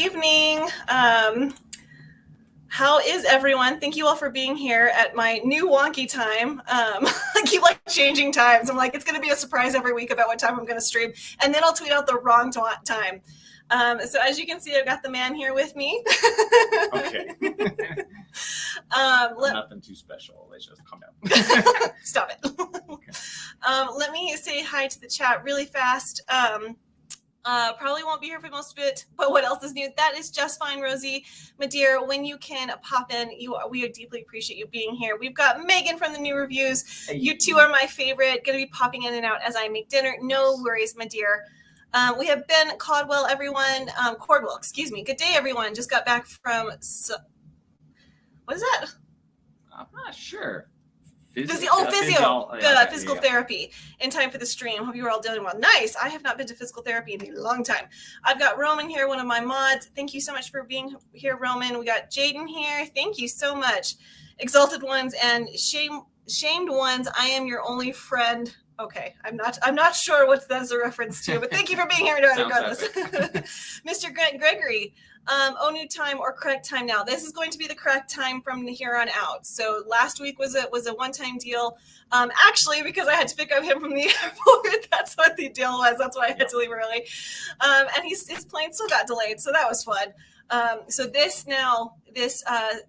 evening. How is everyone? Thank you all for being here at my new wonky time. I keep changing times. I'm like, it's going to be a surprise every week about what time I'm going to stream. And then I'll tweet out the wrong time. So as you can see, I've got the man here with me. Okay. Nothing too special. Let's just calm down. Stop it. Okay. Let me say hi to the chat really fast. Probably won't be here for most of it, but what else is new? That is just fine, Rosie. My dear, when you can pop in, we deeply appreciate you being here. We've got Megan from the new reviews. Hey. You two are my favorite. Going to be popping in and out as I make dinner. No worries, my dear. We have Ben Caldwell, everyone. Cordwell, excuse me. Good day, everyone. Just got back from... what is that? I'm not sure. Physio. Good. Physical therapy in time for the stream. Hope you were all doing well. Nice. I have not been to physical therapy in a long time. I've got Roman here, one of my mods. Thank you so much for being here, Roman. We got Jaden here. Thank you so much. Exalted ones and shamed ones. I am your only friend. Okay, I'm not sure what that's a reference to, but thank you for being here regardless. Mr. Grant Gregory, new time or correct time now. This is going to be the correct time from here on out. So last week was a one-time deal. Actually, because I had to pick up him from the airport, that's what the deal was. That's why I had to leave early. And his plane still got delayed, so that was fun. So this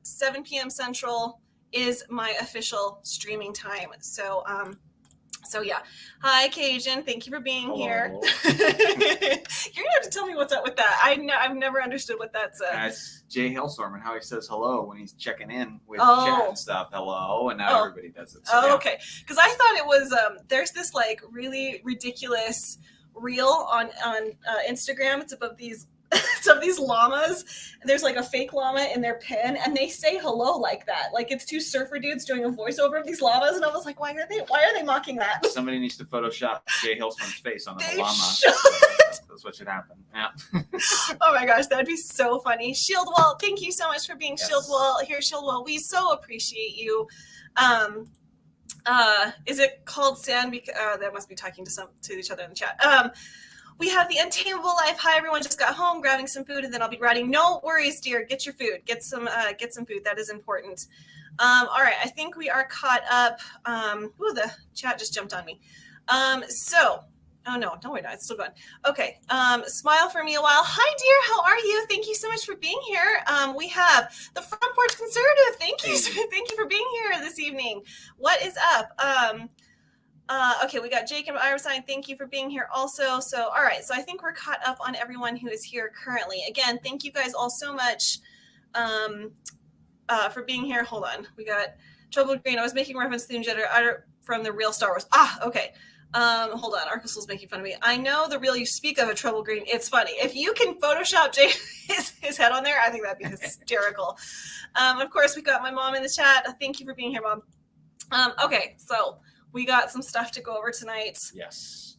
7 p.m. Central is my official streaming time. So yeah. Hi, Cajun. Thank you for being here. You're going to have to tell me what's up with that. I've never understood what that's. That's Jay Hailstorm and how he says hello when he's checking in with chat and stuff. Hello. And now everybody does it. So, okay. Because I thought it was, there's this really ridiculous reel on Instagram. It's above these. Some of these llamas, there's a fake llama in their pen, and they say hello like that. It's two surfer dudes doing a voiceover of these llamas, and I was like, why are they mocking that? Somebody needs to Photoshop Jay Hailstorm's face on the llama. That's what should happen. Yeah. Oh my gosh, that'd be so funny. Shieldwall, thank you so much for being Shieldwall here, Shieldwall. We so appreciate you. Is it called sand? That must be talking to each other in the chat. We have the Untamable Life. Hi, everyone. Just got home, grabbing some food, and then I'll be writing. No worries, dear. Get your food. Get some food. That is important. All right. I think we are caught up. The chat just jumped on me. Oh, no, we're not. It's still going. Okay. Smile for me a while. Hi, dear. How are you? Thank you so much for being here. We have the Front Porch Conservative. Thank you. Thank you for being here this evening. What is up? Okay, we got Jacob Irisine. Thank you for being here also. So, all right. So I think we're caught up on everyone who is here currently. Again, thank you guys all so much for being here. Hold on. We got Troubled Green. I was making reference to the Jedi from the real Star Wars. Okay. Hold on. Arcussel's making fun of me. I know the real you speak of a Troubled Green. It's funny. If you can Photoshop his head on there, I think that'd be hysterical. Of course, we got my mom in the chat. Thank you for being here, Mom. Okay, so we got some stuff to go over tonight. Yes.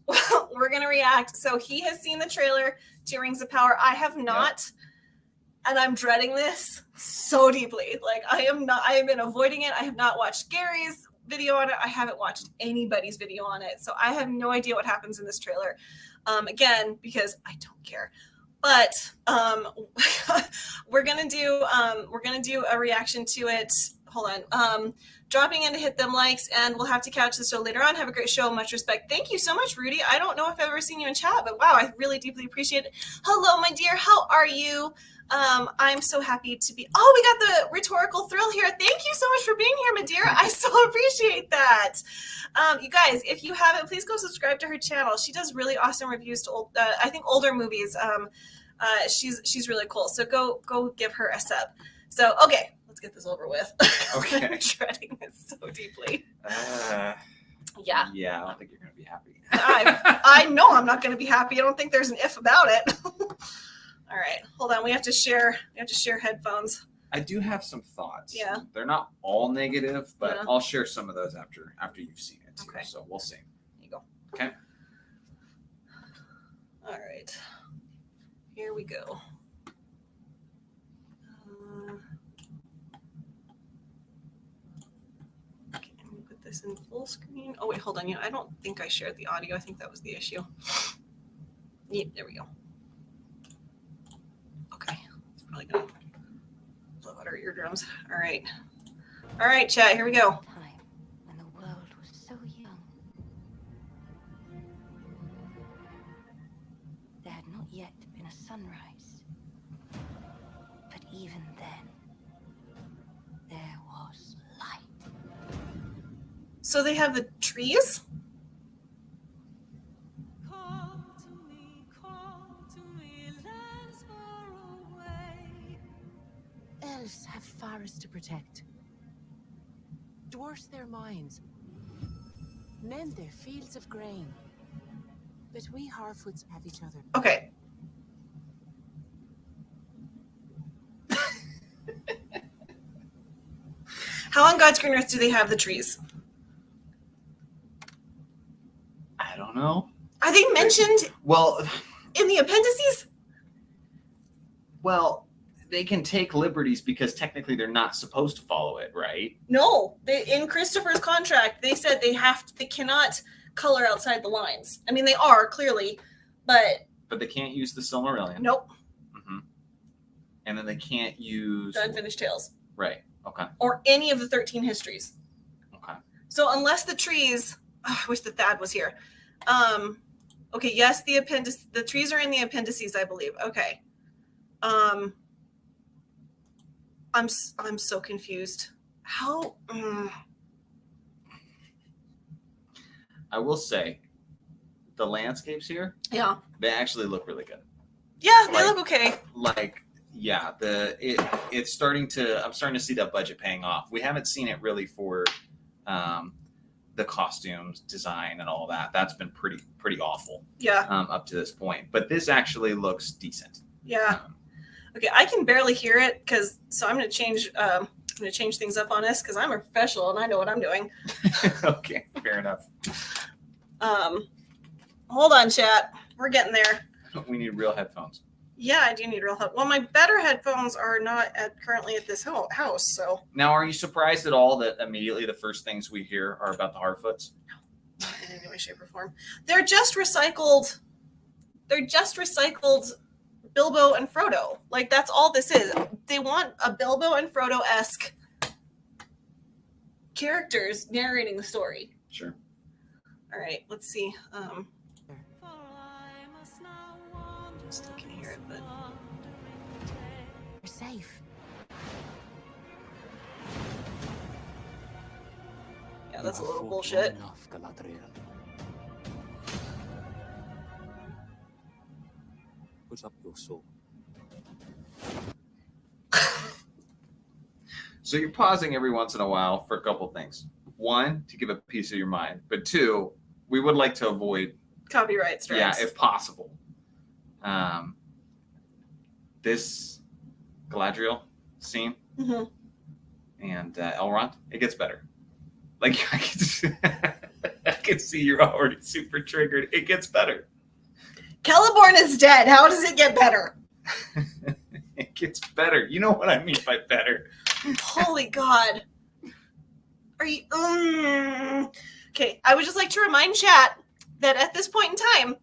We're going to react. So he has seen the trailer to Rings of Power. I have not. Yep. And I'm dreading this so deeply. I have been avoiding it. I have not watched Gary's video on it. I haven't watched anybody's video on it. So I have no idea what happens in this trailer. Again, because I don't care. But we're going to do a reaction to it. Hold on. Dropping in to hit them likes, and we'll have to catch the show later on. Have a great show. Much respect. Thank you so much, Rudy. I don't know if I've ever seen you in chat, but wow, I really deeply appreciate it. Hello, my dear. How are you? I'm so happy to be. Oh, we got the rhetorical thrill here. Thank you so much for being here, my dear. I so appreciate that. You guys, if you haven't, please go subscribe to her channel. She does really awesome reviews to older movies. She's really cool. So go give her a sub. So okay. Let's get this over with. Okay. I'm dreading this so deeply. Yeah, I don't think you're going to be happy. I know I'm not going to be happy. I don't think there's an if about it. All right, hold on. We have to share headphones. I do have some thoughts. Yeah. They're not all negative, but I'll share some of those after you've seen it. Okay. So we'll see. There you go. Okay. All right. Here we go. This in full screen. Oh wait, hold on. I don't think I shared the audio. I think that was the issue. Yeah, there we go. Okay, really gonna blow out our eardrums. All right, chat. Here we go. Time when the world was so young. There had not yet been a sunrise. But even then, there was light. So they have the trees? Call to me, lands far away. Elves have forests to protect. Dwarfs their mines. Men their fields of grain. But we Harfoots have each other. Okay. How on God's green earth do they have the trees? I don't know. Are they mentioned Well, in the appendices? well, they can take liberties because technically they're not supposed to follow it, right? No. In Christopher's contract, they said they cannot color outside the lines. I mean, they are clearly, but they can't use the Silmarillion. nope. Mm-hmm. And then they can't use The Unfinished Tales. Right. Okay. Or any of the 13 histories. Okay. So unless the trees, I wish that Thad was here. Okay, yes, the trees are in the appendices, I believe. Okay. I'm so confused. How? I will say, the landscapes here, Yeah. they actually look really good. Yeah, they look okay. Yeah, it's starting to. I'm starting to see that budget paying off. We haven't seen it really for the costumes, design, and all that. That's been pretty awful. Yeah. Up to this point, but this actually looks decent. Yeah. Okay, I can barely hear it so I'm gonna change. I'm gonna change things up on this because I'm a professional and I know what I'm doing. Okay, fair enough. Hold on, chat. We're getting there. We need real headphones. Yeah, I do need real help. Well, my better headphones are not currently at this house, so. Now, are you surprised at all that immediately the first things we hear are about the Harfoots? Not in any way, shape, or form. They're just recycled Bilbo and Frodo. Like, that's all this is. They want a Bilbo and Frodo-esque characters narrating the story. Sure. All right, let's see. Still can't hear it, but We're safe. yeah, that's a little bullshit. Put up your sword. So you're pausing every once in a while for a couple things. One, to give a piece of your mind, but two, we would like to avoid Copyright strikes. Yeah, if possible. This Galadriel scene and Elrond, it gets better. Like I can see you're already super triggered. It gets better. Celeborn is dead. How does it get better? It gets better. You know what I mean by better. Holy God. Are you? Okay, I would just like to remind chat that at this point in time,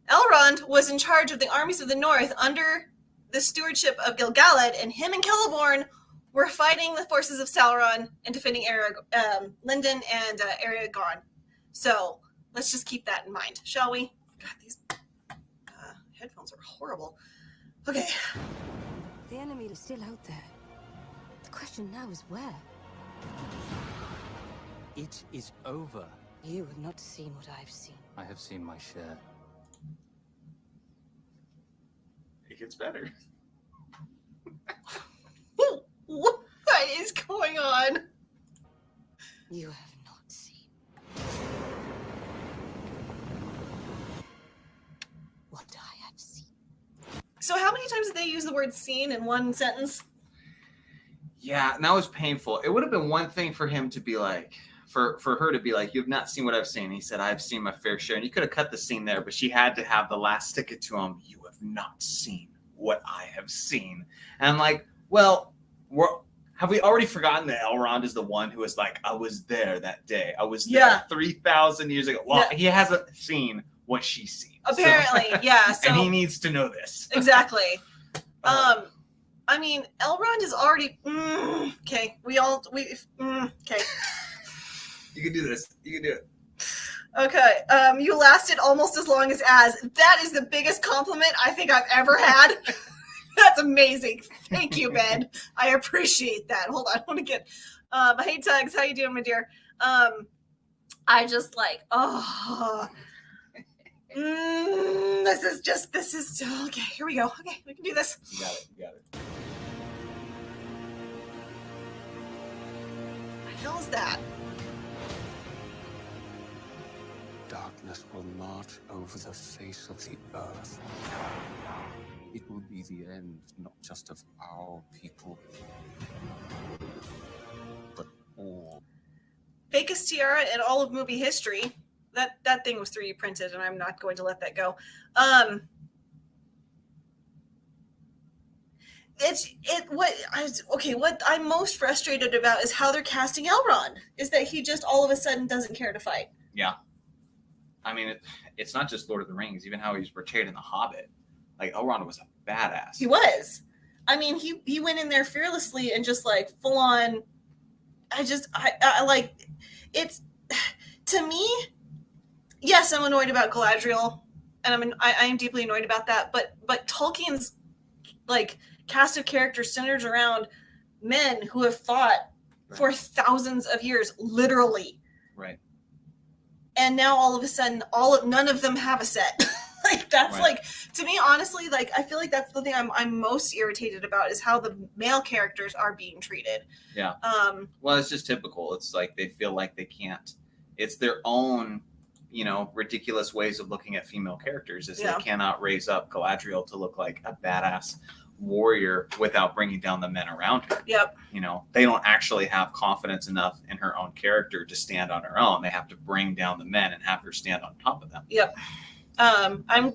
Elrond was in charge of the armies of the north under the stewardship of Gil-galad, and him and Celeborn were fighting the forces of Sauron and defending Lindon and Aragorn. So let's just keep that in mind, shall we? God, these headphones are horrible. Okay. The enemy is still out there. The question now is where? It is over. You have not seen what I've seen. I have seen my share. It gets better. What is going on? You have not seen what I have seen. So how many times did they use the word seen in one sentence? Yeah, and that was painful. It would have been one thing for him to be like, for her to be like, you have not seen what I've seen. He said, I've seen my fair share. And you could have cut the scene there, but she had to have the last stick it to him. You have not seen what I have seen. And I'm like, well, have we already forgotten that Elrond is the one who was like, I was there that day. I was there 3,000 years ago. Well, he hasn't seen what she's seen. Apparently, so. yeah. So, and he needs to know this. Exactly. I mean, Elrond is already. Okay, okay. You can do this. You can do it. Okay, you lasted almost as long as Az. That is the biggest compliment I think I've ever had. That's amazing. Thank you, Ben. I appreciate that. Hold on, I want to get. Hey, Tugs, how you doing, my dear? I just like, this is okay. Here we go. Okay, we can do this. You got it. You got it. What the hell is that? Darkness will march over the face of the earth. It will be the end, not just of our people, but all. Fakest tiara in all of movie history. That thing was 3D printed, and I'm not going to let that go. What I'm most frustrated about is how they're casting Elrond. Is that he just all of a sudden doesn't care to fight? Yeah. I mean, it's not just Lord of the Rings. Even how he was portrayed in The Hobbit. Like, Elrond was a badass. He was. I mean, he went in there fearlessly and just like full on. I like it's to me. Yes, I'm annoyed about Galadriel, and I am deeply annoyed about that. But Tolkien's like cast of characters centers around men who have fought for thousands of years, literally. Right. And now all of a sudden, none of them have a set. Like that's like, to me, honestly, like I feel like that's the thing I'm most irritated about is how the male characters are being treated. Yeah. Well, it's just typical. It's like they feel like they can't. It's their own, ridiculous ways of looking at female characters. Is they cannot raise up Galadriel to look like a badass warrior without bringing down the men around her. Yep. They don't actually have confidence enough in her own character to stand on her own. They have to bring down the men and have her stand on top of them. Yep. I'm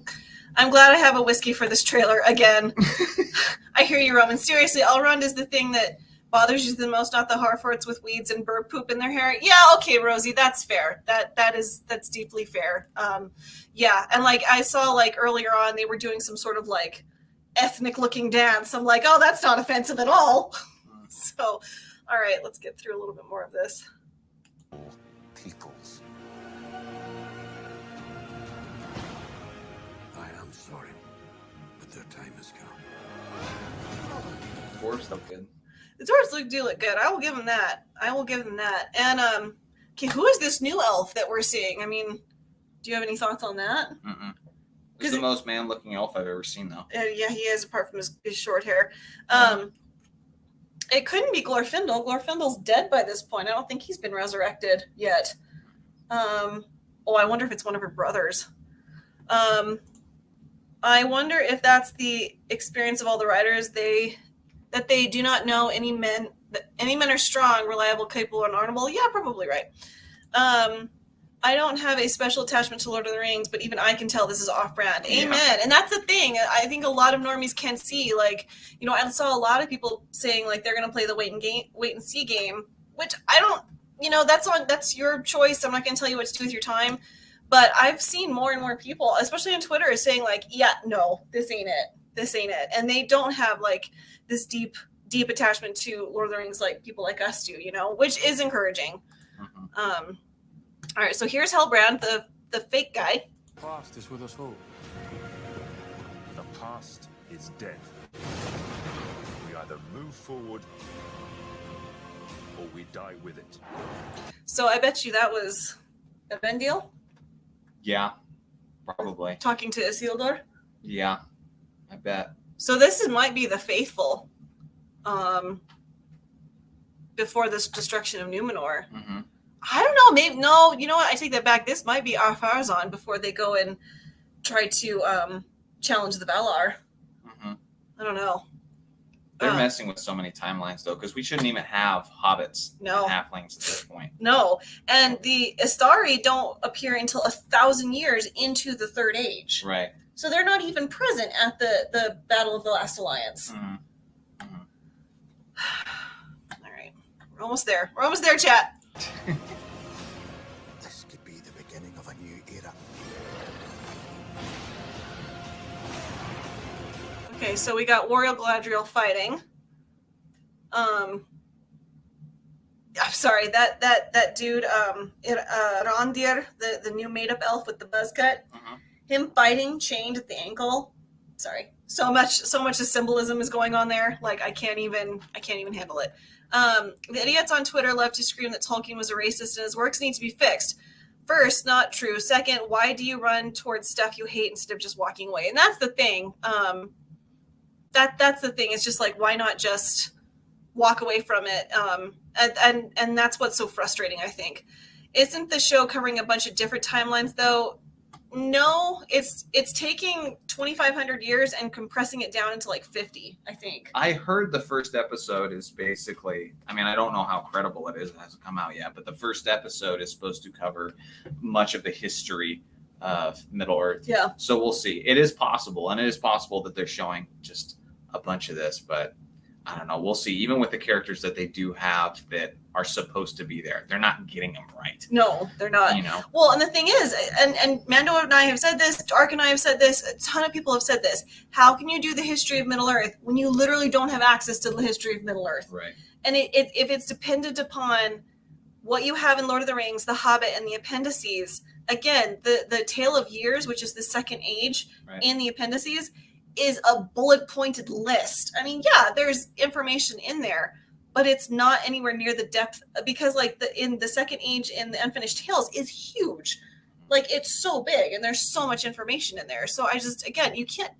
glad I have a whiskey for this trailer again. I hear you, Roman. Seriously, Elrond is the thing that bothers you the most, not the Harfords with weeds and bird poop in their hair. Yeah, okay, Rosie, that's fair. That's deeply fair. Yeah, and like I saw like earlier on, they were doing some sort of like ethnic looking dance. I'm like, oh, that's not offensive at all. So, all right, let's get through a little bit more of this. Peoples. I am sorry, but their time has come. Dwarves look good. The dwarves do look good. I will give them that. And okay, who is this new elf that we're seeing? I mean, do you have any thoughts on that? He's the most man-looking elf I've ever seen, though. Yeah, he is, apart from his short hair. It couldn't be Glorfindel. Glorfindel's dead by this point. I don't think he's been resurrected yet. I wonder if it's one of her brothers. I wonder if that's the experience of all the writers. That they do not know any men are strong, reliable, capable, and honorable. Yeah, probably right. I don't have a special attachment to Lord of the Rings, but even I can tell this is off-brand. Amen. Yeah. And that's the thing. I think a lot of normies can see, like, I saw a lot of people saying like they're going to play the wait and see game, which I don't, that's your choice. I'm not going to tell you what to do with your time. But I've seen more and more people, especially on Twitter, saying like, yeah, no, this ain't it. And they don't have like this deep attachment to Lord of the Rings like people like us do, which is encouraging. Mm-hmm. All right, so here's Hellbrand, the fake guy. The past is with us all. The past is dead. We either move forward or we die with it. So I bet you that was a Vendil? Yeah, probably. Talking to Isildur? Yeah, I bet. So this might be the faithful before this destruction of Numenor. Mm-hmm. I don't know. Maybe no. You know what? I take that back. This might be Ar-Pharazôn before they go and try to challenge the Valar. Mm-hmm. I don't know. They're messing with so many timelines, though, because we shouldn't even have hobbits and halflings at this point. No, and the Istari don't appear until 1,000 years into the Third Age. Right. So they're not even present at the Battle of the Last Alliance. Mm-hmm. Mm-hmm. All right. We're almost there. Chat. This could be the beginning of a new era. Okay, so we got Warrior Galadriel fighting. I'm sorry, that dude, Randir, the new made up elf with the buzz cut, him fighting chained at the ankle. Sorry, so much of symbolism is going on there. Like I can't even handle it. The idiots on Twitter love to scream that Tolkien was a racist and his works need to be fixed. First, not true. Second, why do you run towards stuff you hate instead of just walking away? And that's the thing. That's the thing. It's just like, why not just walk away from it? And that's what's so frustrating, I think. Isn't the show covering a bunch of different timelines, though? No, it's taking 2,500 years and compressing it down into like 50, I think. I heard the first episode is basically, I mean, I don't know how credible it is. It hasn't come out yet, but the first episode is supposed to cover much of the history of Middle Earth. Yeah. So we'll see. It is possible, and it is possible that they're showing just a bunch of this, but I don't know. We'll see. Even with the characters that they do have that are supposed to be there, they're not getting them right. No, they're not. You know. Well, and the thing is, and Mando and I have said this, Dark and I have said this, a ton of people have said this. How can you do the history of Middle Earth when you literally don't have access to the history of Middle Earth? Right. And if it's dependent upon what you have in Lord of the Rings, The Hobbit, and the appendices, again, the Tale of Years, which is the Second Age, in the appendices, is a bullet pointed list. I mean, yeah, there's information in there, but it's not anywhere near the depth, because like in the Second Age in the Unfinished Tales is huge. Like it's so big and there's so much information in there. So I just, again, you can't,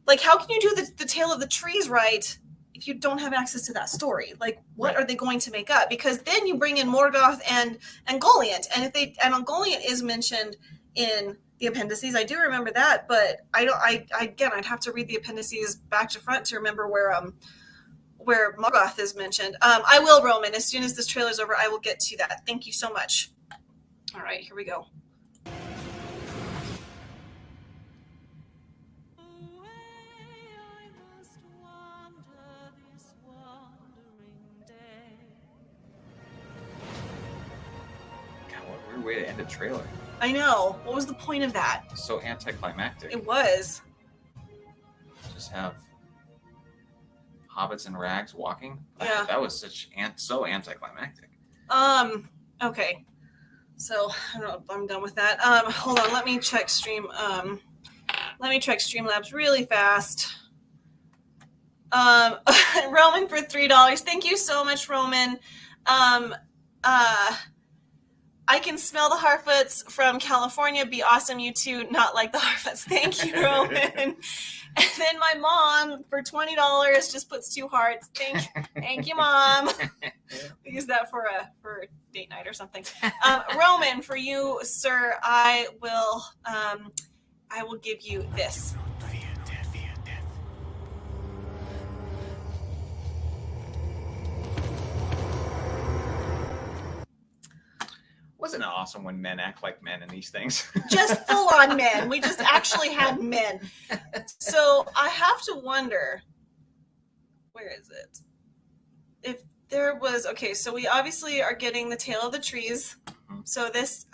like how can you do the Tale of the Trees right if you don't have access to that story? Like what are they going to make up? Because then you bring in Morgoth and Ungoliant, and Ungoliant is mentioned in the appendices. I do remember that, but I'd have to read the appendices back to front to remember where Morgoth is mentioned. I will, Roman. As soon as this trailer's over, I will get to that. Thank you so much. All right, here we go. God, what a weird way to end a trailer. I know. What was the point of that? So anticlimactic. It was. Just have hobbits in rags walking. Yeah. That was so anticlimactic. Okay. So I don't know. I'm done with that. Hold on. Let me check Streamlabs really fast. Roman for $3. Thank you so much, Roman. I can smell the Harfoots from California. Be awesome, you two. Not like the Harfoots. Thank you, Roman. And then my mom for $20 just puts 2 hearts. Thank you, Mom. We use that for date night or something. Roman, for you, sir, I will give you this. Wasn't it awesome when men act like men in these things? Just full on men. We just actually had men. So I have to wonder, where is it? If there was, okay, so we obviously are getting the Tale of the Trees. So this,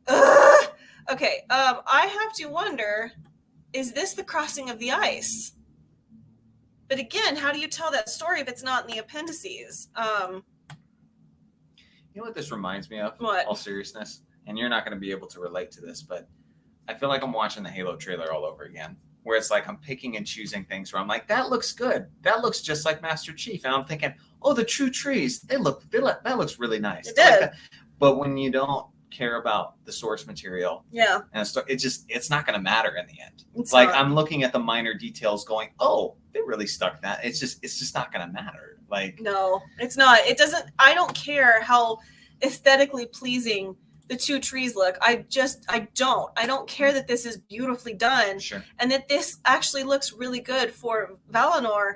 okay, I have to wonder, is this the crossing of the ice? But again, how do you tell that story if it's not in the appendices? You know what this reminds me of? What? All seriousness, and you're not going to be able to relate to this, but I feel like I'm watching the Halo trailer all over again, where it's like I'm picking and choosing things where I'm like, that looks good. That looks just like Master Chief. And I'm thinking, oh, the true trees, that looks really nice. It did. Like but when you don't care about the source material, Yeah. and it's not going to matter in the end. It's like not. I'm looking at the minor details going, oh, they really stuck that. It's just not going to matter. Like, No, it's not. It doesn't, I don't care how aesthetically pleasing the 2 trees look. I don't care that this is beautifully done. sure. And that this actually looks really good for Valinor.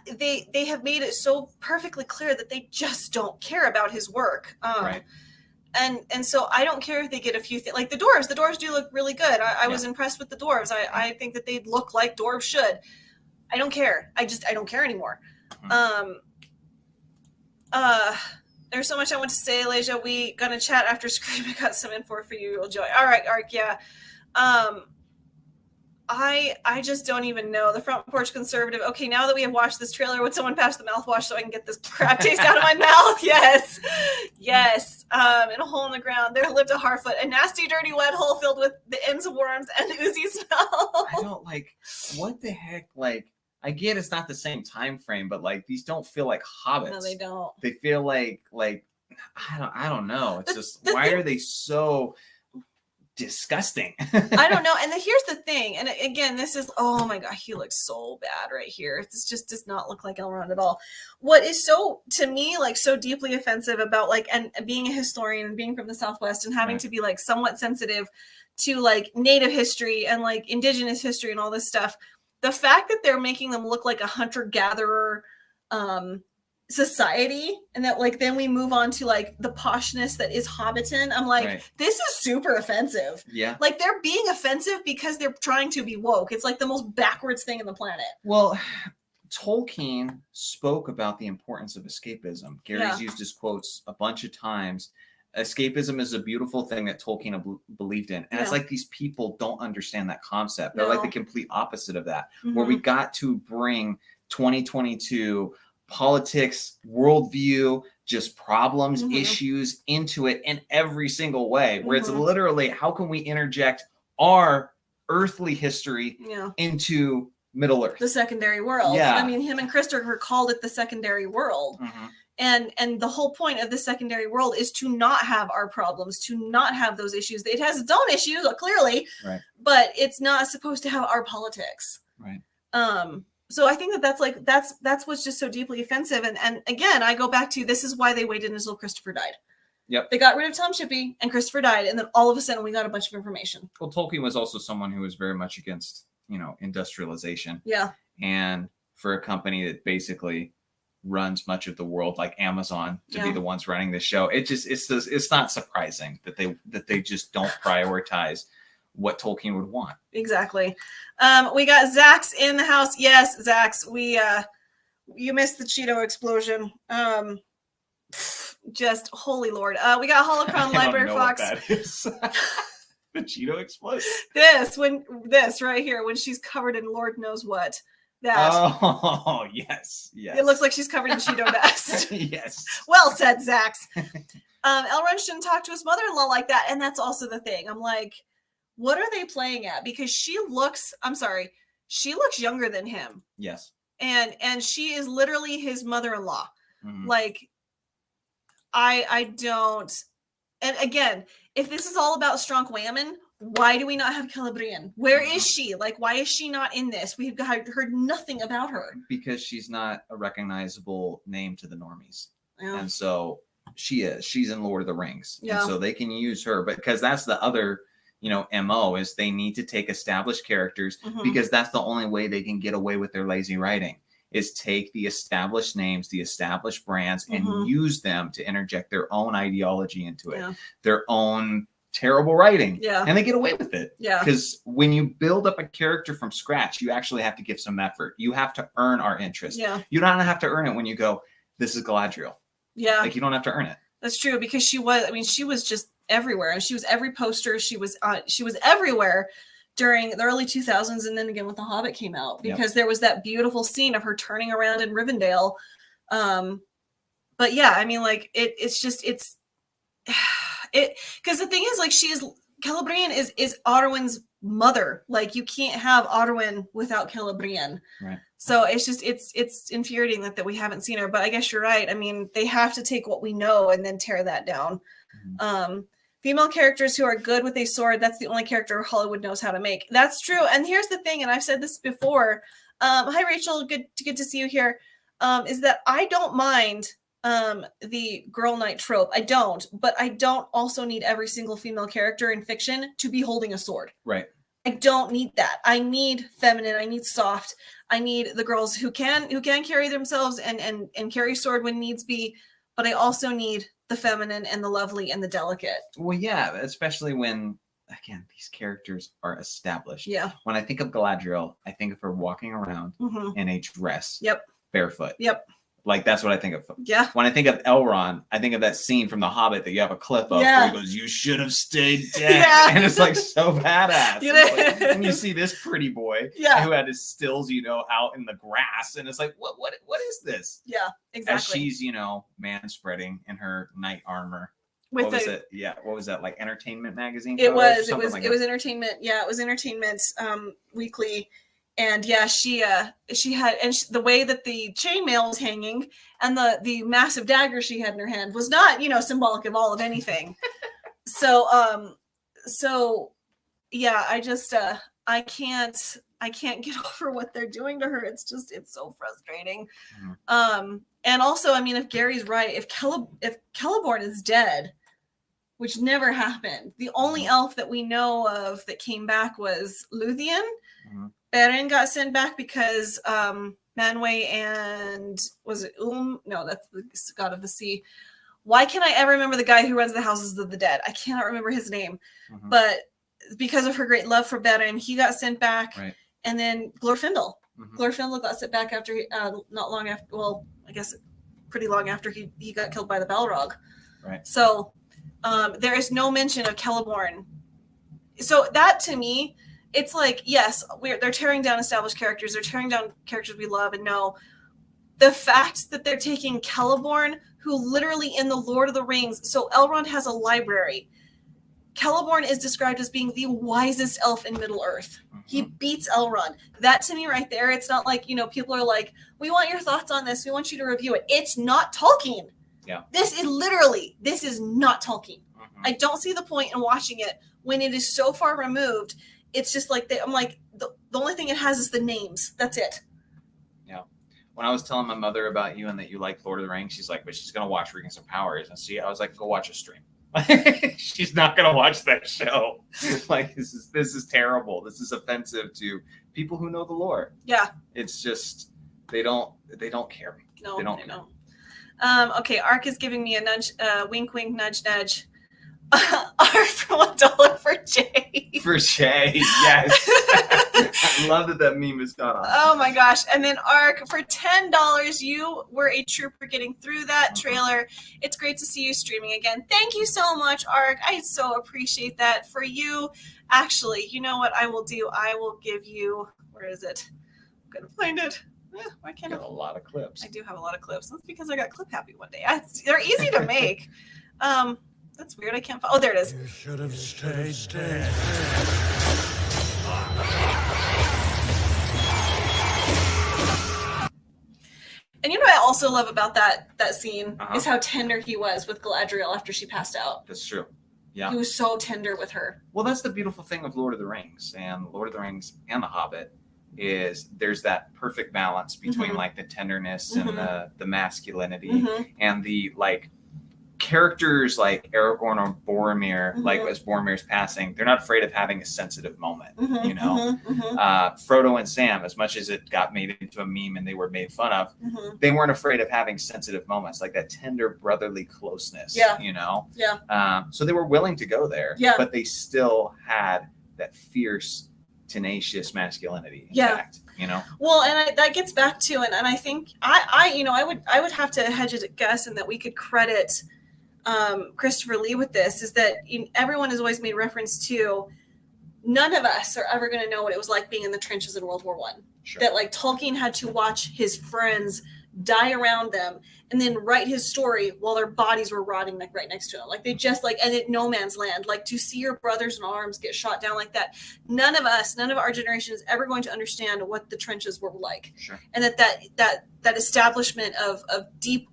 They have made it so perfectly clear that they just don't care about his work. Right. And so I don't care if they get a few things, like the dwarves. The dwarves do look really good. I was impressed with the dwarves. I think that they look like dwarves should. I don't care. I don't care anymore. There's so much I want to say, Elijah. We gonna chat after Scream. I got some info for you. You'll enjoy. All right, Ark. Yeah. I just don't even know. The Front Porch Conservative. Okay, now that we have watched this trailer, would someone pass the mouthwash so I can get this crap taste out of my mouth? Yes. Yes. In a hole in the ground, there lived a Harfoot, a nasty, dirty, wet hole filled with the ends of worms and oozy smell. I don't like, what the heck? Like, I get it's not the same time frame, but like these don't feel like hobbits. No, they don't. They feel like I don't know. It's just, why are they so disgusting? I don't know. And here's the thing. And again, this is, oh my God, he looks so bad right here. This just does not look like Elrond at all. What is so, to me, like so deeply offensive about like, and being a historian and being from the Southwest and having to be like somewhat sensitive to like Native history and like Indigenous history and all this stuff. The fact that they're making them look like a hunter-gatherer society, and that like then we move on to like the poshness that is Hobbiton. I'm like, this is super offensive. Yeah. Like they're being offensive because they're trying to be woke. It's like the most backwards thing in the planet. Well, Tolkien spoke about the importance of escapism. Gary's used his quotes a bunch of times. Escapism is a beautiful thing that Tolkien believed in. And it's like these people don't understand that concept. They're like the complete opposite of that, where we got to bring 2022 politics, worldview, just problems, issues into it in every single way, where it's literally, how can we interject our earthly history into Middle Earth? The secondary world. Yeah. I mean, him and Christopher called it the secondary world. And the whole point of the secondary world is to not have our problems, to not have those issues. It has its own issues, clearly, but it's not supposed to have our politics. Right. So I think that's what's just so deeply offensive. And again, I go back to, this is why they waited until Christopher died. Yep. They got rid of Tom Shippey and Christopher died, and then all of a sudden we got a bunch of information. Well, Tolkien was also someone who was very much against, industrialization. Yeah. And for a company that basically runs much of the world, like Amazon, to be the ones running the show, it's not surprising that they just don't prioritize what Tolkien would want. Exactly. We got Zax in the house. Yes, Zax, you missed the Cheeto explosion. Just holy Lord. We got Holocron Library Fox. What that is. The Cheeto explosion. This right here, when she's covered in Lord knows what. That. Oh, yes. It looks like she's covered in Cheeto dust. Yes. Well said, Zax. Elrond shouldn't talk to his mother-in-law like that. And that's also the thing. I'm like, what are they playing at? Because she looks younger than him. Yes. And she is literally his mother-in-law. Like, I don't. And again, if this is all about Strunk Whammon, why do we not have Celebrian? Where is she? Like, why is she not in this? We've heard nothing about her. Because she's not a recognizable name to the normies. Yeah. And so she's in Lord of the Rings. Yeah. And so they can use her, but because that's the other, MO is they need to take established characters because that's the only way they can get away with their lazy writing, is take the established names, the established brands, and use them to interject their own ideology into it, their own terrible writing, and they get away with it. Because when you build up a character from scratch, you actually have to give some effort. You have to earn our interest. You don't have to earn it when you go, this is Galadriel. Like, you don't have to earn it. That's true, because she was just everywhere, and she was every poster. She was everywhere during the early 2000s, and then again when The Hobbit came out, because there was that beautiful scene of her turning around in Rivendell. But yeah, I mean, like it's because the thing is, like, Celebrian is Arwen's mother. Like, you can't have Arwen without Celebrian. Right. So it's infuriating that we haven't seen her. But I guess you're right. I mean, they have to take what we know and then tear that down. Female characters who are good with a sword, that's the only character Hollywood knows how to make. That's true. And here's the thing, and I've said this before. Hi, Rachel. Good to see you here. Is that I don't mind the girl knight trope. I don't, but I don't also need every single female character in fiction to be holding a sword. Right. I don't need that. I need feminine. I need soft. I need the girls who can carry themselves and carry sword when needs be. But I also need the feminine and the lovely and the delicate. Well, yeah, especially when, again, these characters are established. Yeah. When I think of Galadriel, I think of her walking around in a dress. Yep. Barefoot. Yep. Like, that's what I think of. Yeah. When I think of Elrond, I think of that scene from The Hobbit that you have a clip of Yeah. where he goes, "You should have stayed dead." Yeah. And it's like so badass. You It's know? like, and you see this pretty boy Yeah. who had his stills, out in the grass. And it's like, what is this? Yeah, exactly. As she's, man spreading in her knight armor. With what was it? Yeah. What was that? Like Entertainment Magazine? It was Like Entertainment. Yeah, it was Entertainment Weekly. And yeah, she had, and the way that the chainmail was hanging and the massive dagger she had in her hand was not, symbolic of all of anything. So yeah, I just, I can't get over what they're doing to her. It's so frustrating. Mhm. And also, I mean, if Gary's right, if Celeborn is dead, which never happened, the only elf that we know of that came back was Luthien. Mhm. Beren got sent back because Manwë and was it No, that's the god of the sea. Why can't I ever remember the guy who runs the houses of the dead? I cannot remember his name. Mhm. But because of her great love for Beren, he got sent back. Right. And then Glorfindel. Mhm. Glorfindel got sent back after not long after. Well, I guess pretty long after he got killed by the Balrog. Right. So there is no mention of Celeborn. So that to me, it's like, yes, they're tearing down established characters. They're tearing down characters we love and know. The fact that they're taking Celeborn, who literally in the Lord of the Rings, so Elrond has a library. Celeborn is described as being the wisest elf in Middle-earth. Mhm. He beats Elrond. That to me right there, it's not like, people are like, we want your thoughts on this. We want you to review it. It's not Tolkien. Yeah. This is not Tolkien. Mhm. I don't see the point in watching it when it is so far removed. It's just like, I'm like, the only thing it has is the names. That's it. Yeah. When I was telling my mother about you and that you like Lord of the Rings, she's like, but she's going to watch Rings of Powers. And see, I was like, go watch a stream. She's not going to watch that show. Like, this is terrible. This is offensive to people who know the lore. Yeah. It's just, they don't care. No, They don't I care. know. Okay, Ark is giving me a nudge, wink, wink, nudge, nudge. Ark for $1 for Jay. For Shay, yes. I love that meme has gone on. Oh my gosh. And then Ark for $10. You were a trooper getting through that trailer. It's great to see you streaming again. Thank you so much, Ark. I so appreciate that. For you, actually, you know what I will do? I will give you, where is it? I'm going to find it. Why can't Got a lot of clips. I do have a lot of clips. That's because I got clip happy one day. They're easy to make. That's weird. I can't. Oh, there it is. You should have stayed dead. And you know what I also love about that scene Uh-huh. is how tender he was with Galadriel after she passed out. That's true. Yeah. He was so tender with her. Well, that's the beautiful thing of Lord of the Rings and Lord of the Rings and The Hobbit is there's that perfect balance between Mhm. like the tenderness and the masculinity Mhm. and the like characters like Aragorn or Boromir, Mhm. like as Boromir's passing, they're not afraid of having a sensitive moment, Mhm, you know? mhm, mhm, Frodo and Sam, as much as it got made into a meme and they were made fun of, mhm. they weren't afraid of having sensitive moments, like that tender brotherly closeness, Yeah. you know? Yeah. So they were willing to go there, Yeah. but they still had that fierce, tenacious masculinity Yeah. intact, you know? Well, and that gets back to, and I think I would have to hedge a guess, and that we could credit Christopher Lee with this, is that everyone has always made reference to none of us are ever going to know what it was like being in the trenches in World War I. Sure. That like Tolkien had to watch his friends die around them and then write his story while their bodies were rotting like right next to him. Like they just like, and at no man's land, like to see your brothers in arms get shot down like that. None of our generation is ever going to understand what the trenches were like. Sure. And that establishment of deep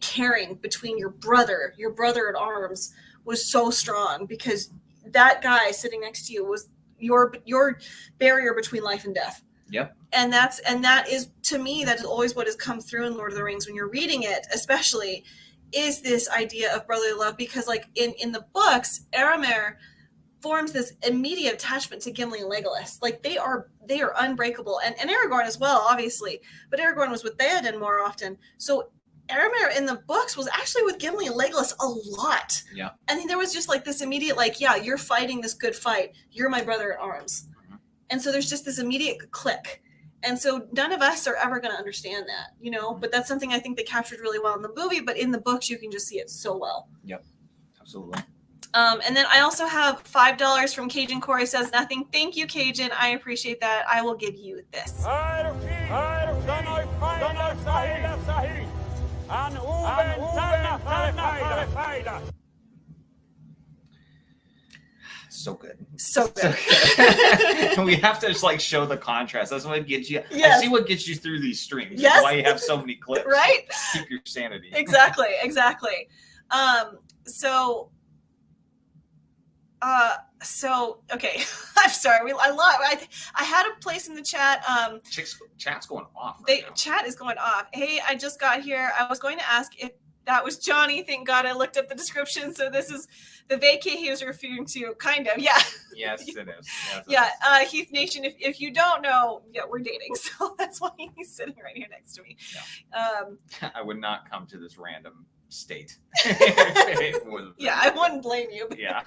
caring between your brother at arms was so strong, because that guy sitting next to you was your barrier between life and death. Yep. And that is, to me, that is always what has come through in Lord of the Rings when you're reading it, especially, is this idea of brotherly love. Because like in the books, Aramir forms this immediate attachment to Gimli and Legolas. Like they are unbreakable, and Aragorn as well, obviously. But Aragorn was with Theoden more often. So Aramir in the books was actually with Gimli and Legolas a lot. Yeah. And there was just like this immediate, like, yeah, you're fighting this good fight. You're my brother at arms. Mhm. And so there's just this immediate click. And so none of us are ever going to understand that, you know, but that's something I think they captured really well in the movie, but in the books, you can just see it so well. Yep. Absolutely. And then I also have $5 from Cajun Corey says nothing. Thank you, Cajun. I appreciate that. I will give you this. So good. So good. We have to just like show the contrast. That's what gets you. Yes. I see what gets you through these streams. Yes. That's why you have so many clips. Right? Keep your sanity. Exactly. Okay. I'm sorry. I had a place in the chat. Chat's going off. Chat is going off. Hey, I just got here. I was going to ask if that was Johnny. Thank God I looked up the description. So this is the vacay he was referring to. Kind of. Yeah. Yes, it is. Yes, yeah. Heath Nation. If you don't know, yeah, we're dating. So that's why he's sitting right here next to me. Yeah. I would not come to this random state. Yeah, I wouldn't blame you. Yeah.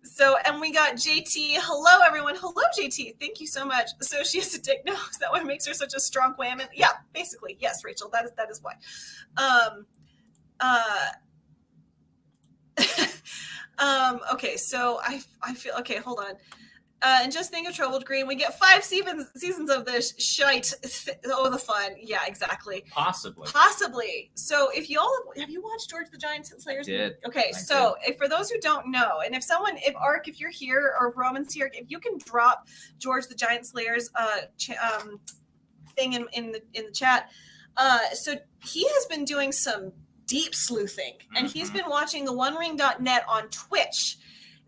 So, and we got JT. Hello, everyone. Hello, JT. Thank you so much. So she has a dick nose. That what makes her such a strong woman. Yeah, basically. Yes, Rachel. That is why. Okay, so I feel okay. Hold on. And just think of Troubled Green. We get 5 seasons of this shite. Oh, the fun. Yeah, exactly. Possibly. So if you all have you watched George the Giant Slayer's? I did. Okay, so for those who don't know, and if Ark, if you're here, or Roman's here, if you can drop George the Giant Slayer's thing in the chat. So he has been doing some deep sleuthing, and he's been watching the OneRing.net on Twitch.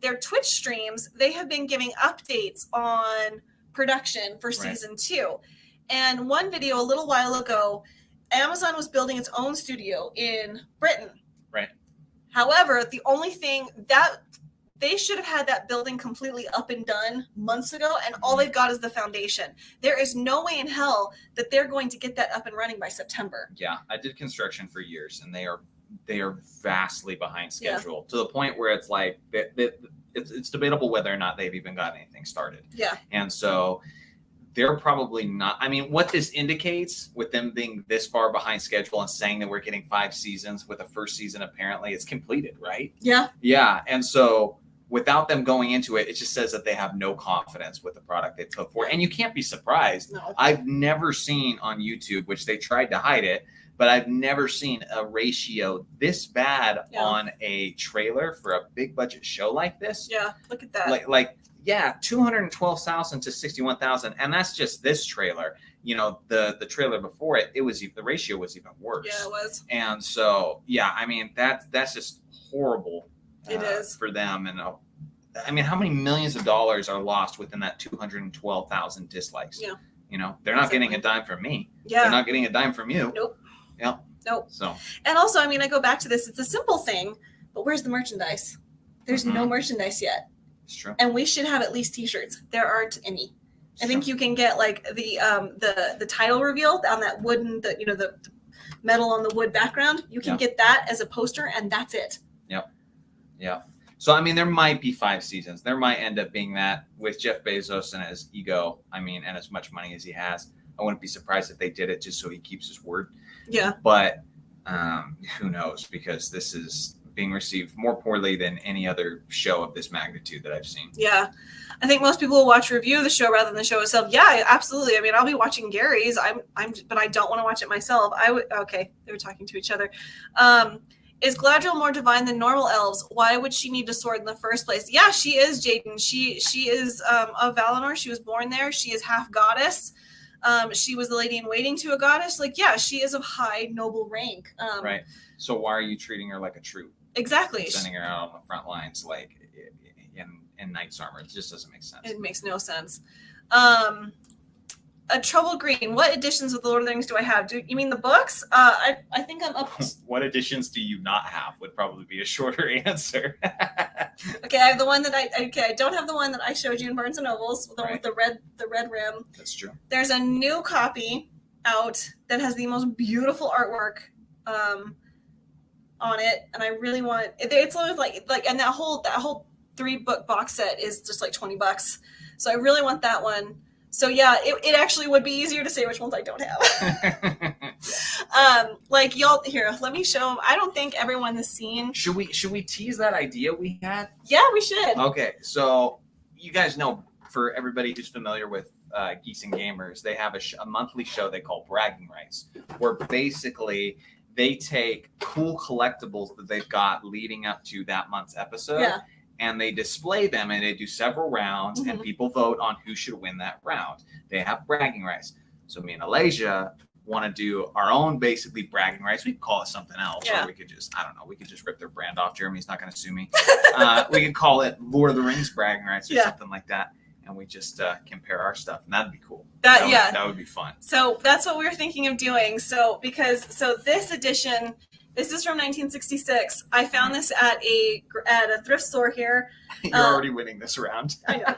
Their Twitch streams, they have been giving updates on production for season 2. And one video a little while ago, Amazon was building its own studio in Britain. Right. However, the only thing that they should have had that building completely up and done months ago, and all they've got is the foundation. There is no way in hell that they're going to get that up and running by September. Yeah, I did construction for years, and they are vastly behind schedule to the point where it's like it's debatable whether or not they've even got anything started. Yeah. And so they're probably not. I mean, what this indicates with them being this far behind schedule and saying that we're getting 5 seasons with the first season, apparently it's completed, right? Yeah. Yeah. And so without them going into it, it just says that they have no confidence with the product they put forward. And you can't be surprised. No. I've never seen on YouTube, which they tried to hide it, but I've never seen a ratio this bad on a trailer for a big budget show like this. Yeah, look at that. Like 212,000 to 61,000, and that's just this trailer. You know, the trailer before it was the ratio was even worse. Yeah, it was. And so, yeah, I mean that's just horrible. It is for them, and I mean, how many millions of dollars are lost within that 212,000 dislikes? Yeah, you know, they're not getting a dime from me. Yeah, they're not getting a dime from you. Nope. Yep. Nope. So, and also, I mean, I go back to this. It's a simple thing, but where's the merchandise? There's no merchandise yet. It's true. And we should have at least T-shirts. There aren't any. I think you can get like the title reveal on that wooden, the metal on the wood background. You can get that as a poster, and that's it. Yep. Yeah. So, I mean, there might be 5 seasons. There might end up being that with Jeff Bezos and his ego. I mean, and as much money as he has, I wouldn't be surprised if they did it just so he keeps his word. Yeah. But who knows? Because this is being received more poorly than any other show of this magnitude that I've seen. Yeah. I think most people will watch a review of the show rather than the show itself. Yeah, absolutely. I mean, I'll be watching Gary's. But I don't want to watch it myself. Okay. They were talking to each other. Is Galadriel more divine than normal elves? Why would she need a sword in the first place? Yeah, she is, Jaden. She is of Valinor. She was born there. She is half goddess. She was the lady in waiting to a goddess. Like, yeah, she is of high noble rank. Right. So why are you treating her like a troop? Exactly. Sending her out on the front lines like in knight's armor. It just doesn't make sense. It makes no sense. A Troubled Green. What editions of the Lord of the Rings do I have? Do you mean the books? I think I'm up. What editions do you not have? Would probably be a shorter answer. Okay, I have the one that I don't have the one that I showed you in Barnes and Nobles, the one with the red rim. That's true. There's a new copy out that has the most beautiful artwork on it, and I really want it. It's like and that whole 3-book box set is just like $20. So I really want that one. So yeah, it actually would be easier to say which ones I don't have. Like y'all here, let me show them. I don't think everyone has seen. Should we tease that idea we had? Yeah, we should. Okay, so you guys know, for everybody who's familiar with Geeks and Gamers, they have a monthly show they call Bragging Rights, where basically they take cool collectibles that they've got leading up to that month's episode. Yeah. And they display them, and they do several rounds, and people vote on who should win that round. They have bragging rights. So me and Alasia want to do our own basically bragging rights. We could call it something else, or we could just, I don't know, we could just rip their brand off. Jeremy's not going to sue me. We could call it Lord of the Rings bragging rights or something like that. And we just compare our stuff, and that'd be cool. That would be fun. So that's what we were thinking of doing. So this edition, this is from 1966. I found this at a thrift store here. You're already winning this round. I know.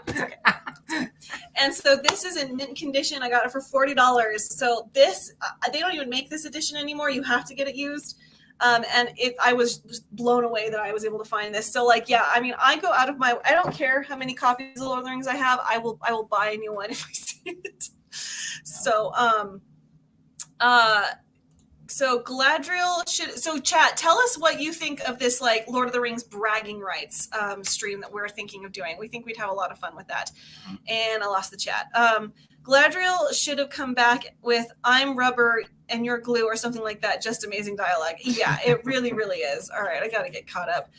It's okay. And so this is in mint condition. I got it for $40. So this, they don't even make this edition anymore. You have to get it used. I was just blown away that I was able to find this. So like, yeah, I mean, I go out of I don't care how many copies of Lord of the Rings I have. I will buy a new one if I see it. So Galadriel so chat, tell us what you think of this like Lord of the Rings bragging rights stream that we're thinking of doing. We think we'd have a lot of fun with that. And I lost the chat. Galadriel should have come back with "I'm rubber and you're glue" or something like that. Just amazing dialogue. Yeah, it really, really is. All right, I got to get caught up.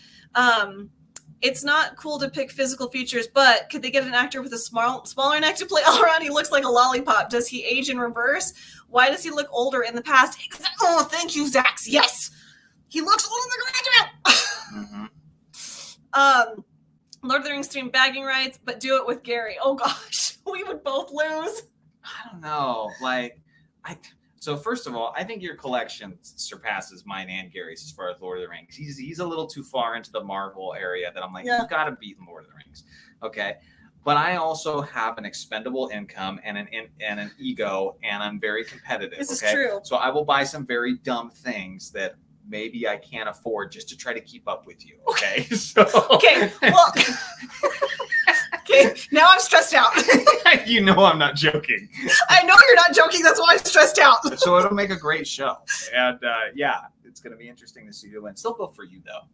It's not cool to pick physical features, but could they get an actor with a smaller neck to play Elrond? He looks like a lollipop. Does he age in reverse? Why does he look older in the past? Oh, thank you, Zax. Yes, he looks older than Galadriel. Lord of the Rings stream bagging rights, but do it with Gary. Oh gosh, we would both lose. I don't know. So first of all, I think your collection surpasses mine and Gary's as far as Lord of the Rings. He's a little too far into the Marvel area that I'm like, you've got to beat Lord of the Rings. Okay. But I also have an expendable income and an ego, and I'm very competitive. This is true. So I will buy some very dumb things that maybe I can't afford just to try to keep up with you. Okay. Okay. Well. Okay. Now I'm stressed out. You know I'm not joking. I know you're not joking. That's why I'm stressed out. So it'll make a great show, and it's going to be interesting to see who wins. Still vote for you though.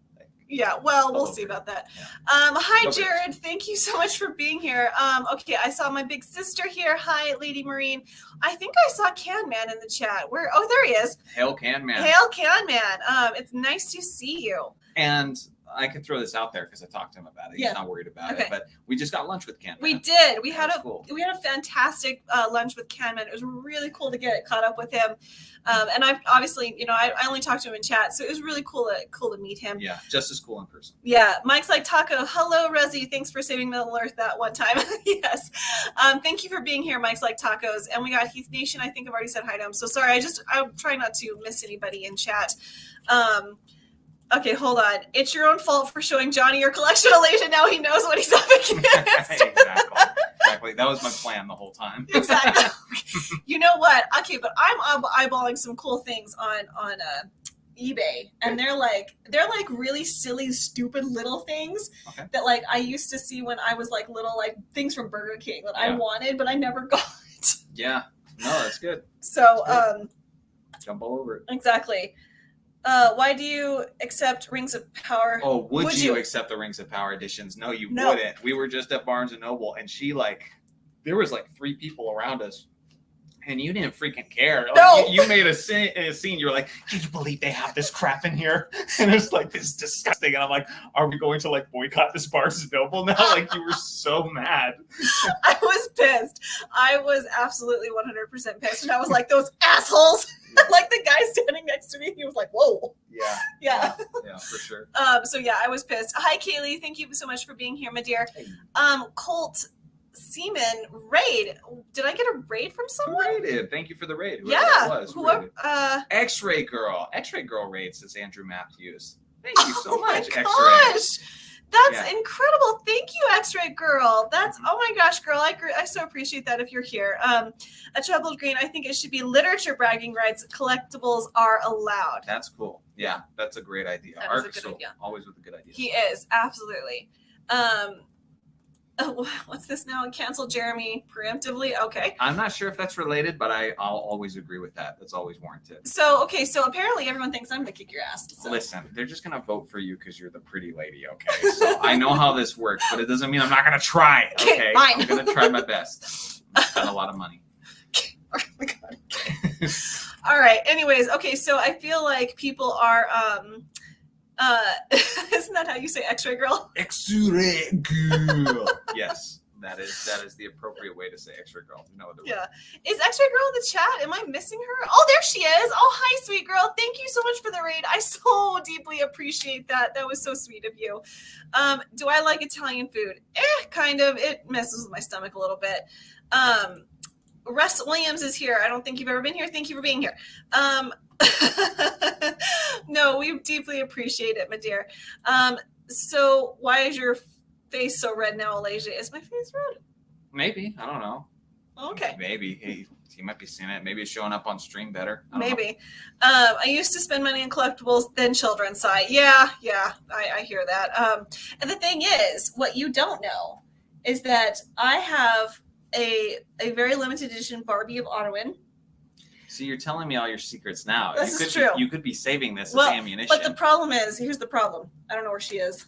Yeah, well, we'll see about that. Yeah. Hi, Jared. Thank you so much for being here. Okay, I saw my big sister here. Hi, Lady Marine. I think I saw Can Man in the chat. Oh, there he is. Hail Can Man. Hail Can Man. It's nice to see you. And I could throw this out there because I talked to him about it. He's not worried about it. But we just got lunch with Can Man. We did. We had a fantastic lunch with Can Man. It was really cool to get caught up with him. And I obviously, I only talked to him in chat, so it was really cool to meet him. Yeah, just as cool in person. Yeah, Mike's like Taco. Hello, Rosie. Thanks for saving Middle Earth that one time. Yes. Thank you for being here, Mike's like Tacos. And we got Heath Nation. I think I've already said hi to him. So sorry. I'm trying not to miss anybody in chat. Okay, hold on. It's your own fault for showing Johnny your collection of Alasia. Now he knows what he's up against. Exactly. That was my plan the whole time. Exactly. You know what? Okay, but I'm eyeballing some cool things on eBay, and they're like really silly, stupid little things that like I used to see when I was like little, like Things from Burger King that I wanted, but I never got. Yeah. No, that's good. So jump all over it. Exactly. Why do you accept Rings of Power? Oh, would you accept the Rings of Power editions? No, you wouldn't. We were just at Barnes & Noble, and there was 3 people around us, and you didn't freaking care. No! You made a scene. You were like, can you believe they have this crap in here? And it's like, this is disgusting. And I'm like, are we going to boycott this Barnes & Noble now? You were so mad. I was pissed. I was absolutely 100% pissed. And I was like, those assholes. Like the guy standing next to me, he was like, whoa. Yeah, for sure. So yeah, I was pissed. Hi, Kaylee. Thank you so much for being here, my dear. Hey. Colt Seaman raid. Did I get a raid from someone? Who raided? Thank you for the raid. Whoever. X-Ray Girl. X-Ray Girl raid, says Andrew Matthews. Thank you so much, X-Ray. Gosh. That's incredible. Thank you, X-Ray Girl. Oh my gosh, girl. I so appreciate that if you're here. A Troubled Green, I think it should be literature bragging rights. Collectibles are allowed. That's cool. Yeah, that's a great idea. That is a good idea. Always with a good idea. He is, absolutely. what's this now? Cancel Jeremy preemptively. Okay. I'm not sure if that's related, but I'll always agree with that. That's always warranted. So apparently everyone thinks I'm gonna kick your ass. So. Listen, they're just gonna vote for you because you're the pretty lady. Okay, so I know how this works, but it doesn't mean I'm not gonna try. Okay, fine. I'm gonna try my best. I spend a lot of money. Oh my God. All right. Anyways, okay. So I feel like people are isn't that how you say X-ray girl? X-ray girl. Yes, that is the appropriate way to say X-ray girl. No other way. Yeah. Is X-ray girl in the chat? Am I missing her? Oh, there she is. Oh, hi, sweet girl. Thank you so much for the raid. I so deeply appreciate that. That was so sweet of you. Do I like Italian food? Kind of. It messes with my stomach a little bit. Russ Williams is here. I don't think you've ever been here. Thank you for being here. No, we deeply appreciate it, my dear. So why is your face so red now, Alasia? Is my face red? Maybe. I don't know. Okay. Maybe. He might be seeing it. Maybe it's showing up on stream better. Maybe. I used to spend money on collectibles, then children sigh. Yeah, I hear that. And the thing is, what you don't know is that I have a very limited edition Barbie of Ottawan. See, you're telling me all your secrets now. This is true. You could be saving this as ammunition. But the problem is, here's the problem. I don't know where she is.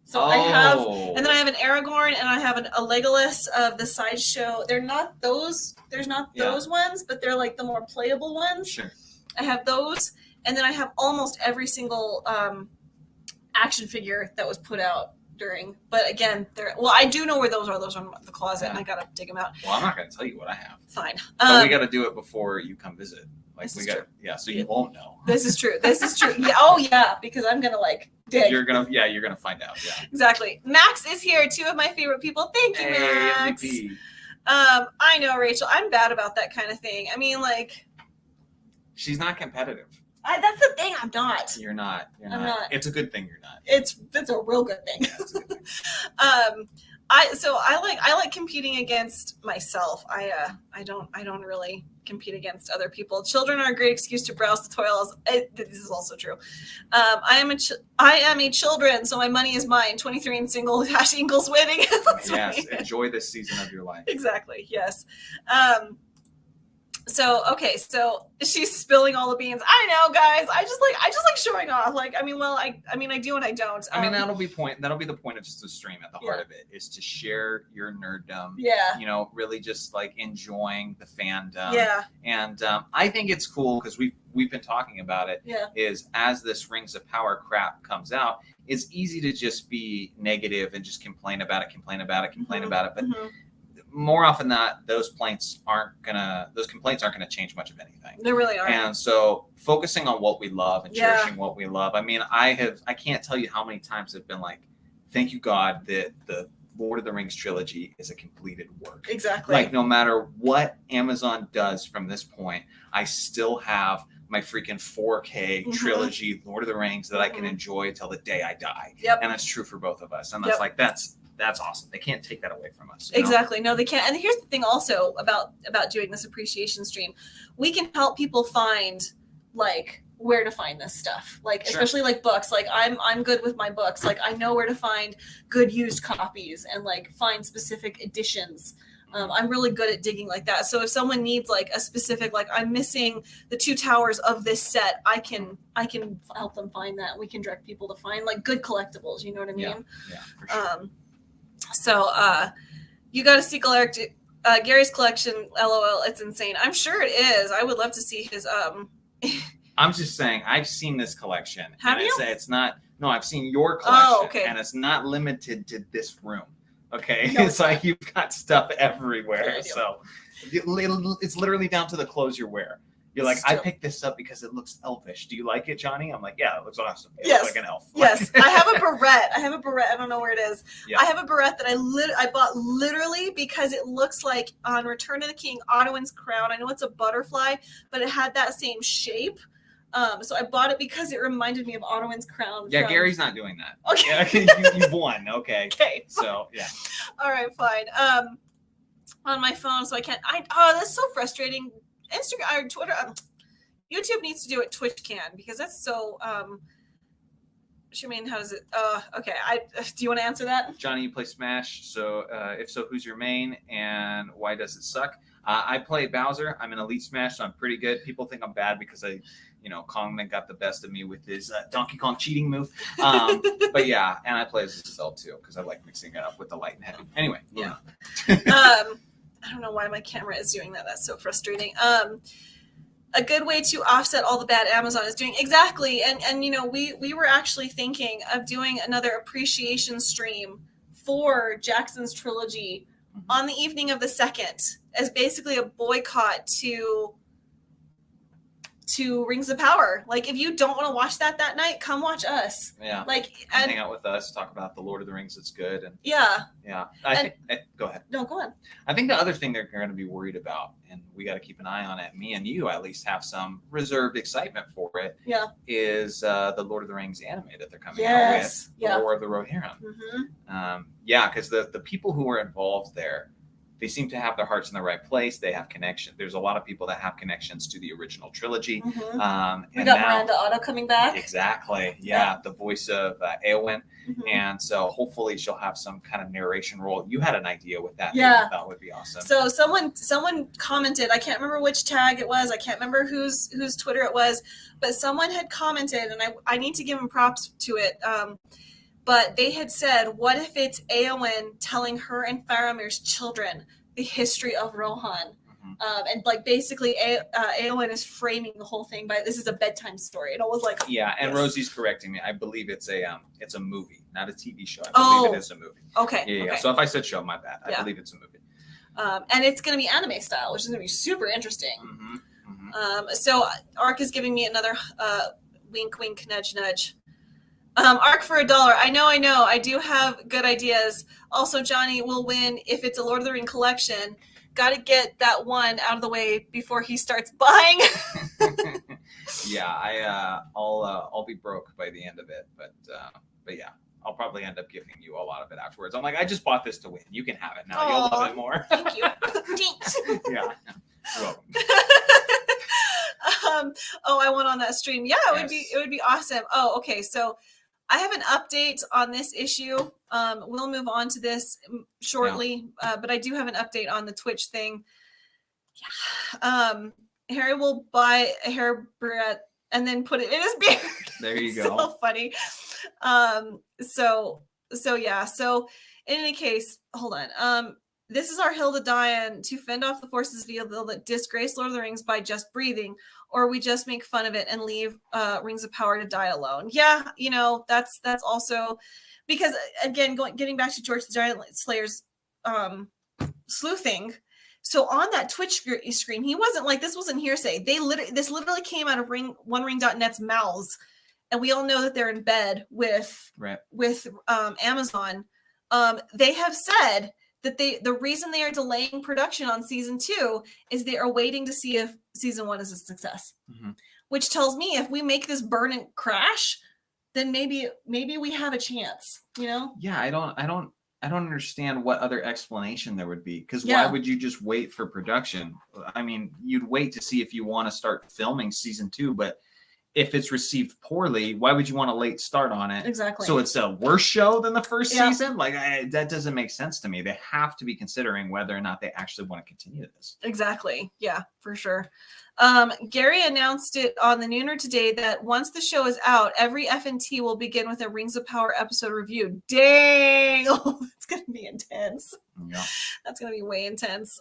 So I have, and then I have an Aragorn, and I have a Legolas of the sideshow. They're not those. There's not those ones, but they're like the more playable ones. Sure. I have those, and then I have almost every single action figure that was put out during. But again, I do know where those are. Those are in the closet, and I gotta dig them out. Well, I'm not gonna tell you what I have. Fine. But we got to do it before you come visit. Like we got, so you won't know. This is true. Yeah. Oh yeah, because I'm gonna dig. You're gonna find out. Yeah. Exactly. Max is here. Two of my favorite people. Thank you, Max. MVP. I know, Rachel. I'm bad about that kind of thing. I mean, she's not competitive. That's the thing. I'm not. You're not. I'm not. It's a good thing you're not. It's a real good thing. Yeah, it's a good thing. I like competing against myself. I don't really compete against other people. Children are a great excuse to browse tutorials. This is also true. I am a children, so my money is mine. 23 and single. # Ingles winning. Yes, enjoy this season of your life. Exactly. Yes. So she's spilling all the beans. I know, guys. I just like showing off. I do and I don't. That'll be the point of the stream. At the heart of it is to share your nerddom. Yeah. Really just enjoying the fandom. Yeah. And I think it's cool because we've been talking about it. Yeah. Is as this Rings of Power crap comes out, it's easy to just be negative and just complain about it. But more often than not, those complaints aren't gonna change much of anything. They really aren't. And so focusing on what we love and cherishing what we love. I can't tell you how many times I've been like, thank you God that the Lord of the Rings trilogy is a completed work. Exactly. No matter what Amazon does from this point, I still have my freaking 4K trilogy Lord of the Rings that I can enjoy till the day I die. Yep. And that's true for both of us. And that's that's awesome. They can't take that away from us. Exactly. No, they can't. And here's the thing also about doing this appreciation stream. We can help people find where to find this stuff. Especially books. I'm good with my books. I know where to find good used copies and find specific editions. I'm really good at digging like that. So if someone needs a specific, I'm missing the 2 towers of this set, I can help them find that. We can direct people to find good collectibles. You know what I mean? Yeah, for sure. So you got to see Gary's collection. LOL, it's insane. I'm sure it is. I would love to see his. I'm just saying, I've seen this collection. Have you? It's not. No, I've seen your collection. Oh, okay. And it's not limited to this room. Okay, No, it's you've got stuff everywhere. So it's literally down to the clothes you wear. You're I picked this up because it looks elfish. Do you like it, Johnny? I'm yeah, it looks awesome. It looks like an elf. Yes, I have a beret. I don't know where it is. Yeah. I have a beret that I bought literally because it looks like on Return of the King, Ottowan's crown. I know it's a butterfly, but it had that same shape. So I bought it because it reminded me of Ottowan's crown. Yeah, Gary's not doing that. Okay. Yeah, you've won. Okay. Okay. So yeah. All right, fine. On my phone, so I can't. That's so frustrating. Instagram or Twitter, YouTube needs to do what Twitch can because that's so Shumane, how does it? Okay. Do you want to answer that? Johnny, you play Smash. So if so, who's your main and why does it suck? I play Bowser. I'm an Elite Smash, so I'm pretty good. People think I'm bad because Kongman got the best of me with his Donkey Kong cheating move. But yeah, and I play as Cell too because I like mixing it up with the light and heavy. Anyway, yeah. I don't know why my camera is doing that. That's so frustrating. A good way to offset all the bad Amazon is doing exactly. And we were actually thinking of doing another appreciation stream for Jackson's trilogy on the evening of the 2nd as basically a boycott to Rings of Power. Like, if you don't want to watch that night, come watch us. Yeah. Like, hang out with us, talk about the Lord of the Rings. It's good. And yeah. Go ahead. No, go on. I think the other thing they're going to be worried about, and we got to keep an eye on it, me and you at least have some reserved excitement for it, is the Lord of the Rings anime that they're coming out with, the War of the Rohirrim. Because the people who were involved there, they seem to have their hearts in the right place. They have connection. There's a lot of people that have connections to the original trilogy. We got Miranda Otto coming back. Exactly. Yeah. The voice of Eowyn. And so hopefully she'll have some kind of narration role. You had an idea with that. Yeah. That would be awesome. So someone commented, I can't remember which tag it was. I can't remember whose Twitter it was, but someone had commented, and I need to give them props to it. But they had said, what if it's Eowyn telling her and Faramir's children the history of Rohan? And like basically Eowyn is framing the whole thing by this is a bedtime story. And I was like, yeah. And Rosie's correcting me. I believe it's a movie, not a TV show. I believe it is a movie. Okay. Yeah. Okay. So if I said show, my bad. I believe it's a movie. And it's going to be anime style, which is going to be super interesting. So Ark is giving me another wink, wink, nudge, nudge. Arc for $1. I know. I do have good ideas. Also, Johnny will win if it's a Lord of the Ring collection. Got to get that one out of the way before he starts buying. Yeah, I'll be broke by the end of it, but yeah, I'll probably end up giving you a lot of it afterwards. I'm like, I just bought this to win. You can have it now. You'll love it more. Thank you. Thanks. Yeah, you're welcome. I went on that stream. Yeah, it would be awesome. Oh, okay. So I have an update on this issue. We'll move on to this shortly, but I do have an update on the Twitch thing. Yeah. Harry will buy a hairbreadth and then put it in his beard. There you go. So funny. So yeah. So in any case, hold on. This is our hill to die on, to fend off the forces via that disgrace Lord of the Rings by just breathing, or we just make fun of it and leave Rings of Power to die alone. Yeah, that's also because again, getting back to George the Giant Slayer's sleuthing. So on that Twitch screen, he wasn't like, this wasn't hearsay. This literally came out of OneRing.net's mouths, and we all know that they're in bed with Amazon. They have said that the reason they are delaying production on season 2 is they are waiting to see if season 1 is a success. Which tells me if we make this burn and crash, then maybe we have a chance. Yeah, I don't understand what other explanation there would be, because why would you just wait for production? I mean, you'd wait to see if you want to start filming season 2, but if it's received poorly, why would you want a late start on it? Exactly. So it's a worse show than the first season? Like, that doesn't make sense to me. They have to be considering whether or not they actually want to continue this. Exactly. Yeah, for sure. Gary announced it on the Nooner today that once the show is out, every FNT will begin with a Rings of Power episode review. Dang! Oh, that's going to be intense. Yeah. That's going to be way intense.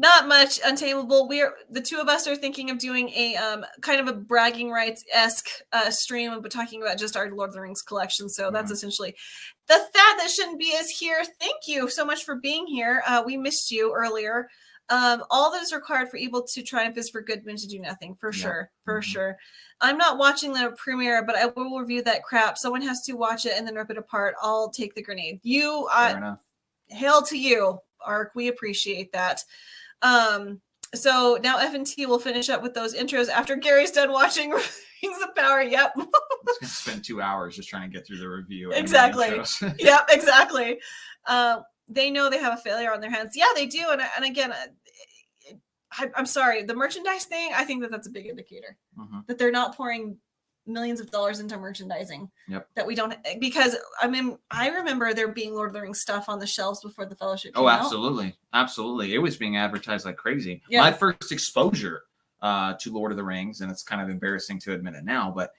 Not much Untamable. The two of us are thinking of doing a kind of a bragging rights-esque stream, but talking about just our Lord of the Rings collection. So that's essentially the Thad that shouldn't be is here. Thank you so much for being here. We missed you earlier. All that is required for evil to triumph is for good men to do nothing. For sure. For sure. I'm not watching the premiere, but I will review that crap. Someone has to watch it and then rip it apart. I'll take the grenade. Fair enough. Hail to you, Ark. We appreciate that. So now F&T will finish up with those intros after Gary's done watching Rings of Power. Yep. It's going to spend 2 hours just trying to get through the review. Exactly. Yep, exactly. They know they have a failure on their hands. Yeah, they do. And again, I'm sorry, the merchandise thing, I think that's a big indicator that they're not pouring millions of dollars into merchandising. Yep. That we don't, because I mean, I remember there being Lord of the Rings stuff on the shelves before the Fellowship came out. Absolutely. It was being advertised like crazy. Yeah. My first exposure to Lord of the Rings, and it's kind of embarrassing to admit it now, but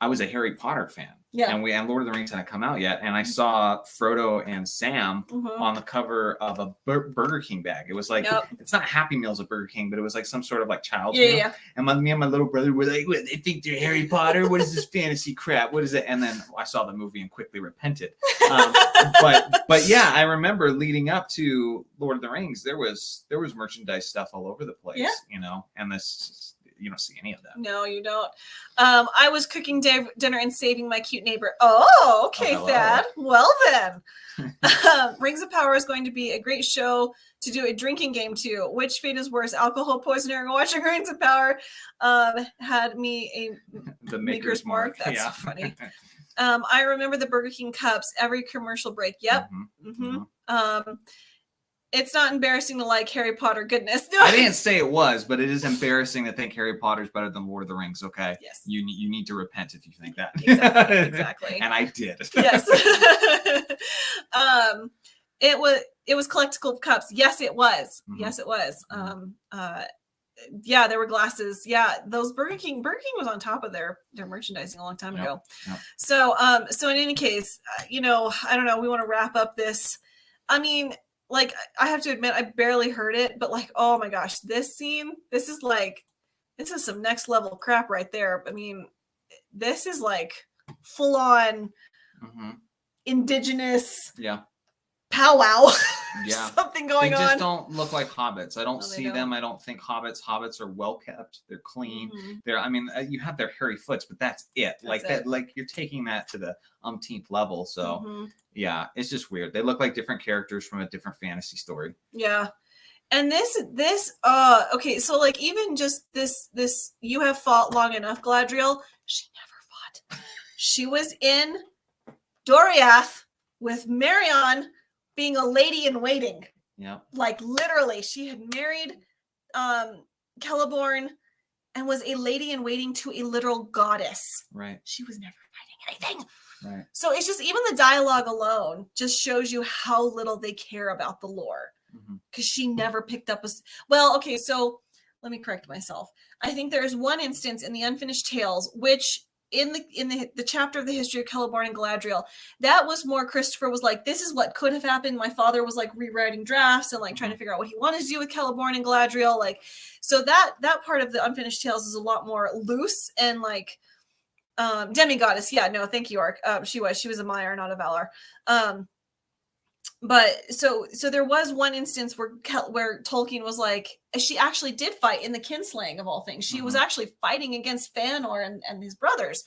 I was a Harry Potter fan. Yeah. And Lord of the Rings hadn't come out yet, and I saw Frodo and Sam on the cover of a Burger King bag. It was like, it's not Happy Meals at Burger King, but it was like some sort of like child's meal. Yeah. And me and my little brother were like, what, they think they're Harry Potter? What is this fantasy crap? What is it? And then I saw the movie and quickly repented. But yeah, I remember leading up to Lord of the Rings, there was merchandise stuff all over the place, you know, and this, you don't see any of that. No, you don't. I was cooking dinner and saving my cute neighbor. Oh, okay, Thad. Well then. Rings of Power is going to be a great show to do a drinking game to. Which fate is worse, alcohol poisoning or watching Rings of Power? Had me the Maker's Mark. That's funny. I remember the Burger King cups, every commercial break. Yep. It's not embarrassing to like Harry Potter. Goodness. No. I didn't say it was, but it is embarrassing to think Harry Potter's better than Lord of the Rings. Okay. Yes. You need to repent if you think that. Exactly. And I did. Yes. It was collectible cups. Yes, it was. Yes, it was. Yeah, there were glasses. Yeah, those Burger King was on top of their merchandising a long time ago. Yep. So in any case, you know, I don't know. We want to wrap up this. I mean, like, I have to admit, I barely heard it, but like, oh my gosh, this scene, this is some next level crap right there. I mean, this is like full on indigenous powwow. Something going on. They just don't look like hobbits. I don't see them. I don't think hobbits are well kept. They're clean. I mean, you have their hairy foots, but that's it. Like you're taking that to the umpteenth level. So yeah, it's just weird. They look like different characters from a different fantasy story. Yeah. And this okay, so like even just this you have fought long enough, Galadriel, she never fought. She was in Doriath with Marion being a lady in waiting. Yeah. Like literally, she had married Celeborn and was a lady in waiting to a literal goddess. Right. She was never fighting anything. Right. So it's just, even the dialogue alone just shows you how little they care about the lore. Because she never picked up okay, so let me correct myself. I think there is one instance in the Unfinished Tales, which in the chapter of the history of Celeborn and Galadriel, that was more Christopher was like, this is what could have happened. My father was like rewriting drafts and like trying to figure out what he wanted to do with Celeborn and Galadriel. Like, so that part of the Unfinished Tales is a lot more loose and like demigoddess. Yeah, no, thank you, Ark. She was a Maiar, not a Valar. But so there was one instance where Tolkien was like, she actually did fight in the kinslaying of all things. She was actually fighting against Fëanor and his brothers.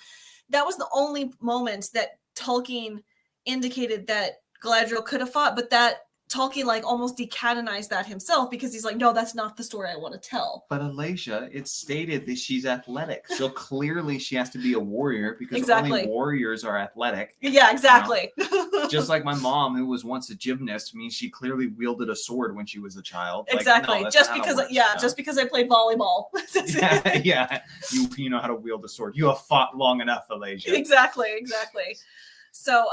That was the only moment that Tolkien indicated that Galadriel could have fought, but that Tolkien like almost decanonized that himself because he's like, no, that's not the story I want to tell. But Alasia, it's stated that she's athletic, so clearly she has to be a warrior because only warriors are athletic. Yeah, exactly. You know? Just like my mom, who was once a gymnast, means she clearly wielded a sword when she was a child. Exactly. Like, no, just because I played volleyball. yeah. You know how to wield a sword. You have fought long enough, Alasia. Exactly. So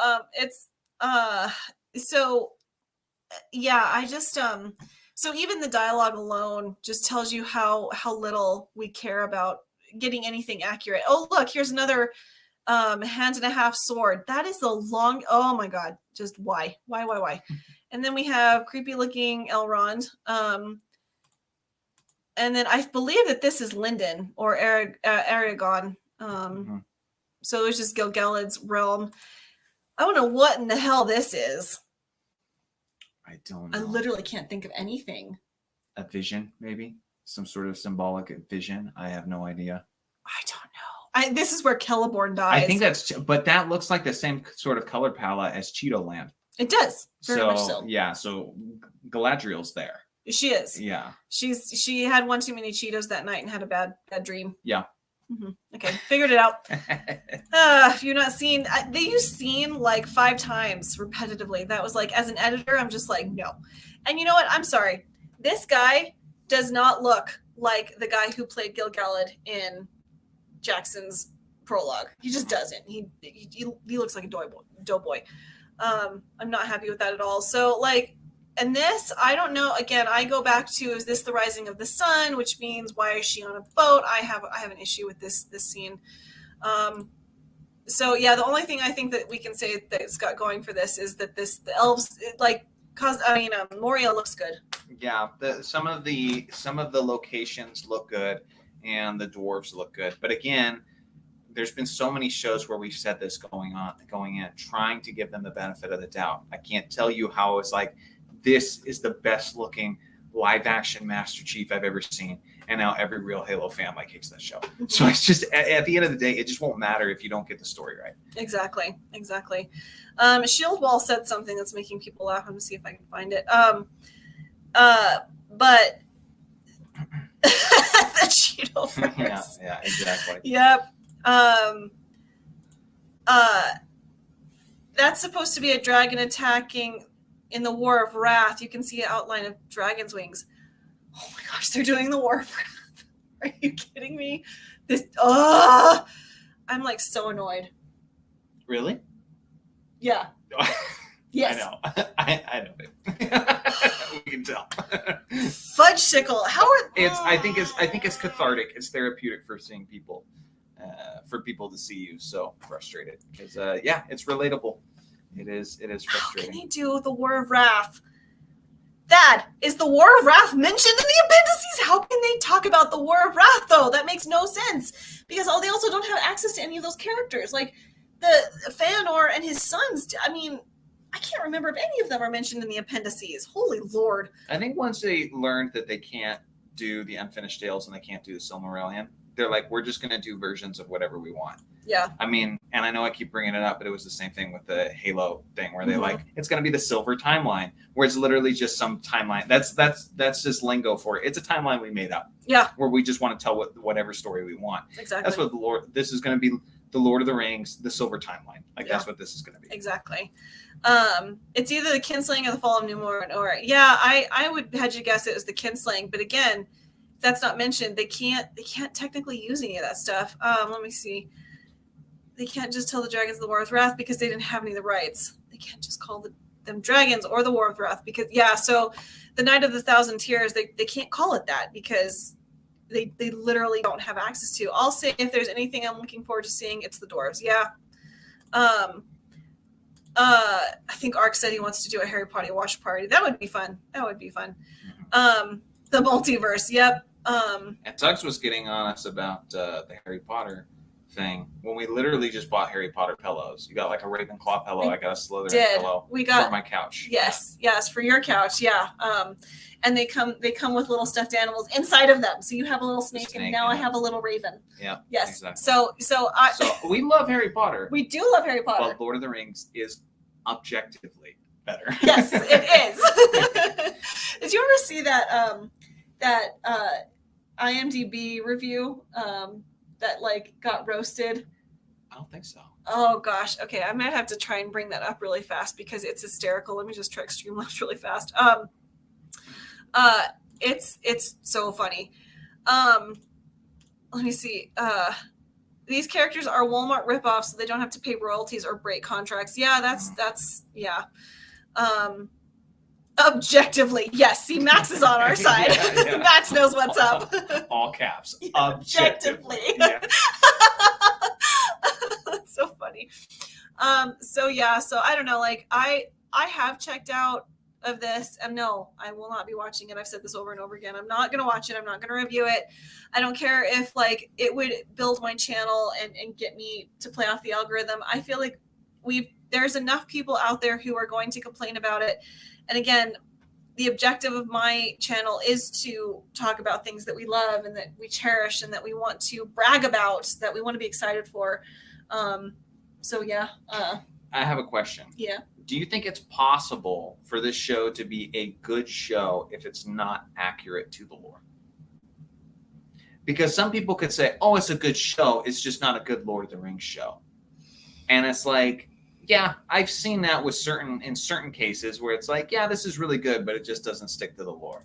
yeah, I just so even the dialogue alone just tells you how little we care about getting anything accurate. Oh, look, here's another hand and a half sword. That is oh my god, just why? And then we have creepy looking Elrond. And then I believe that this is Lindon or Aragon. So there's just Gil-galad's realm. I don't know what in the hell this is. I don't know. I literally can't think of anything. A vision, maybe? Some sort of symbolic vision? I have no idea. I don't know. This is where Celeborn dies. I think but that looks like the same sort of color palette as Cheeto Land. It does. Very much so. Yeah, so Galadriel's there. She is. Yeah. She had one too many Cheetos that night and had a bad dream. Yeah. Okay, figured it out. If you've not seen, they use scene like 5 times repetitively. That was like, as an editor, I'm just like, no. And you know what? I'm sorry. This guy does not look like the guy who played Gil-galad in Jackson's prologue. He just doesn't. He looks like a doughboy. I'm not happy with that at all. So like, and this, I don't know. Again, I go back to, is this the rising of the sun? Which means, why is she on a boat? I have an issue with this scene. So yeah, the only thing I think that we can say that it's got going for this is that the elves, Moria looks good. Yeah, some of the locations look good, and the dwarves look good. But again, there's been so many shows where we've said this going in, trying to give them the benefit of the doubt. I can't tell you how it's like, this is the best looking live action Master Chief I've ever seen. And now every real Halo fan hates that show. Mm-hmm. So it's just, at the end of the day, it just won't matter if you don't get the story right. Exactly. Shield Wall said something that's making people laugh. I'm going to see if I can find it. But the Cheeto. Yeah, exactly. Yep. That's supposed to be a dragon attacking in the War of Wrath. You can see an outline of dragon's wings. Oh my gosh, they're doing the War of Wrath. Are you kidding me? I'm like so annoyed. Really? Yeah. Yes. I know it. We can tell. Fudgesicle. How are I think it's cathartic. It's therapeutic for seeing people, for people to see you so frustrated. Because it's relatable. It is frustrating. How can they do the War of Wrath? Dad, is the War of Wrath mentioned in the appendices? How can they talk about the War of Wrath, though? That makes no sense. Because they also don't have access to any of those characters. Like, the Feanor and his sons, I mean, I can't remember if any of them are mentioned in the appendices. Holy Lord. I think once they learned that they can't do the Unfinished Tales and they can't do the Silmarillion, they're like, we're just going to do versions of whatever we want. Yeah. I mean, and I know I keep bringing it up, but it was the same thing with the Halo thing where they it's going to be the silver timeline, where it's literally just some timeline. That's just lingo for it. It's a timeline we made up. Yeah. Where we just want to tell whatever story we want. Exactly. That's what this is going to be, the Lord of the Rings, the silver timeline. That's what this is going to be. Exactly. It's either the Kinslaying or the Fall of Numenor, or I would hedge a guess it was the Kinslaying, but again, that's not mentioned. They can't technically use any of that stuff. Let me see. They can't just tell the dragons of the War of Wrath because they didn't have any of the rights. They can't just call them dragons or the War of Wrath because so the Night of the Thousand Tears, they can't call it that because they literally don't have access to. I'll say if there's anything I'm looking forward to seeing, it's the dwarves. Yeah. I think Ark said he wants to do a Harry Potter watch party. That would be fun. The multiverse. Yep. And Tux was getting on us about the Harry Potter thing when we literally just bought Harry Potter pillows. You got like a Ravenclaw pillow. I got a Slytherin pillow. We got for my couch. Yes, for your couch. Yeah. And they come with little stuffed animals inside of them. So you have a little snake and now I have a little raven. Yeah. Yes. Exactly. So we love Harry Potter. We do love Harry Potter. But Lord of the Rings is objectively better. Yes, it is. Did you ever see that IMDb review that like got roasted? I don't think so. Oh gosh. Okay, I might have to try and bring that up really fast because it's hysterical. Let me just try Streamlabs really fast. It's so funny. Let me see. These characters are Walmart ripoffs, so they don't have to pay royalties or break contracts. Yeah, that's yeah. Objectively, yes. See, Max is on our side. Yeah. Max knows what's up. All caps. Objectively. Yeah. That's so funny. So I don't know. Like I have checked out of this, and no, I will not be watching it. I've said this over and over again. I'm not going to watch it. I'm not going to review it. I don't care if like it would build my channel and get me to play off the algorithm. I feel like there's enough people out there who are going to complain about it. And again, the objective of my channel is to talk about things that we love and that we cherish and that we want to brag about, that we want to be excited for. I have a question. Yeah. Do you think it's possible for this show to be a good show if it's not accurate to the lore? Because some people could say, oh, it's a good show. It's just not a good Lord of the Rings show. And it's like, yeah, I've seen that in certain cases where it's like, yeah, this is really good, but it just doesn't stick to the lore.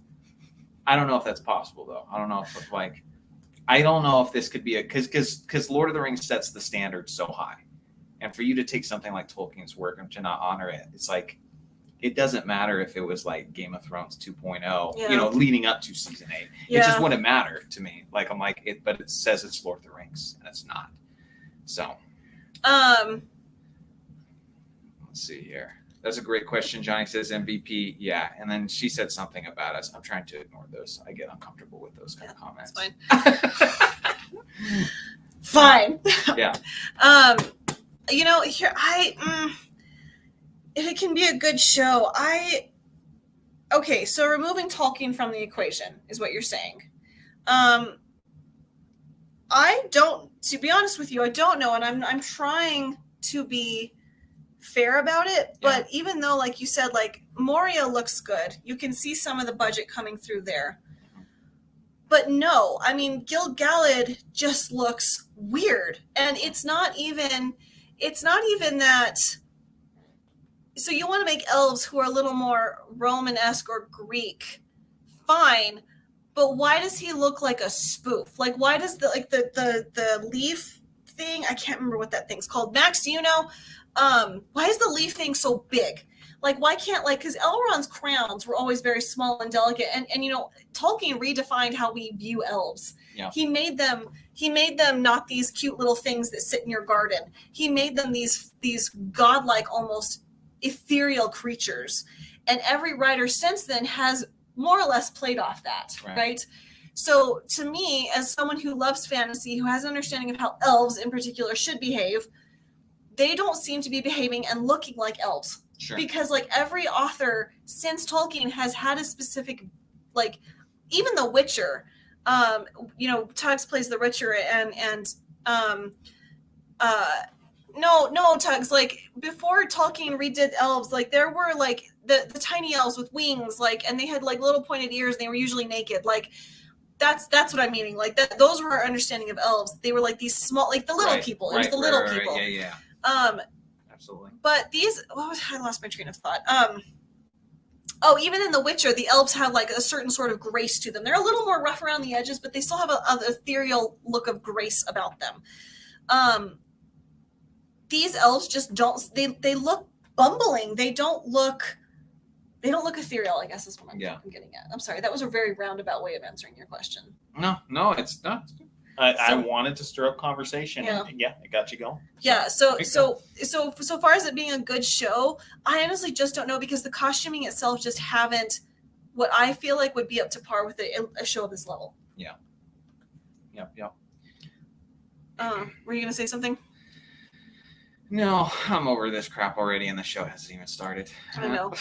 I don't know if that's possible, though. I don't know if I don't know if this could be because Lord of the Rings sets the standard so high, and for you to take something like Tolkien's work and to not honor it, it's like it doesn't matter if it was like Game of Thrones 2.0, leading up to season 8. Yeah. It just wouldn't matter to me. Like I'm like it, but it says it's Lord of the Rings, and it's not. So, let's see here. That's a great question. Johnny says MVP. Yeah. And then she said something about us. I'm trying to ignore those. I get uncomfortable with those kind of comments. Fine. Yeah. Here if it can be a good show, so removing Tolkien from the equation is what you're saying. To be honest with you, I don't know, and I'm trying to be fair about it, but even though, like you said, like Moria looks good, you can see some of the budget coming through there. But no, I mean, Gil-galad just looks weird, and it's not even that. So you want to make elves who are a little more Romanesque or Greek, fine, but why does he look like a spoof? Like, why does the leaf thing? I can't remember what that thing's called. Max, do you know? Why is the leaf thing so big? Like, why can't, because Elrond's crowns were always very small and delicate, and Tolkien redefined how we view elves. Yeah. He made them not these cute little things that sit in your garden. He made them these godlike, almost ethereal creatures, and every writer since then has more or less played off that, right? So to me, as someone who loves fantasy, who has an understanding of how elves in particular should behave, they don't seem to be behaving and looking like elves. Sure. Because every author since Tolkien has had a specific, even The Witcher, Tuggs plays The Witcher, no, Tuggs, before Tolkien redid elves, there were the tiny elves with wings, and they had little pointed ears, and they were usually naked. That's what I'm meaning. Those were our understanding of elves. They were these small, the little people. It was the little people. Yeah. Absolutely. But these, I lost my train of thought. Even in The Witcher, the elves have a certain sort of grace to them. They're a little more rough around the edges, but they still have an ethereal look of grace about them. These elves just don't. They look bumbling. They don't look ethereal, I guess is what I'm getting at. I'm sorry. That was a very roundabout way of answering your question. No, it's not. I wanted to stir up conversation. Yeah. And it got you going. Yeah. So far as it being a good show, I honestly just don't know, because the costuming itself just haven't what I feel like would be up to par with a show of this level. Yeah. Were you going to say something? No, I'm over this crap already, and the show hasn't even started. I know.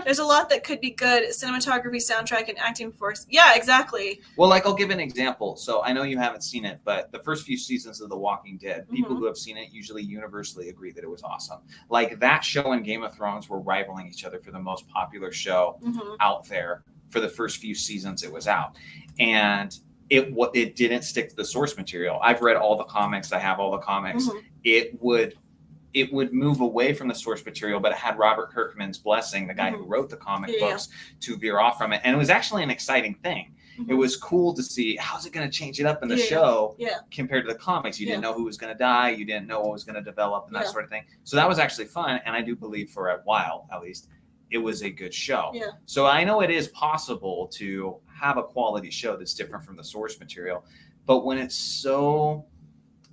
There's a lot that could be good. Cinematography, soundtrack, and acting force. Yeah, exactly. Well, I'll give an example. So I know you haven't seen it, but the first few seasons of The Walking Dead, people who have seen it usually universally agree that it was awesome. That show and Game of Thrones were rivaling each other for the most popular show out there for the first few seasons it was out. And it didn't stick to the source material. I've read all the comics. I have all the comics. It would move away from the source material, but it had Robert Kirkman's blessing, the guy who wrote the comic books, to veer off from it. And it was actually an exciting thing. It was cool to see how's it going to change it up in the show compared to the comics. You didn't know who was going to die. You didn't know what was going to develop and that sort of thing. So that was actually fun. And I do believe for a while, at least, it was a good show. Yeah. So I know it is possible to have a quality show that's different from the source material. But when it's so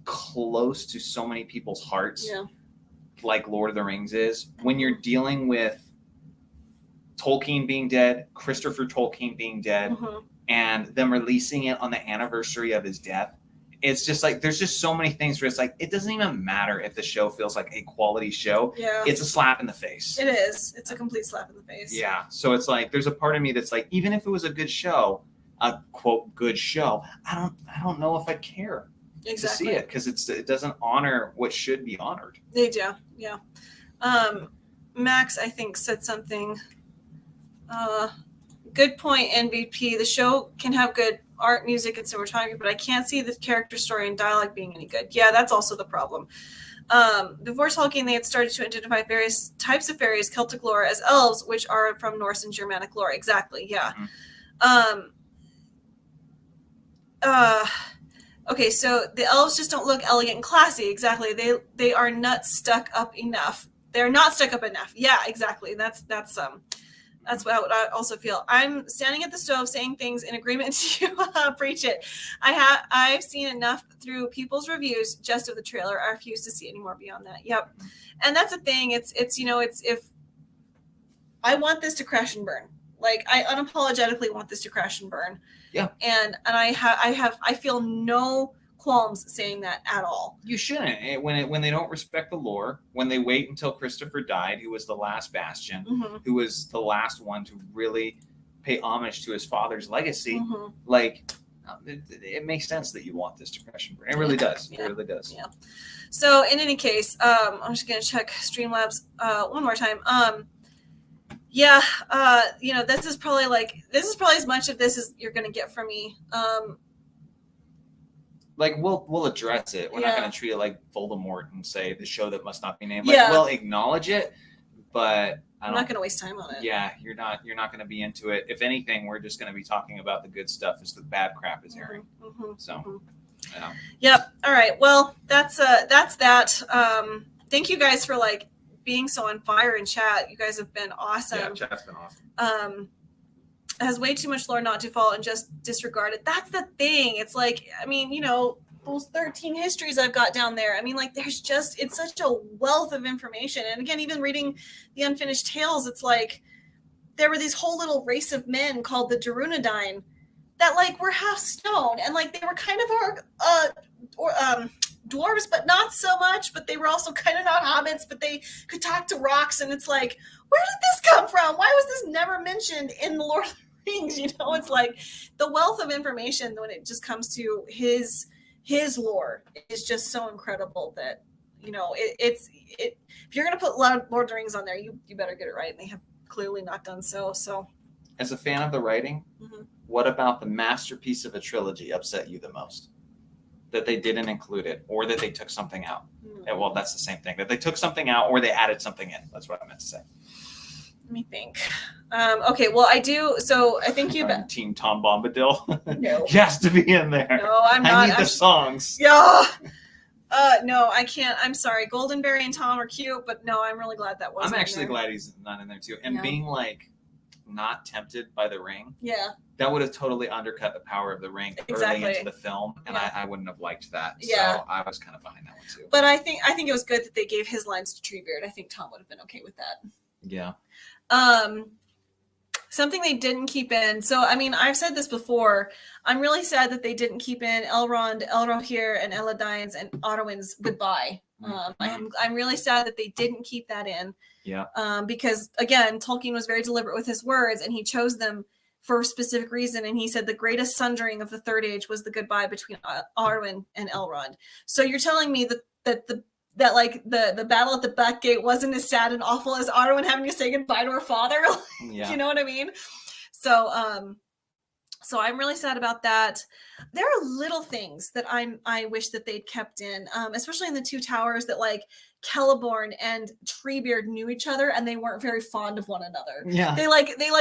close to so many people's hearts, like Lord of the Rings is, when you're dealing with Tolkien being dead, Christopher Tolkien being dead, and them releasing it on the anniversary of his death, it's just there's just so many things where it's it doesn't even matter if the show feels like a quality show. Yeah. It's a slap in the face. It is. It's a complete slap in the face. Yeah. So it's there's a part of me that's even if it was a good show, a quote good show, I don't know if I care. Exactly. To see it, because it doesn't honor what should be honored. They do, yeah. Max, I think, said something. Good point, MVP. The show can have good art, music, and cinematography, but I can't see the character story and dialogue being any good. Yeah, that's also the problem. Before Tolkien, they had started to identify various types of fairies, Celtic lore, as elves, which are from Norse and Germanic lore. Exactly, yeah. Okay, so the elves just don't look elegant and classy. Exactly. They are not stuck up enough. They're not stuck up enough. Yeah, exactly. That's what I also feel. I'm standing at the stove saying things in agreement to preach it. I've seen enough through people's reviews just of the trailer. I refuse to see any more beyond that. Yep. And that's the thing. It's if I want this to crash and burn. Like, I unapologetically want this to crash and burn. Yeah. And I feel no qualms saying that at all. You shouldn't. When they don't respect the lore, when they wait until Christopher died, who was the last Bastion, who was the last one to really pay homage to his father's legacy, like, it makes sense that you want this to crash and burn. It really does. Yeah. It really does. Yeah. So in any case, I'm just gonna check Streamlabs one more time. This is probably as much of this as you're gonna get from me. Like, we'll address it. We're not going to treat it like Voldemort and say the show that must not be named. Like, we'll acknowledge it, but I'm not going to waste time on it. Yeah, you're not going to be into it. If anything, we're just going to be talking about the good stuff as the bad crap is airing. Yeah. Yep. All right. Well, that's that. Thank you guys for like being so on fire in chat. You guys have been awesome. Yeah, chat's been awesome. Has way too much lore not to fall and just disregard it. That's the thing. It's like, I mean, those 13 histories I've got down there. I mean, like, it's such a wealth of information. And again, even reading the Unfinished Tales, it's like there were these whole little race of men called the Darunadine that like were half stone, and like they were kind of dwarves, but not so much. But they were also kind of not hobbits, but they could talk to rocks. And it's like, where did this come from? Why was this never mentioned in the Lord of the Rings? It's like the wealth of information when it just comes to his lore is just so incredible that if you're gonna put Lord of the Rings on there, you better get it right, and they have clearly not done so. So, as a fan of the writing, what about the masterpiece of a trilogy upset you the most? That they didn't include it, or that they took something out? Well, that's the same thing. That they took something out, or they added something in. That's what I meant to say. Let me think. Okay, well, I do. So I think you Team Tom Bombadil. No, he has to be in there. No, I'm not. I need the songs. Yeah. No, I can't. I'm sorry. Goldenberry and Tom are cute, but no, I'm really glad that wasn't. I'm actually glad he's not in there too. And being like not tempted by the ring. Yeah. That would have totally undercut the power of the ring early into the film, and I wouldn't have liked that. Yeah. So I was kind of behind that one too. But I think it was good that they gave his lines to Treebeard. I think Tom would have been okay with that. Yeah. Something they didn't keep in. So, I mean, I've said this before. I'm really sad that they didn't keep in Elrond, Elrohir, and Eladine's and Arwen's goodbye. I'm really sad that they didn't keep that in. Yeah. Because again, Tolkien was very deliberate with his words, and he chose them for a specific reason. And he said the greatest sundering of the Third Age was the goodbye between Arwen and Elrond. So you're telling me that the battle at the back gate wasn't as sad and awful as Arwen having to say goodbye to her father. Yeah. You know what I mean? So I'm really sad about that. There are little things that I wish that they'd kept in, especially in the Two Towers, that like Celeborn and Treebeard knew each other and they weren't very fond of one another. Yeah. They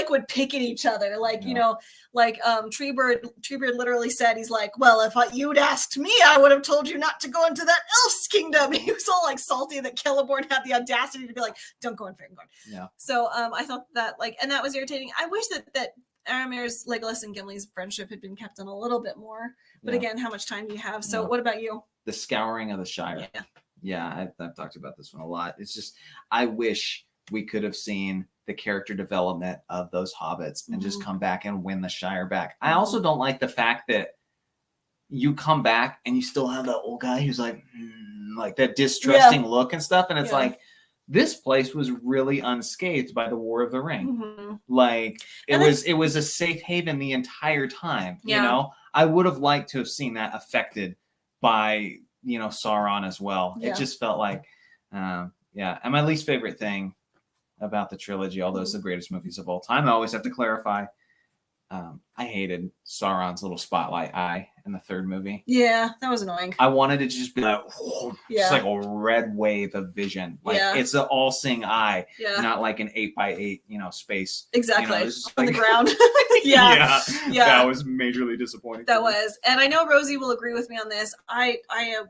would pick at each other. Like, Treebeard literally said, he's like, well, if you'd asked me, I would have told you not to go into that elf's kingdom. He was all like salty that Celeborn had the audacity to be like, don't go in Fangorn. Yeah. So I thought that and that was irritating. I wish that Aramir's, Legolas, and Gimli's friendship had been kept in a little bit more. But again, how much time do you have? So what about you? The Scouring of the Shire. Yeah, I've talked about this one a lot. It's just, I wish we could have seen the character development of those hobbits and just come back and win the Shire back. I also don't like the fact that you come back and you still have that old guy who's like that distrusting look and stuff. And it's like, this place was really unscathed by the War of the Ring. Like it was a safe haven the entire time. You know, I would have liked to have seen that affected by, Sauron as well. It just felt like, And my least favorite thing about the trilogy, although it's the greatest movies of all time, I always have to clarify, I hated Sauron's little spotlight eye in the third movie. Yeah, that was annoying. I wanted it to just be like, just like a red wave of vision. Like it's an all-seeing eye, not like an 8x8, space. Exactly. On like, the ground. yeah. That was majorly disappointing. That was. And I know Rosie will agree with me on this. I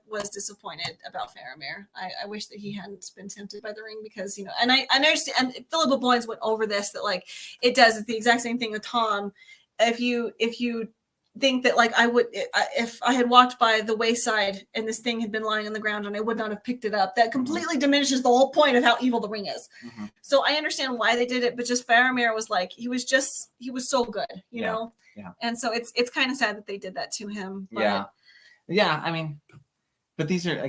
was disappointed about Faramir. I wish that he hadn't been tempted by the ring because, and I understand, and Philippa Boyens went over this, that like it does the exact same thing with Tom. If you think that like if I had walked by the wayside and this thing had been lying on the ground and I would not have picked it up, that completely diminishes the whole point of how evil the ring is. So I understand why they did it, but just Faramir was like, he was so good, you know? Yeah. And so it's kind of sad that they did that to him. But yeah. I mean, but these are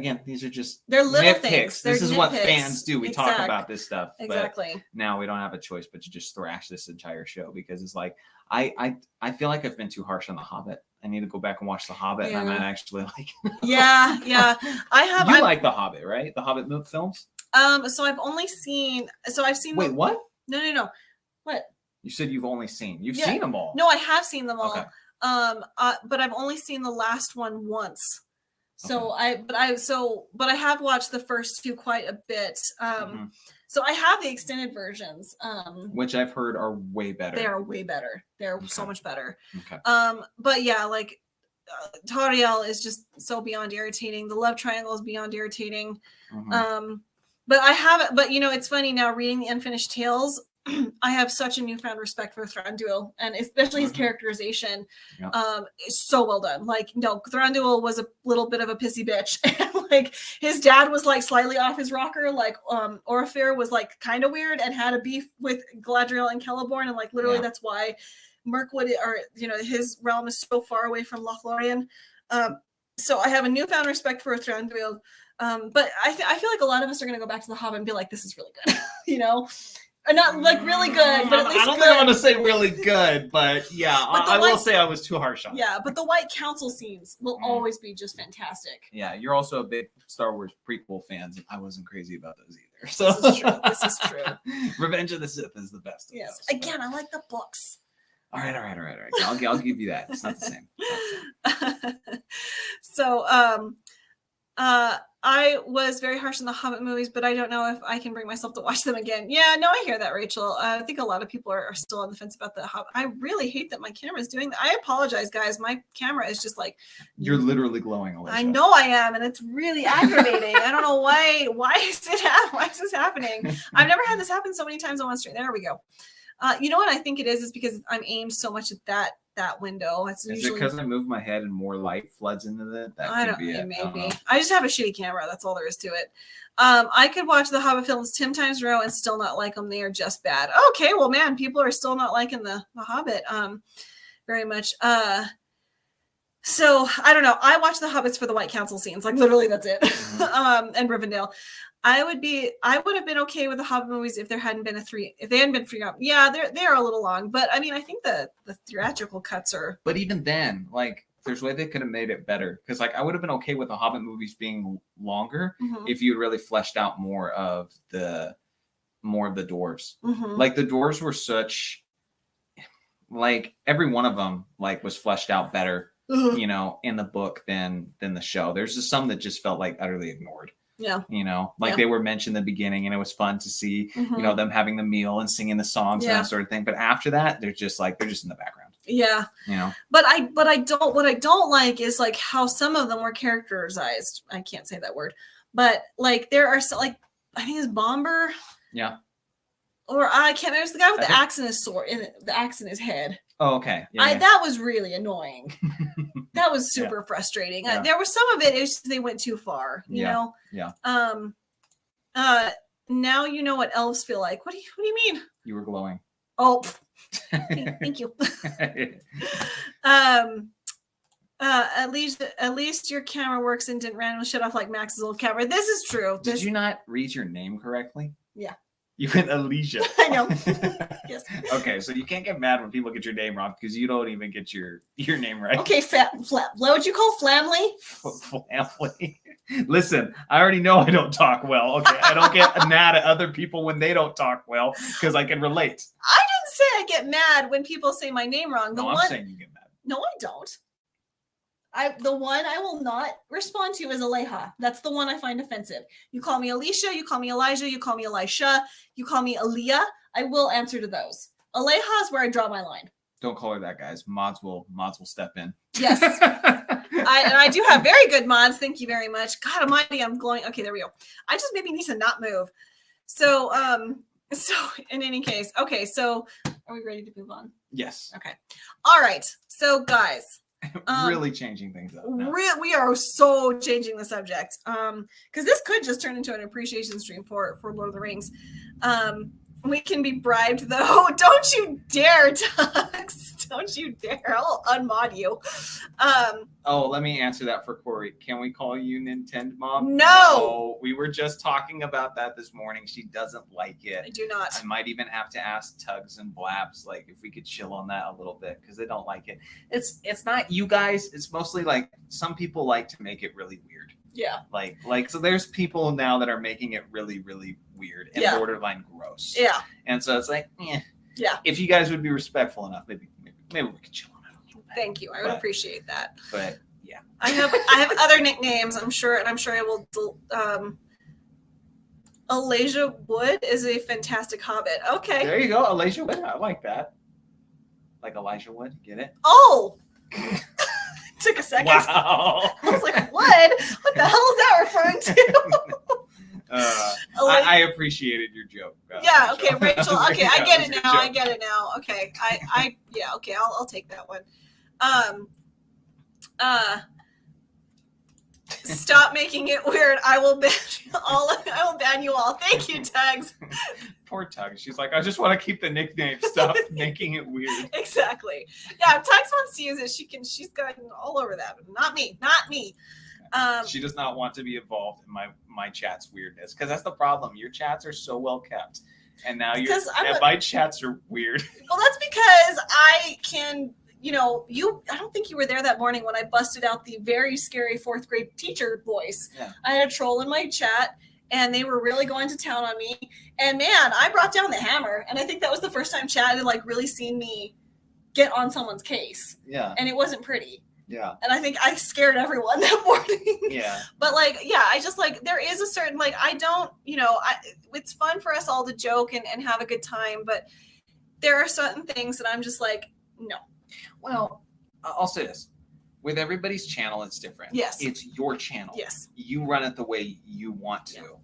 just they're little nitpicks. things. This is what fans do. We talk about this stuff. Exactly. But now we don't have a choice but to just thrash this entire show because it's like I feel like I've been too harsh on The Hobbit. I need to go back and watch The Hobbit, and I might actually like. Yeah. I like The Hobbit, right? The Hobbit films. So I've seen. Wait, what? No. What? You said you've only seen. You've seen them all. No, I have seen them all. Okay. But I've only seen the last one once. So I have watched the first two quite a bit. So I have the extended versions, which I've heard are way better. They are way better. They're so much better. Okay. But yeah, like Tauriel is just so beyond irritating. The love triangle is beyond irritating. But it's funny now reading the Unfinished Tales. I have such a newfound respect for Thranduil, and especially his characterization is so well done. Like, no, Thranduil was a little bit of a pissy bitch. Like, his dad was like slightly off his rocker. Like, Orophyr was like kind of weird and had a beef with Galadriel and Celeborn, and like literally that's why Mirkwood, or his realm is so far away from Lothlorien. So I have a newfound respect for Thranduil. But I feel like a lot of us are going to go back to The Hobbit and be like, this is really good, Or not like really good, but at least I don't think I want to say really good, but yeah, I will say I was too harsh on it. Yeah, but the White Council scenes will always be just fantastic. Yeah, you're also a big Star Wars prequel fan, and I wasn't crazy about those either. So This is true. Revenge of the Sith is the best. Yes. Those, Again, I like the books. All right. I'll give you that. It's not the same. So, I was very harsh on the Hobbit movies, but I don't know if I can bring myself to watch them again. Yeah, no, I hear that, Rachel. I think a lot of people are still on the fence about the Hobbit. I really hate that my camera is doing that. I apologize, guys. My camera is just like... You're literally glowing, Alicia. I know I am, and it's really aggravating. I don't know why. Why is this happening? I've never had this happen so many times on one stream. There we go. You know what I think it is because I'm aimed so much at that window. Is it because I move my head and more light floods into it? That could be it. Maybe. I just have a shitty camera. That's all there is to it. I could watch the Hobbit films 10 times in a row and still not like them. They are just bad. Okay, well, man, people are still not liking the Hobbit very much. So I don't know. I watch the Hobbits for the White Council scenes. Like literally, that's it. And Rivendell. I would have been okay with the Hobbit movies if they hadn't been 3 hours. Yeah, they are a little long, but I mean, I think the theatrical cuts are. But even then, like, there's a way they could have made it better. Because like, I would have been okay with the Hobbit movies being longer if you had really fleshed out more of the dwarves. Like the dwarves were such, like every one of them like was fleshed out better, in the book than the show. There's just some that just felt like utterly ignored. Yeah. They were mentioned in the beginning and it was fun to see, them having the meal and singing the songs and that sort of thing. But after that, they're just in the background. Yeah. But what I don't like is like how some of them were characterized. I can't say that word, but like there are like, I think it's Bomber. Yeah. Or I can't remember. It's the guy with the axe in his sword, the axe in his head. Oh, okay. Yeah. That was really annoying. That was super frustrating. Yeah. There was some of it. It was just, they went too far. You know. Yeah. Now you know what elves feel like. What do you mean? You were glowing. Oh, thank you. At least your camera works and didn't randomly shut off like Max's old camera. This is true. Did you not read your name correctly? Yeah. You went Alicia. I know. Yes. Okay, so you can't get mad when people get your name wrong because you don't even get your name right. Okay, what would you call Flamley? Flamley. Listen, I already know I don't talk well. Okay, I don't get mad at other people when they don't talk well because I can relate. I didn't say I get mad when people say my name wrong. I'm saying you get mad. No, I don't. The one I will not respond to is Aleha. That's the one I find offensive. You call me Alicia, you call me Elijah, you call me Elisha, you call me Aaliyah. I will answer to those. Aleha is where I draw my line. Don't call her that, guys. Mods will step in. Yes. I do have very good mods. Thank you very much. God almighty, I'm glowing. Okay, there we go. I just maybe need to not move. So in any case, okay, so are we ready to move on? Yes. Okay. All right. So guys, really changing things up now. We are so changing the subject. Because this could just turn into an appreciation stream for Lord of the Rings. We can be bribed though. Don't you dare, Tux. Don't you dare. I'll unmod you. Let me answer that for Corey. Can we call you Nintendo Mom? No. We were just talking about that this morning. She doesn't like it. I do not. I might even have to ask Tugs and Blabs, like, if we could chill on that a little bit, because they don't like it. It's not you guys. It's mostly like some people like to make it really weird. Yeah. Like so there's people now that are making it really, really weird and borderline gross. Yeah. And so it's like, yeah. If you guys would be respectful enough, maybe we could chill on it a little bit. Thank you. I would appreciate that. But yeah. I have other nicknames, I'm sure I will Elijah Wood is a fantastic hobbit. Okay. There you go. Elijah Wood. I like that. Like Elijah Wood. Get it? Oh. Took a second. Wow. I was like, what? What the hell is that referring to? I appreciated your joke. Yeah. Okay, Rachel. Okay, I get it now. Joke. I get it now. Okay. Yeah. Okay. I'll take that one. Stop making it weird. I will ban you all. Thank you, Tugs. Poor Tugs. She's like, I just want to keep the nickname. Stop making it weird. Exactly. Yeah, if Tugs wants to use it, she's gotten all over that. Not me. She does not want to be involved in my chat's weirdness, because that's the problem. Your chats are so well kept, and now my chats are weird. Well, that's because I can. I don't think you were there that morning when I busted out the very scary 4th grade teacher voice. Yeah. I had a troll in my chat, and they were really going to town on me. And man, I brought down the hammer. And I think that was the first time chat had like really seen me get on someone's case. Yeah. And it wasn't pretty. Yeah. And I think I scared everyone that morning. Yeah. But I just there is a certain, I don't, it's fun for us all to joke and have a good time. But there are certain things that I'm just like, no. Well, I'll say this. With everybody's channel, it's different. Yes. It's your channel. Yes. You run it the way you want to,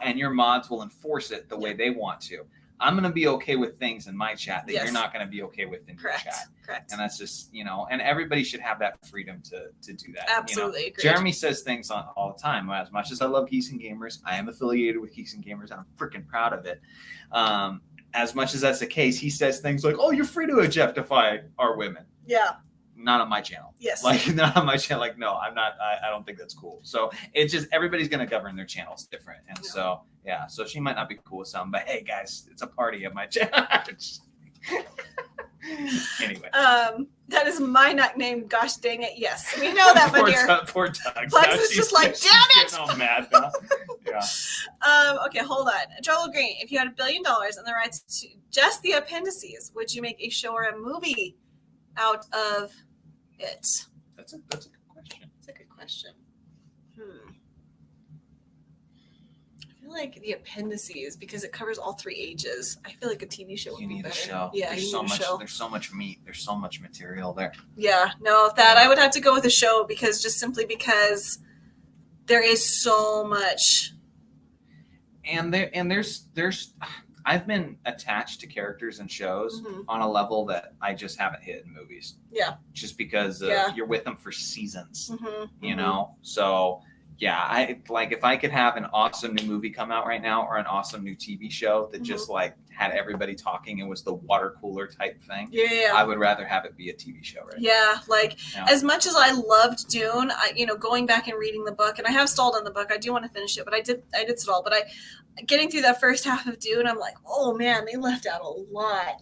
and your mods will enforce it the way they want to. I'm going to be okay with things in my chat that you're not going to be okay with in your chat. Correct. And that's just, and everybody should have that freedom to do that. Absolutely. Agreed. Jeremy says things all the time. As much as I love Geeks and Gamers, I am affiliated with Geeks and Gamers, and I'm freaking proud of it. As much as that's the case, he says things like, oh, you're free to objectify our women. Yeah. Not on my channel. Yes. Not on my channel. No, I'm not. I don't think that's cool. So it's just everybody's going to govern their channels different. And so, yeah. So she might not be cool with some, but hey, guys, it's a party at my channel. Anyway. That is my nickname. Gosh dang it. Yes. We know that, my dear. Poor Tug. Bugs is just like, damn it. Getting all mad now. Yeah. Okay, hold on. Joel Green, if you had $1 billion and the rights to just the appendices, would you make a show or a movie out of it? That's a good question. That's a good question. I feel like the appendices, because it covers all 3 ages. I feel like a TV show would be better. You need a show. Yeah, there's so much meat. There's so much material there. Yeah, no, I would have to go with a show because there is so much. And there's I've been attached to characters and shows on a level that I just haven't hit in movies. Yeah. Just because you're with them for seasons, So yeah, if I could have an awesome new movie come out right now or an awesome new TV show that just had everybody talking and was the water cooler type thing. Yeah. I would rather have it be a TV show right now. As much as I loved Dune, going back and reading the book, and I have stalled on the book. I do want to finish it, but I did stall. But getting through that first half of Dune, I'm like, oh man, they left out a lot.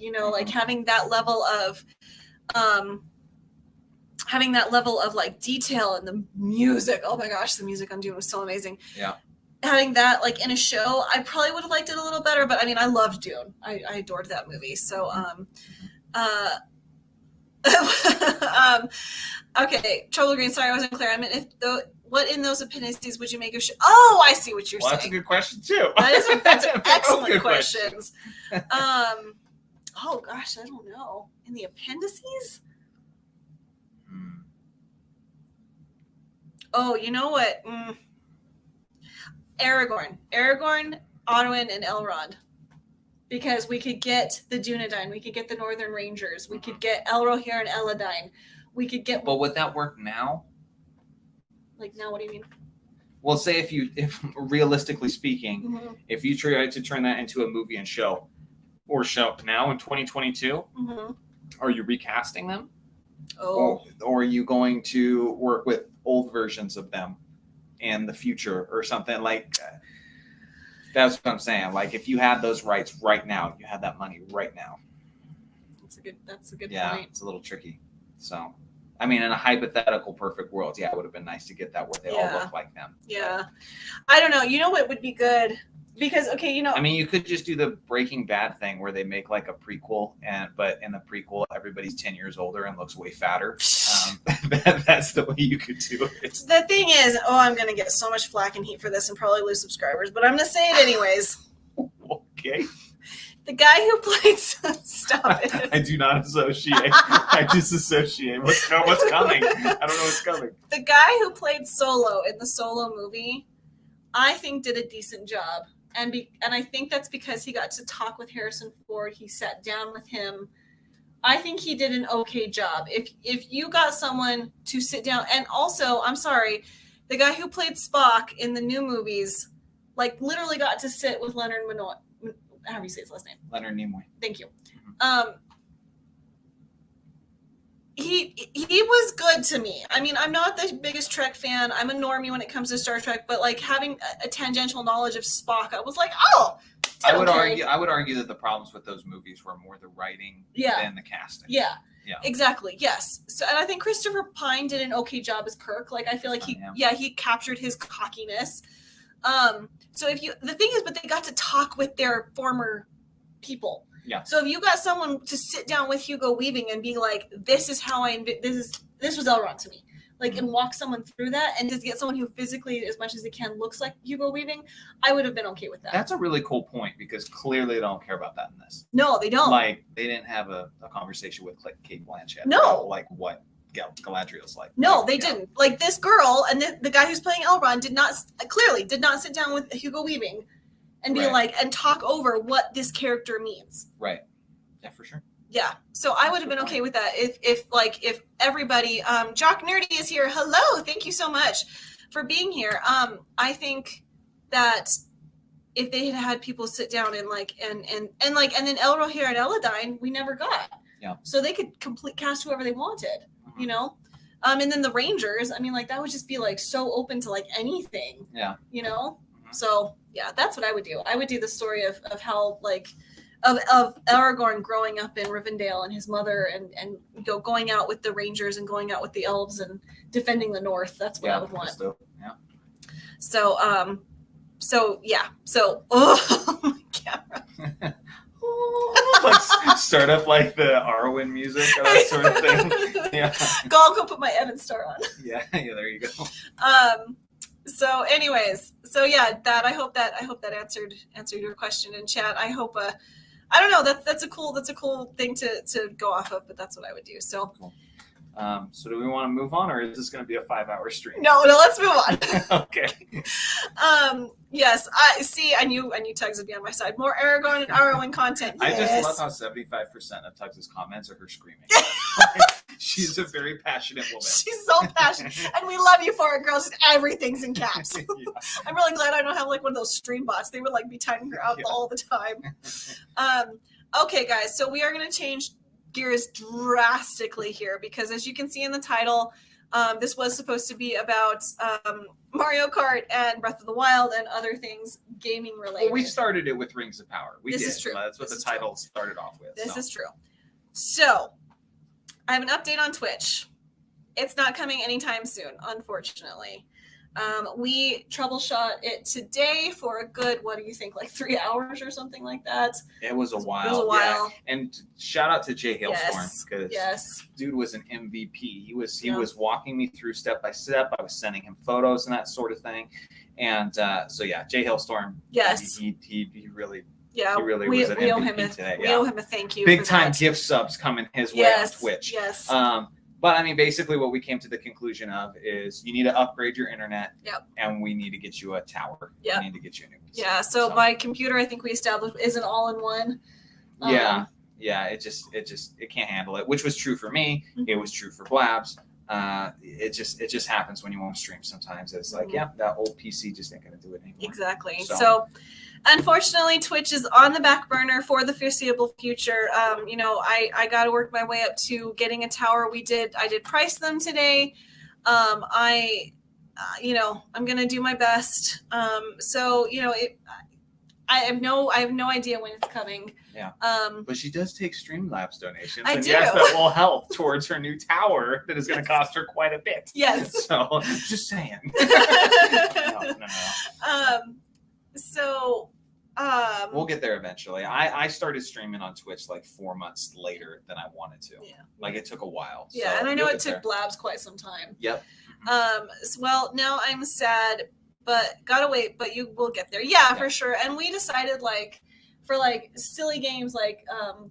Having that level of detail and the music. Oh my gosh, the music on Dune was so amazing. Yeah. Having that in a show, I probably would have liked it a little better, but I loved Dune. I adored that movie. So, Okay, Trouble Green. Sorry, I wasn't clear. I mean, what in those appendices would you make of? Oh, I see what you're saying. That's a good question too. That's an excellent questions. Oh gosh, I don't know. In the appendices? Oh, you know what? Aragorn, Arwen, and Elrond. Because we could get the Dunedain, we could get the Northern Rangers, we could get Elrohir and Eladine, we could get. But would that work now? Like now, what do you mean? Well, say if realistically speaking, if you tried to turn that into a movie and show now in 2022, are you recasting them? Oh. Or are you going to work with old versions of them in the future or something like that? That's what I'm saying. Like if you had those rights right now, you had that money right now. That's a good yeah, point. It's a little tricky. So, I mean, in a hypothetical perfect world, yeah, it would have been nice to get that where they all look like them. Yeah. I don't know. You know what would be good? Because, okay, you know. I mean, you could just do the Breaking Bad thing where they make like a prequel, but in the prequel, everybody's 10 years older and looks way fatter. That's the way you could do it. The thing is, I'm going to get so much flack and heat for this and probably lose subscribers, but I'm going to say it anyways. Okay. The guy who played... Stop it. I do not associate. I disassociate. What's coming? I don't know what's coming. The guy who played Solo in the Solo movie, I think did a decent job. And I think that's because he got to talk with Harrison Ford. He sat down with him. I think he did an okay job. If you got someone to sit down, and also, I'm sorry, the guy who played Spock in the new movies, like literally got to sit with Leonard Nimoy. How do you say his last name? Leonard Nimoy. Thank you. He was good to me. I mean, I'm not the biggest Trek fan. I'm a normie when it comes to Star Trek, but like having a tangential knowledge of Spock, I was like, oh. I would argue that the problems with those movies were more the writing than the casting. Yeah. Exactly. Yes. So, and I think Christopher Pine did an okay job as Kirk. Like, I feel like he captured his cockiness. So the thing is, but they got to talk with their former people. Yeah. So if you got someone to sit down with Hugo Weaving and be like, this is how this was Elrond to me. Like, and walk someone through that and just get someone who physically, as much as they can, looks like Hugo Weaving, I would have been okay with that. That's a really cool point because clearly they don't care about that in this. No, they don't. Like, they didn't have a conversation with Kate Blanchett. No. About, like, what Galadriel's like. No, they didn't. Like, this girl and the guy who's playing Elrond did not sit down with Hugo Weaving and be like, and talk over what this character means. Right. Yeah, for sure. Yeah. So I would have been okay with that if everybody, Jock Nerdy is here. Hello. Thank you so much for being here. I think that if they had people sit down and then Elrohir and Eladine, we never got. Yeah. So they could cast whoever they wanted, you know? And then the Rangers, I mean, like, that would just be like so open to like anything. Yeah. You know? Mm-hmm. So yeah, that's what I would do. I would do the story of how like of Aragorn growing up in Rivendell and his mother and going out with the Rangers and going out with the elves and defending the North. That's what I would want. Yeah. So yeah. So oh my camera. Like start up like the Arwen music or that sort of thing. Yeah. I'll go put my Evan Star on. Yeah, there you go. So anyways, so yeah, I hope that answered your question in chat. I hope I don't know, that's a cool thing to go off of, but that's what I would do. So cool. So do we want to move on, or is this going to be a 5-hour stream? No, let's move on. Okay. Yes, I see. I knew Tugs would be on my side. More Aragorn and Arwen content. Yes. I just love how 75% of Tugs' comments are her screaming. She's a very passionate woman. She's so passionate, and we love you for it, girls. Everything's in caps. Yeah. I'm really glad I don't have like one of those stream bots. They would like be timing her out all the time. Okay, guys. So we are going to change gears drastically here because, as you can see in the title, this was supposed to be about Mario Kart and Breath of the Wild and other things gaming related. Well, we started it with Rings of Power. This is true. That's what the title started off with. This is true. So I have an update on Twitch. It's not coming anytime soon, unfortunately. We troubleshot it today for a good, what do you think, like 3 hours or something like that? It was a while. It was a while. Yeah. And shout out to Jay Hailstorm, because dude was an MVP. He was walking me through step by step. I was sending him photos and that sort of thing. And so yeah, Jay Hailstorm. Yes. He really. Yeah, he really we was an owe him MVP today. We owe him a thank you. Big for time that. gift subs coming his way on Twitch. Yes. But I mean, basically, what we came to the conclusion of is you need to upgrade your internet. Yep. And we need to get you a tower. Yep. We need to get you a new PC. Yeah. So my computer, I think we established, is an all-in-one. Yeah. It can't handle it, which was true for me. Mm-hmm. It was true for Blabs. It just happens when you want to stream sometimes. It's like, yeah, that old PC just ain't gonna do it anymore. Exactly. So unfortunately, Twitch is on the back burner for the foreseeable future. I got to work my way up to getting a tower. I did price them today. I'm going to do my best. I have no idea when it's coming. Yeah. But she does take Streamlabs donations. I and do. Yes, that will help towards her new tower that is going to cost her quite a bit. Yes. So just saying. No. We'll get there eventually. I started streaming on Twitch like 4 months later than I wanted to. Yeah. Like it took a while. Yeah, so and I know we'll it get took there. Blabs quite some time. Yep. Well, now I'm sad, but gotta wait, but you will get there. Yeah, for sure. And we decided for silly games like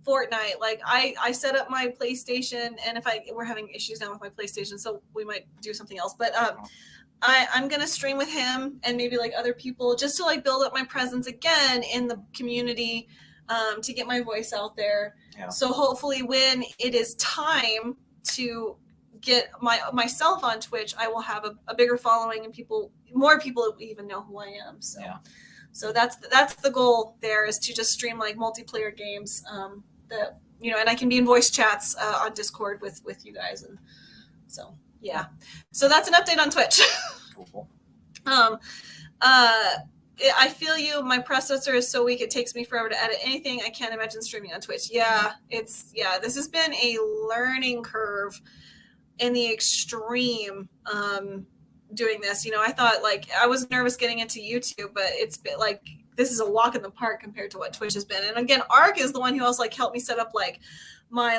Fortnite, like I set up my PlayStation, and we're having issues now with my PlayStation, so we might do something else. But I'm gonna stream with him and maybe like other people just to build up my presence again in the community, to get my voice out there. Yeah. So hopefully when it is time to get myself on Twitch, I will have a bigger following and more people even know who I am. So yeah. So that's the goal there, is to just stream like multiplayer games, and I can be in voice chats on Discord with you guys, and so yeah. So that's an update on Twitch. Cool. I feel you. My processor is so weak; it takes me forever to edit anything. I can't imagine streaming on Twitch. Yeah, this has been a learning curve in the extreme. Doing this, I thought I was nervous getting into YouTube, but it's been this is a walk in the park compared to what Twitch has been. And again, Ark is the one who else helped me set up my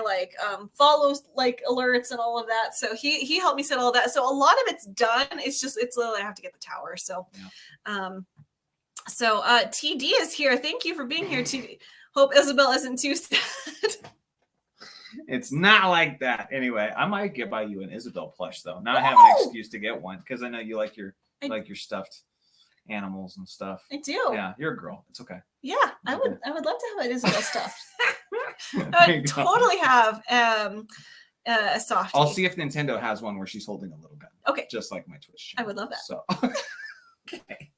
follows alerts and all of that. So he helped me set all that. So a lot of it's done. It's literally I have to get the tower. So TD is here. Thank you for being here, TD. Hope Isabel isn't too sad. It's not like that. Anyway, I might get by you an Isabel plush though. Now I have an excuse to get one because I know you like your stuffed animals and stuff. I do. Yeah, you're a girl. It's okay. Yeah, I would love to have an Isabel stuffed. I would totally have a softie. I'll see if Nintendo has one where she's holding a little gun. Okay. Just like my Twitch I channel. would love that. So Okay.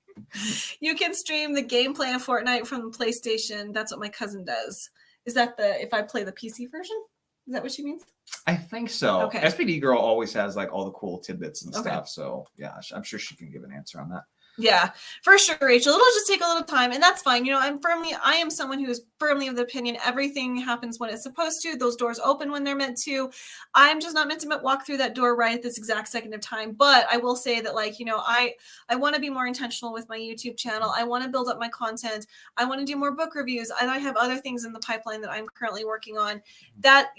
You can stream the gameplay of Fortnite from the PlayStation. That's what my cousin does. Is that if I play the PC version? Is that what she means? I think so. Okay. SPD Girl always has all the cool tidbits and Okay. stuff. So yeah, I'm sure she can give an answer on that. Yeah, for sure, Rachel. It'll just take a little time, and that's fine. I am someone who is firmly of the opinion everything happens when it's supposed to. Those doors open when they're meant to. I'm just not meant to walk through that door right at this exact second of time. But I will say that, I want to be more intentional with my YouTube channel. I want to build up my content. I want to do more book reviews, and I have other things in the pipeline that I'm currently working on. That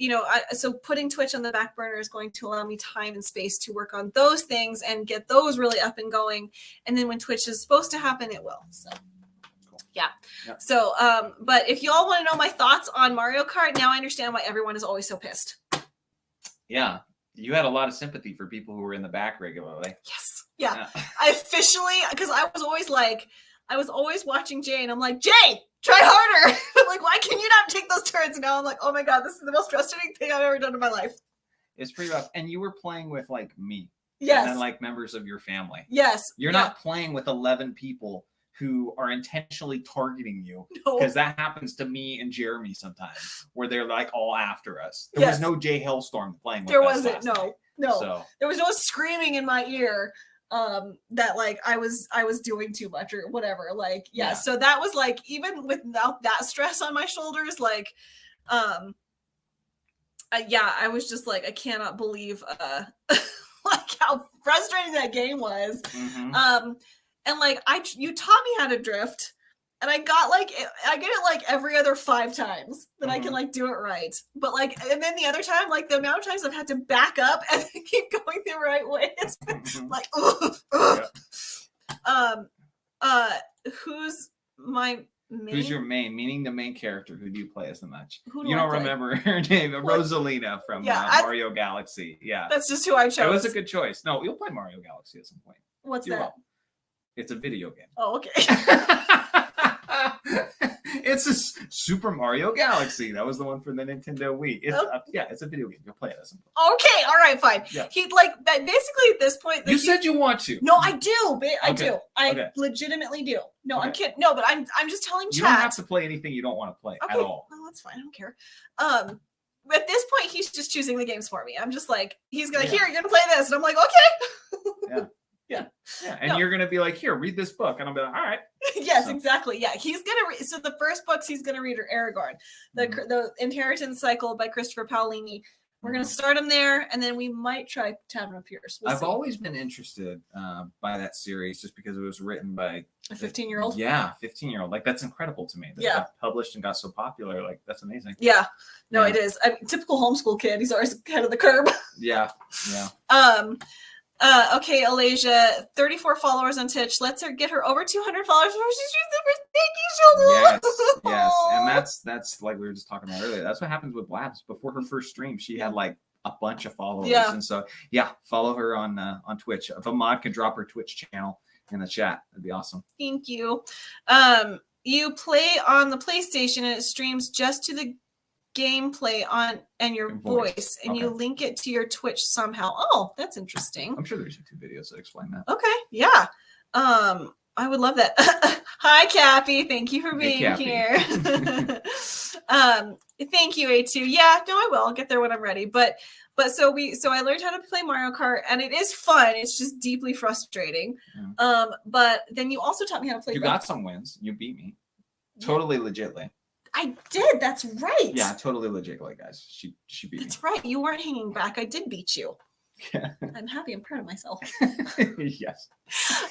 so putting Twitch on the back burner is going to allow me time and space to work on those things and get those really up and going. And then when Twitch is supposed to happen, it will. So Cool. yeah. Yep. So but if you all want to know my thoughts on Mario Kart, now I understand why everyone is always so pissed. Yeah. You had a lot of sympathy for people who were in the back regularly. Yes. Yeah. I officially, because I was always watching Jay, and I'm like, Jay, try harder. I'm like, why can you not take those turns? And now I'm like, oh my God, this is the most frustrating thing I've ever done in my life. It's pretty rough. And you were playing with me. Yes. And then members of your family. Yes. You're not playing with 11 people who are intentionally targeting you, No. because that happens to me and Jeremy sometimes, where they're all after us. There was no Jay Hailstorm playing with There us wasn't. last night. No. So There was no screaming in my ear that I was doing too much or whatever. Yeah. So that was even without that stress on my shoulders, I was just I cannot believe how frustrating that game was. Mhm. And like you taught me how to drift, and I get it like every other 5 times that I can like do it right. But like, and then the other time, like the amount of times I've had to back up and keep going the right way, it's been like, who's my main? Who's your main? Meaning the main character. Who do you play as the much? Who do You I don't play? remember her name? Rosalina from Mario Galaxy. Yeah, That's just who I chose. it was a good choice. No, you'll play Mario Galaxy at some point. What's You that? will. It's a video game. Oh, okay. It's a Super Mario Galaxy. That was the one for the Nintendo Wii. It's it's a video game. You'll play it at some point. Okay, all right, fine. Yeah. He like that basically at this point. You said you want to. No, I do. I Okay. do. I Okay. legitimately do. No, I'm Okay. kidding. No, but I'm just telling You chat. don't have to play anything you don't want to play Okay, at all. well, that's fine. I don't care. At this point, he's just choosing the games for me. I'm just like, he's gonna you're gonna play this, and I'm like, okay. Yeah, and you're gonna be like, here, read this book, and I'll be like, all right. Yes, So- exactly. Yeah, he's gonna read. So the first books he's gonna read are Aragorn, the Inheritance Cycle by Christopher Paolini. We're gonna start him there, and then we might try Tavern of Pierce. We'll I've see. always been interested by that series just because it was written by A 15-year-old. Yeah, 15-year-old. Like that's incredible to me. That it got published and got so popular. Like that's amazing. Yeah, no, Yeah. it is. Typical homeschool kid. He's always ahead of the curve. Yeah. Okay, Alasia, 34 followers on Twitch. Let's get her over 200 followers before she streams the first. Thank you, Sheldon. Yes, and that's like we were just talking about earlier. That's what happens with Labs. Before her first stream, she had like a bunch of followers, and so follow her on Twitch. If a mod could drop her Twitch channel in the chat, that'd be awesome. Thank you. You play on the PlayStation and it streams just to the gameplay on and your voice, and you link it to your Twitch somehow. Oh, that's interesting. I'm sure there's YouTube videos that explain that. Okay, yeah. I would love that. Hi, Cappy. Thank you for being here. Thank you, A2. Yeah, no, I will. I'll get there when I'm ready. But so I learned how to play Mario Kart, and it is fun. It's just deeply frustrating. Yeah. But then you also taught me how to play. You got some wins. You beat me. Totally legitly. I did. That's right. Yeah, totally legitly, guys. She beat me. That's right. You weren't hanging back. I did beat you. Yeah. I'm happy. I'm proud of myself. Yes.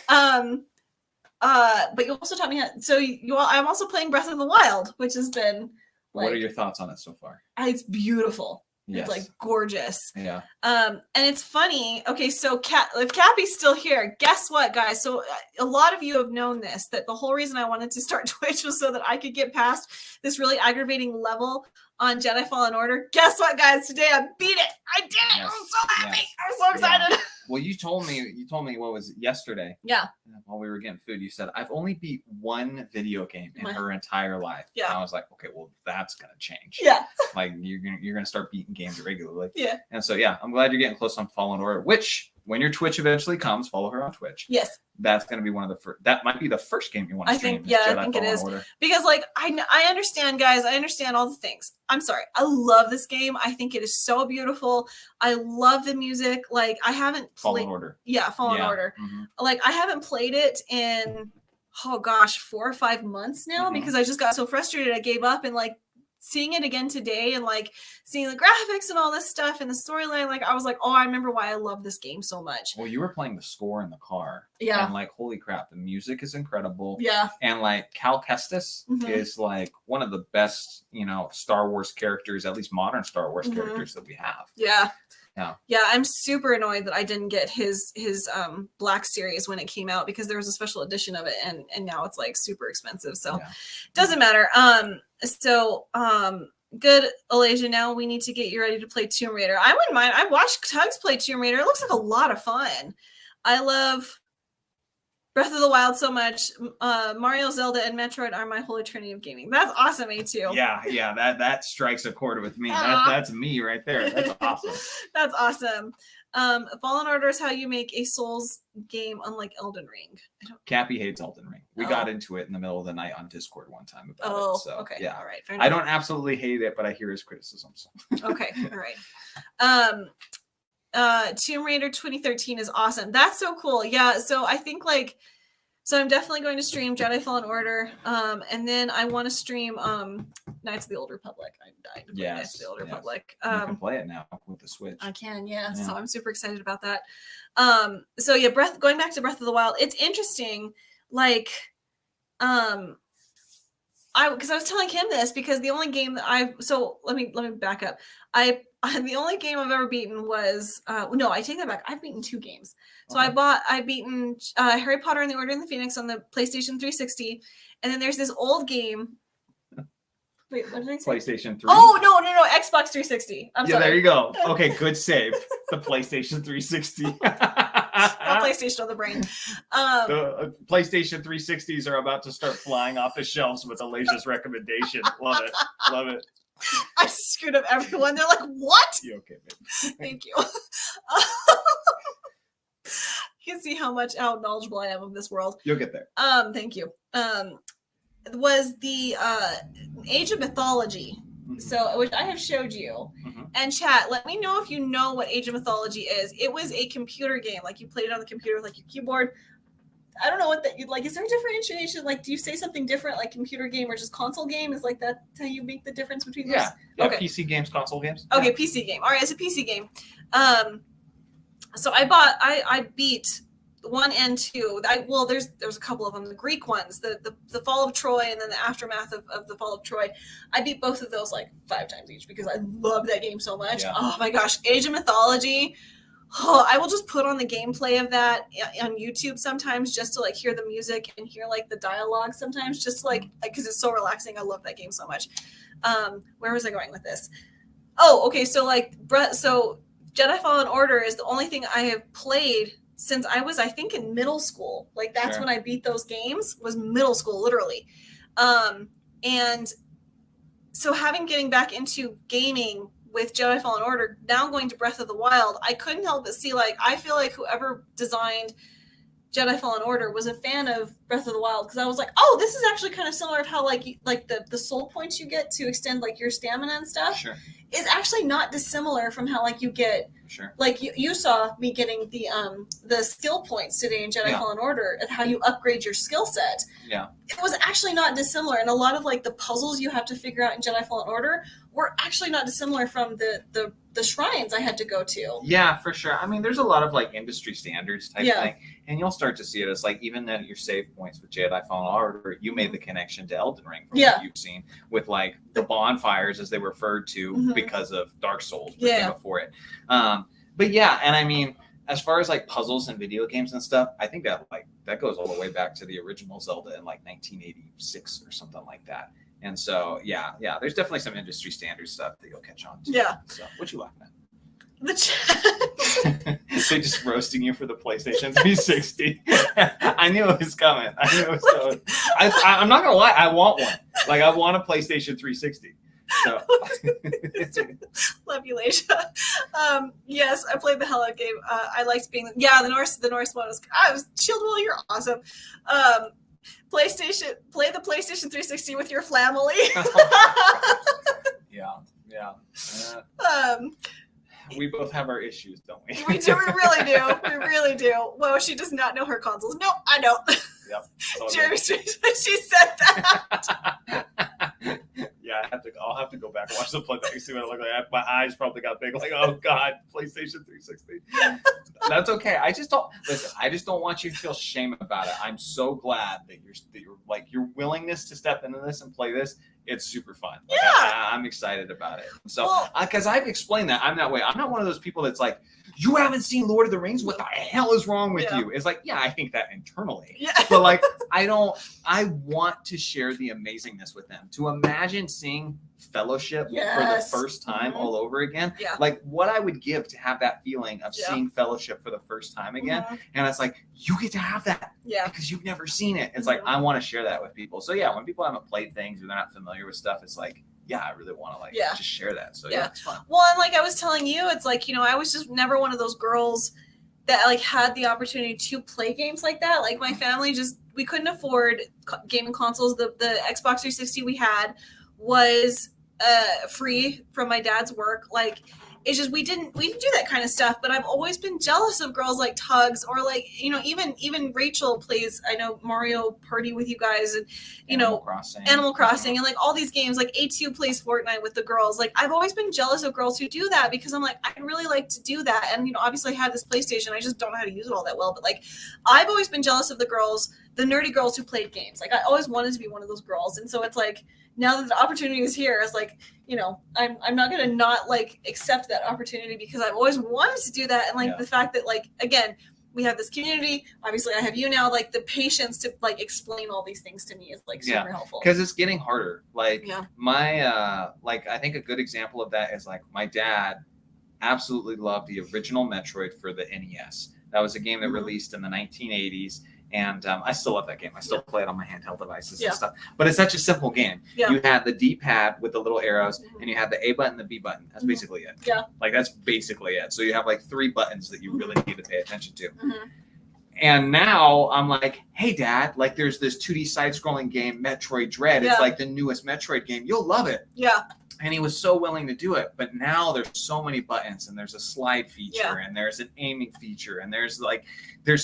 But you also taught me how. So I'm also playing Breath of the Wild, which has been. What are your thoughts on it so far? It's beautiful. Yes. It's like gorgeous. Yeah. And it's if Cappy's still here, guess what, guys? So a lot of you have known this, that the whole reason I wanted to start Twitch was so that I could get past this really aggravating level on Jedi Fallen Order. Guess what, guys? Today I beat it. I did it. Yes. I'm so happy. Yes. I'm so excited. Yeah. Well, you told me what was it, yesterday? Yeah. While we were getting food, you said I've only beat one video game in My- her entire life. Yeah. And I was like, okay, well that's gonna change. Yeah. Like you're gonna start beating games regularly. Yeah. And so I'm glad you're getting close on Fallen Order. Which when your Twitch eventually comes, follow her on Twitch. Yes. That's gonna be one of the first. That might be the first game you want to stream. I think it is. Because I understand, guys. I understand all the things. I'm sorry. I love this game. I think it is so beautiful. I love the music. Like I haven't played. Fallen Order. Yeah, Fallen Order. Mm-hmm. Like I haven't played it in 4 or 5 months now because I just got so frustrated. I gave up, and like seeing it again today and like seeing the graphics and all this stuff and the storyline, like I was like, oh, I remember why I love this game so much. Well, you were playing the score in the car. Yeah. And like, holy crap, the music is incredible. Yeah. And like Cal Kestis is like one of the best, Star Wars characters, at least modern Star Wars characters that we have. Yeah. Yeah. Yeah, I'm super annoyed that I didn't get his Black Series when it came out because there was a special edition of it and now it's like super expensive. So doesn't matter. Good, Alasia. Now we need to get you ready to play Tomb Raider. I wouldn't mind. I watched Tugs play Tomb Raider. It looks like a lot of fun. I love Breath of the Wild so much. Mario, Zelda, and Metroid are my holy trinity of gaming. That's awesome, A2. Yeah, that strikes a chord with me. That's me right there. That's awesome. That's awesome. Fallen Order is how you make a Souls game unlike Elden Ring. Cappy hates Elden Ring. We got into it in the middle of the night on Discord one time about it. So, okay. Yeah. All right. I don't absolutely hate it, but I hear his criticisms. Okay. All right. Tomb Raider 2013 is awesome. That's so cool. Yeah. So I think So I'm definitely going to stream Jedi Fallen Order, and then I want to stream Knights of the Old Republic. I'm dying to play Knights of the Old Republic. You can play it now with the Switch. I can, yeah. So I'm super excited about that. So yeah, going back to Breath of the Wild, it's interesting. Like, because I was telling him this because the only game that let me back up. The only game I've ever beaten was no, I take that back. I've beaten 2 games. So I beaten Harry Potter and the Order of the Phoenix on the PlayStation 360, and then there's this old game. Wait, what did I say? PlayStation 3. Oh no, Xbox 360. I'm sorry. There you go. Okay, good save. The PlayStation 360. No PlayStation on the brain. The PlayStation 360s are about to start flying off the shelves with Alicia's recommendation. Love it. Love it. I screwed up everyone. They're like, what? You okay, babe? Thank you. You can see how knowledgeable I am of this world. You'll get there. Thank you. Was the Age of Mythology. So, which I have showed you. And chat, let me know if you know what Age of Mythology is. It was a computer game. Like, you played it on the computer with, like, your keyboard. I don't know what that you like. Is there a differentiation? Like, do you say something different, like computer game or just console game? Is like that how you make the difference between those? Yeah. Okay. PC games, console games. Okay, PC game. All right, it's a PC game. So I beat 1 and 2. There's a couple of them. The Greek ones, the Fall of Troy, and then the aftermath of the Fall of Troy. I beat both of those like 5 times each because I love that game so much. Yeah. Oh my gosh, Age of Mythology. Oh, I will just put on the gameplay of that on YouTube sometimes just to like hear the music and hear like the dialogue sometimes just to, like because it's so relaxing. I love that game so much. Where was I going with this? Oh, okay. So Jedi Fallen Order is the only thing I have played since I was, I think, in middle school. Like that's when I beat those games, was middle school, literally. And so getting back into gaming with Jedi Fallen Order, now going to Breath of the Wild, I couldn't help but see, like, I feel like whoever designed Jedi Fallen Order was a fan of Breath of the Wild, because I was like, oh, this is actually kind of similar to how like the soul points you get to extend like your stamina and stuff is actually not dissimilar from how like you get like you saw me getting the skill points today in Jedi Fallen Order and how you upgrade your skill set. It was actually not dissimilar, and a lot of like the puzzles you have to figure out in Jedi Fallen Order were actually not dissimilar from the shrines I had to go to. Yeah, for sure. I mean, there's a lot of like industry standards type thing, and you'll start to see it as like even at your save points with Jedi Fallen Order, you made the connection to Elden Ring from what you've seen with like the bonfires as they referred to because of Dark Souls before it. But yeah, and I mean, as far as like puzzles and video games and stuff, I think that goes all the way back to the original Zelda in like 1986 or something like that. And so, yeah, there's definitely some industry standard stuff that you'll catch on to. Yeah. So, what you laughing at? The chat. They're just roasting you for the PlayStation 360. I knew it was coming. I'm not gonna lie. I want one. Like, I want a PlayStation 360. So. Love you, Laisha. Yes, I played the hell out game. I liked being the Norse one was Shield Wall, you're awesome. Play the PlayStation 360 with your family. Yeah. We both have our issues, don't we? We do. We really do. Well, she does not know her consoles. No, I don't. Yep. Jeremy Street, she said that. Yeah, I'll have to go back and watch the playback and see what I look like. My eyes probably got big. Like, oh God, PlayStation 360. That's okay. I just don't want you to feel shame about it. I'm so glad that you're like your willingness to step into this and play this. It's super fun. Like, I'm excited about it. So, because I've explained that I'm that way. I'm not one of those people that's like, you haven't seen Lord of the Rings? What the hell is wrong with you? It's like, I think that internally. Yeah. But like, I want to share the amazingness with them. To imagine seeing Fellowship for the first time all over again. Yeah. Like what I would give to have that feeling of seeing Fellowship for the first time again. And it's like, you get to have that. Yeah. Because you've never seen it. It's like, I want to share that with people. So yeah, when people haven't played things or they're not familiar with stuff, it's like, I really want to just share that. So it's fun. Well, and like I was telling you, it's like, I was just never one of those girls that like had the opportunity to play games like that. Like my family we couldn't afford gaming consoles. The Xbox 360 we had was free from my dad's work. Like, It's just we didn't do that kind of stuff. But I've always been jealous of girls like Tugs, or like, you know, even Rachel plays, I know, Mario Party with you guys, and Animal Crossing and like all these games. Like A2 plays Fortnite with the girls. Like I've always been jealous of girls who do that, because I'm like, I'd really like to do that. And you know, obviously I have this PlayStation, I just don't know how to use it all that well. But like I've always been jealous of the girls, the nerdy girls who played games. Like I always wanted to be one of those girls. And so it's like, now that the opportunity is here, it's like, you know, I'm not going to not like accept that opportunity, because I've always wanted to do that. And like the fact that, like, again, we have this community, obviously I have you now, like the patience to like explain all these things to me is like super helpful. Because it's getting harder. Like my, like, I think a good example of that is like my dad absolutely loved the original Metroid for the NES. That was a game that released in the 1980s. And I still love that game. I still play it on my handheld devices and stuff. But it's such a simple game. Yeah. You had the D-pad with the little arrows, and you had the A button, the B button. That's basically it. Yeah. Like, that's basically it. So you have, like, 3 buttons that you really need to pay attention to. And now I'm like, hey, Dad, like, there's this 2D side-scrolling game, Metroid Dread. It's, like, the newest Metroid game. You'll love it. Yeah. And he was so willing to do it. But now there's so many buttons, and there's a slide feature, and there's an aiming feature, and there's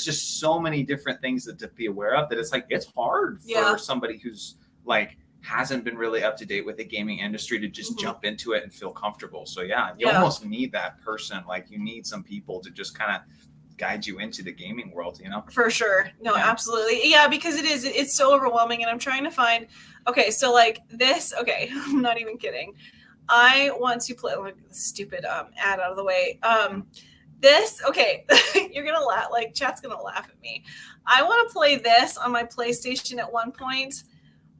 just so many different things to be aware of, that it's like, it's hard for somebody who's like hasn't been really up to date with the gaming industry to just jump into it and feel comfortable. So you almost need that person. Like, you need some people to just kind of guide you into the gaming world, you know? For sure. No, absolutely. Yeah, because it's so overwhelming, and I'm trying to find, okay, so like this, okay, I'm not even kidding. I want to play, like, stupid ad out of the way. This, okay, you're gonna laugh, like, chat's gonna laugh at me. I want to play this on my PlayStation at one point,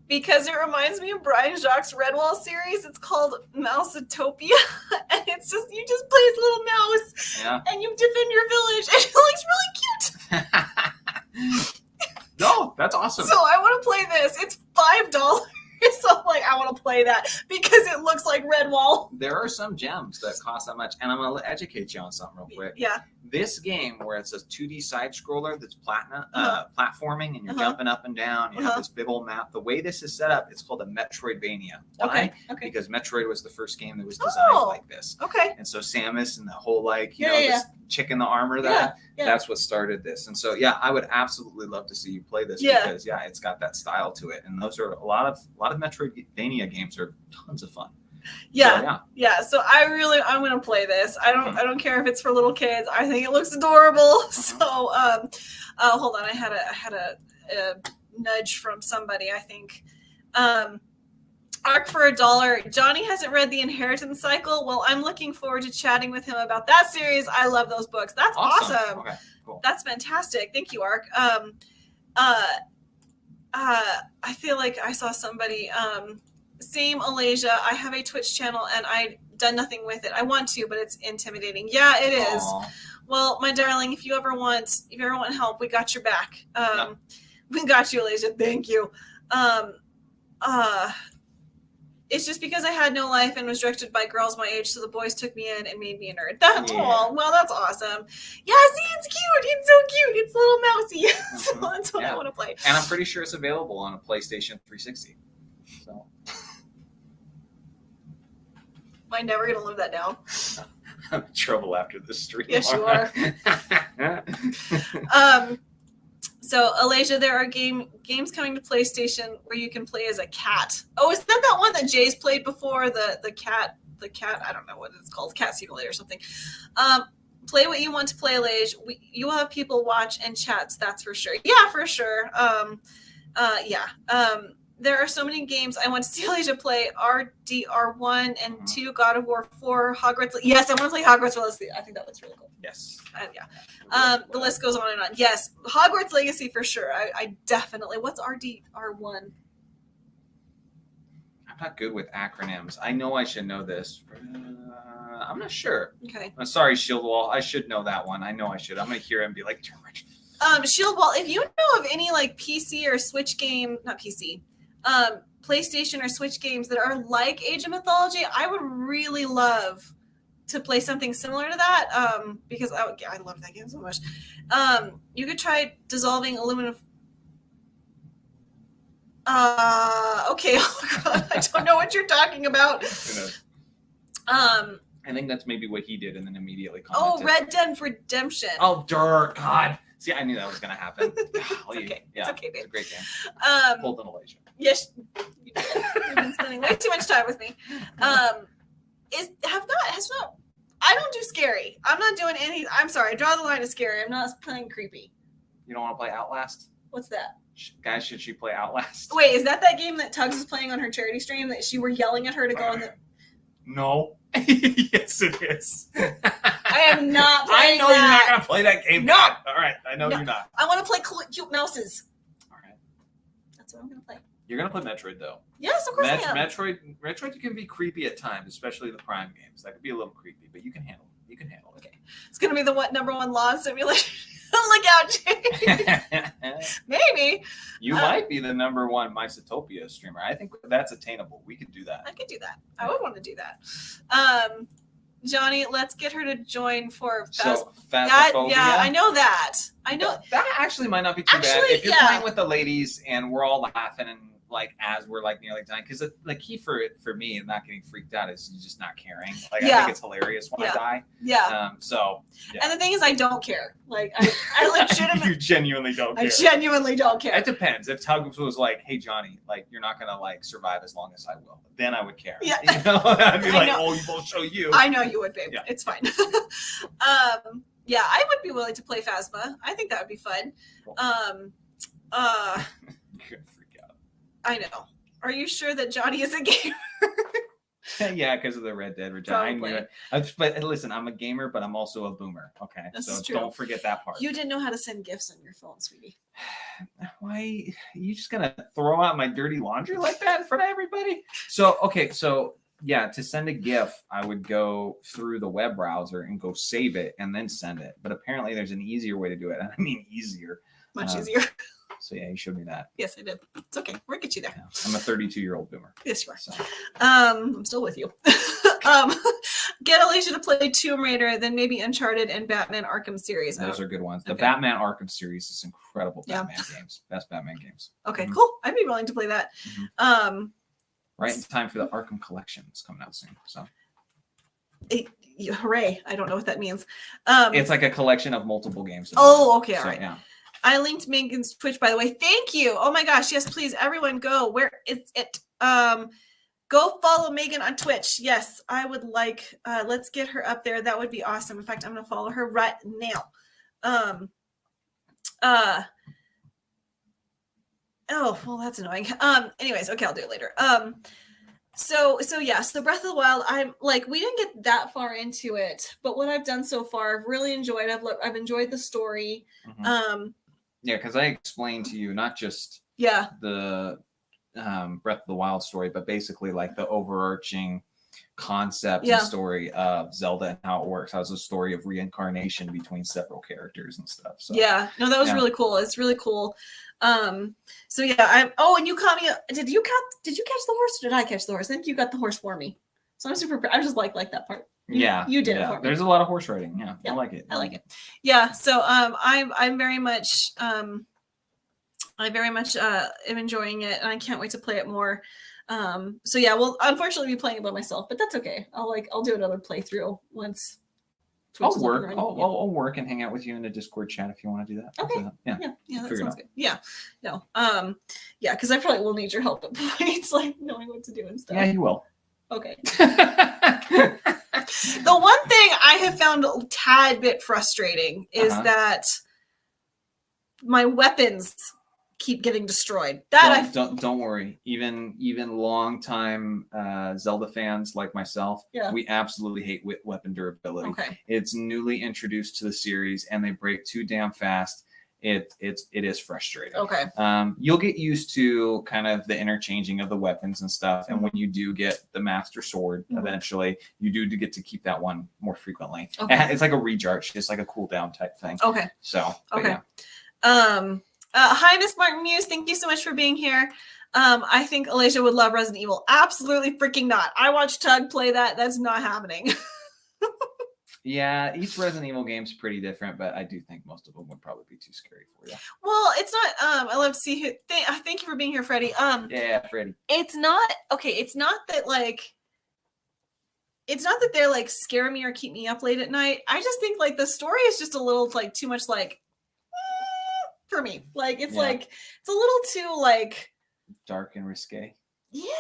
because it reminds me of Brian Jacques' Redwall series. It's called Mousetopia, and it's just, you just play as a little mouse, and you defend your village, and it looks really cute. No, that's awesome. So I want to play this. It's $5. So I'm like, I want to play that because it looks like Redwall. There are some gems that cost that much, and I'm going to educate you on something real quick. Yeah. This game, where it's a 2D side scroller that's platforming, and you're jumping up and down, you have this big old map. The way this is set up, it's called a Metroidvania. Why? Okay. Because Metroid was the first game that was designed like this. Okay. And so Samus and the whole, like, you know, this chick in the armor, that's what started this. And so I would absolutely love to see you play this, because it's got that style to it, and those are a lot of Metroidvania games are tons of fun. So I'm gonna play this. I don't care if it's for little kids. I think it looks adorable. So hold on, I had a nudge from somebody, I think. Arc for $1. Johnny hasn't read The Inheritance Cycle. Well, I'm looking forward to chatting with him about that series. I love those books. That's awesome. Okay, cool. That's fantastic. Thank you, Arc. I feel like I saw somebody, same Alasia. I have a Twitch channel, and I've done nothing with it. I want to, but it's intimidating. Yeah, it is. Aww. Well, my darling, if you ever want help, we got your back. We got you, Alasia. Thank you. It's just because I had no life and was directed by girls my age, so the boys took me in and made me a nerd. Well, that's awesome. Yeah, see, it's cute. It's so cute. It's a little mousy. So that's what I want to play. And I'm pretty sure it's available on a PlayStation 360. So, am I never going to live that down? I'm in trouble after this stream. Yes, you are. So, Alasia, there are games coming to PlayStation where you can play as a cat. Oh, is that one that Jay's played before? The cat, I don't know what it's called, Cat Simulator or something. Play what you want to play, Alasia. You will have people watch and chats, that's for sure. Yeah, for sure. There are so many games I want to see Alasia play. RDR1 and 2, God of War 4, Hogwarts. Yes, I want to play Hogwarts Legacy. I think that looks really cool. Yes. The list goes on and on. Yes, Hogwarts Legacy for sure. I definitely. What's RDR1? I'm not good with acronyms. I know I should know this. I'm not sure. Okay. I'm sorry, Shieldwall. I should know that one. I know I should. I'm going to hear it and be like, Shieldwall, if you know of any like PC or Switch game, not PC, PlayStation or Switch games that are like Age of Mythology, I would really love to play something similar to that, because I love that game so much. You could try dissolving aluminum. Okay, oh God, I don't know what you're talking about. I think that's maybe what he did, and then immediately Oh, commented. Red Dead Redemption. Oh, dirt, God. See, I knew that was gonna happen. It's okay. Yeah, It's okay, babe. it's a great game. Um, Pulled in Malaysia. yes, you did. You've been spending way too much time with me. I don't do scary. I'm not doing any. I'm sorry. I draw the line at scary. I'm not playing creepy. You don't want to play Outlast? What's that? Guys, should she play Outlast? Wait, is that game that Tugs was playing on her charity stream that she were yelling at her to go on the? No. Yes, it is. I am not I playing know you're not that. gonna play that game. No. All right, I know No. you're not. I want to play cute mouses. All right, That's what I'm gonna play. you're gonna play Metroid though. Yes, of course I am. Metroid can be creepy at times, especially the Prime games. That could be a little creepy, but you can handle it. You can handle it. Okay. It's gonna be the number one lawn simulation. Look out, Jay. Maybe. You might be the number one Mysotopia streamer. I think that's attainable. We could do that. I could do that. I would want to do that. Johnny, let's get her to join for So, That, Phasmophobia. yeah, I know that. I know. That actually might not be too bad. Actually, If you're yeah. playing with the ladies and we're all laughing and like as we're like nearly dying, because the key for me and not getting freaked out is you just not caring. Like I Yeah. think it's hilarious when I die. Yeah. So yeah. And the thing is, I don't care. Like, I legitimately, you genuinely don't I care. genuinely don't care. It depends. If Tugs was like, "Hey Johnny, like you're not gonna like survive as long as I will," then I would care. Yeah. You know? I'd be I like, know. "Oh, we'll show you." I know you would, babe. Yeah. It's fine. Yeah, I would be willing to play Phasma. I think that would be fun. Cool. Uh, You're gonna freak out. I know. Are you sure that Johnny is a gamer? Yeah, because of the Red Dead Redemption. I Probably. knew it. But listen, I'm a gamer, but I'm also a boomer. Okay, This so is true. don't forget that part. You didn't know how to send gifts on your phone, sweetie. Why you just gonna throw out my dirty laundry like that in front of everybody? So okay, so yeah, to send a GIF, I would go through the web browser and go save it and then send it. But apparently, there's an easier way to do it. And I mean easier. Much easier. So yeah, you showed me that. Yes, I did. It's okay. We'll get you there. Yeah. I'm a 32-year-old boomer. Yes, you are. So. I'm still with you. Get Alicia to play Tomb Raider, then maybe Uncharted and Batman Arkham series. Those are good ones. The Okay. Batman Arkham series is incredible. Yeah. Batman games, best Batman games. Okay, Mhm. cool. I'd be willing to play that. Right in time for the Arkham collection. It's coming out soon. So Hooray! I don't know what that means. it's like a collection of multiple games. Oh, okay, all So, right. Yeah. I linked Megan's Twitch, by the way. Thank you. Oh my gosh, yes, please, everyone, go. Where is it? Go follow Megan on Twitch. Yes, I would like. Let's get her up there. That would be awesome. In fact, I'm gonna follow her right now. Oh, well, that's annoying. Anyways, okay, I'll do it later. So yeah, so Breath of the Wild, I'm like, we didn't get that far into it, but what I've done so far, I've really enjoyed. I've enjoyed the story. Mhm. Yeah, because I explained to you not just Yeah, the Breath of the Wild story, but basically like the overarching concept Yeah. and story of Zelda and how it works. How it's a story of reincarnation between several characters and stuff. So yeah, no, that was Yeah. really cool. It's really cool. So yeah, and you caught me. Did you catch the horse? Or did I catch the horse? I think you got the horse for me. So I'm super. I just like that part. You did it yeah. for me. There's a lot of horse riding. Yeah, Yeah, I like it. I like it. Yeah. So I'm very much I very much am enjoying it, and I can't wait to play it more. So yeah, well, unfortunately, be playing it by myself, but that's okay. I'll do another playthrough once. Twitch I'll is up and work. running. I'll work and hang out with you in the Discord chat if you want to do that. Okay. Yeah. Yeah, that Figure it sounds out. good. Yeah, no, yeah, because I probably will need your help at points, like knowing what to do and stuff. Yeah, you will. Okay. The one thing I have found a tad bit frustrating is Uh-huh. that my weapons keep getting destroyed. Don't worry. Even longtime Zelda fans like myself, Yeah. we absolutely hate weapon durability. Okay. It's newly introduced to the series, and they break too damn fast. It is frustrating. Okay. You'll get used to kind of the interchanging of the weapons and stuff, and when you do get the Master Sword, Mhm. eventually, you do get to keep that one more frequently. Okay. It's like a recharge. It's like a cooldown type thing. Okay. So, but Okay. yeah. Hi, Miss Martin Muse. Thank you so much for being here. I think Alicia would love Resident Evil. Absolutely freaking not. I watched Tug play that. That's not happening. Yeah, each Resident Evil game's pretty different, but I do think most of them would probably be too scary for you. Well, it's not. I love to see who. Thank you for being here, Freddie. Yeah, Freddy. It's not okay. It's not that like it's not that they're like scare me or keep me up late at night. I just think like the story is just a little like too much like for me. Like it's like it's a little too like dark and risque. Yeah,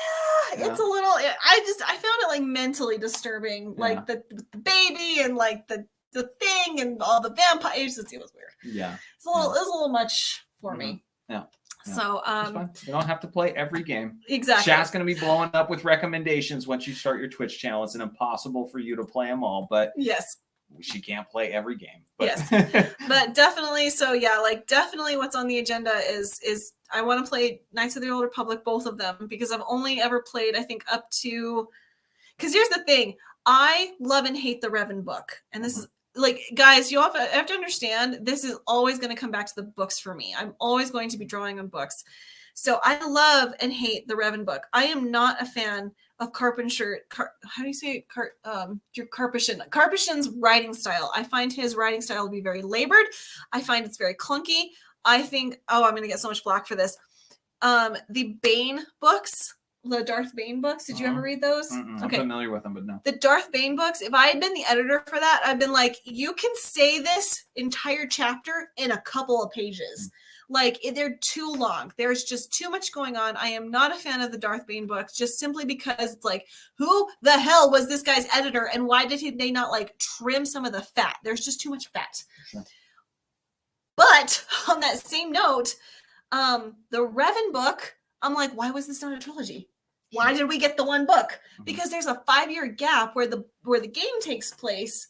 it's a little. I found it like mentally disturbing, like the baby and like the thing and all the vampires. It was weird. Yeah, it's a little. It was a little much for me. Yeah. So you don't have to play every game. Exactly. Chat's going to be blowing up with recommendations once you start your Twitch channel. It's impossible for you to play them all, but yes, she can't play every game. But. Yes, but definitely. So yeah, like definitely, what's on the agenda is I want to play Knights of the Old Republic, both of them, because I've only ever played I think up to. Because here's the thing, I love and hate the Revan book, and this is. Like, guys, you have to understand, this is always going to come back to the books for me. I'm always going to be drawing on books. So I love and hate the Revan book. I am not a fan of how do you say it? Karpyshyn's writing style. I find his writing style to be very labored. I find it's very clunky. I think, I'm going to get so much flack for this. The Bane books, the Darth Bane books. Did you ever read those? I'm familiar with them, but no. The Darth Bane books, if I had been the editor for that, I'd been like, you can say this entire chapter in a couple of pages. Like, they're too long. There's just too much going on. I am not a fan of the Darth Bane books, just simply because it's like, who the hell was this guy's editor, and why did they not, like, trim some of the fat? There's just too much fat. Sure. But on that same note, the Revan book, I'm like, why was this not a trilogy? Why did we get the one book? Because there's a 5-year gap where the game takes place.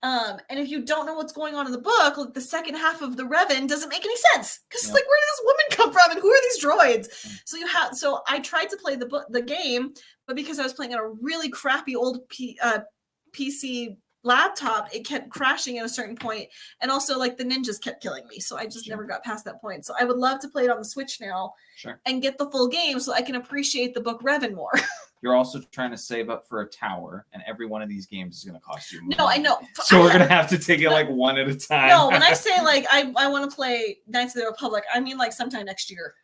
And if you don't know what's going on in the book, like the second half of the Revan doesn't make any sense. Because it's like, where did this woman come from? And who are these droids? So I tried to play the game, but because I was playing on a really crappy old PC laptop, it kept crashing at a certain point, and also like the ninjas kept killing me, so I just never got past that point. So I would love to play it on the Switch now and get the full game so I can appreciate the book Revan more. You're also trying to save up for a tower, and every one of these games is going to cost you money. No, I know. So we're going to have to take it like one at a time. No, when I say like I want to play Knights of the Republic, I mean like sometime next year.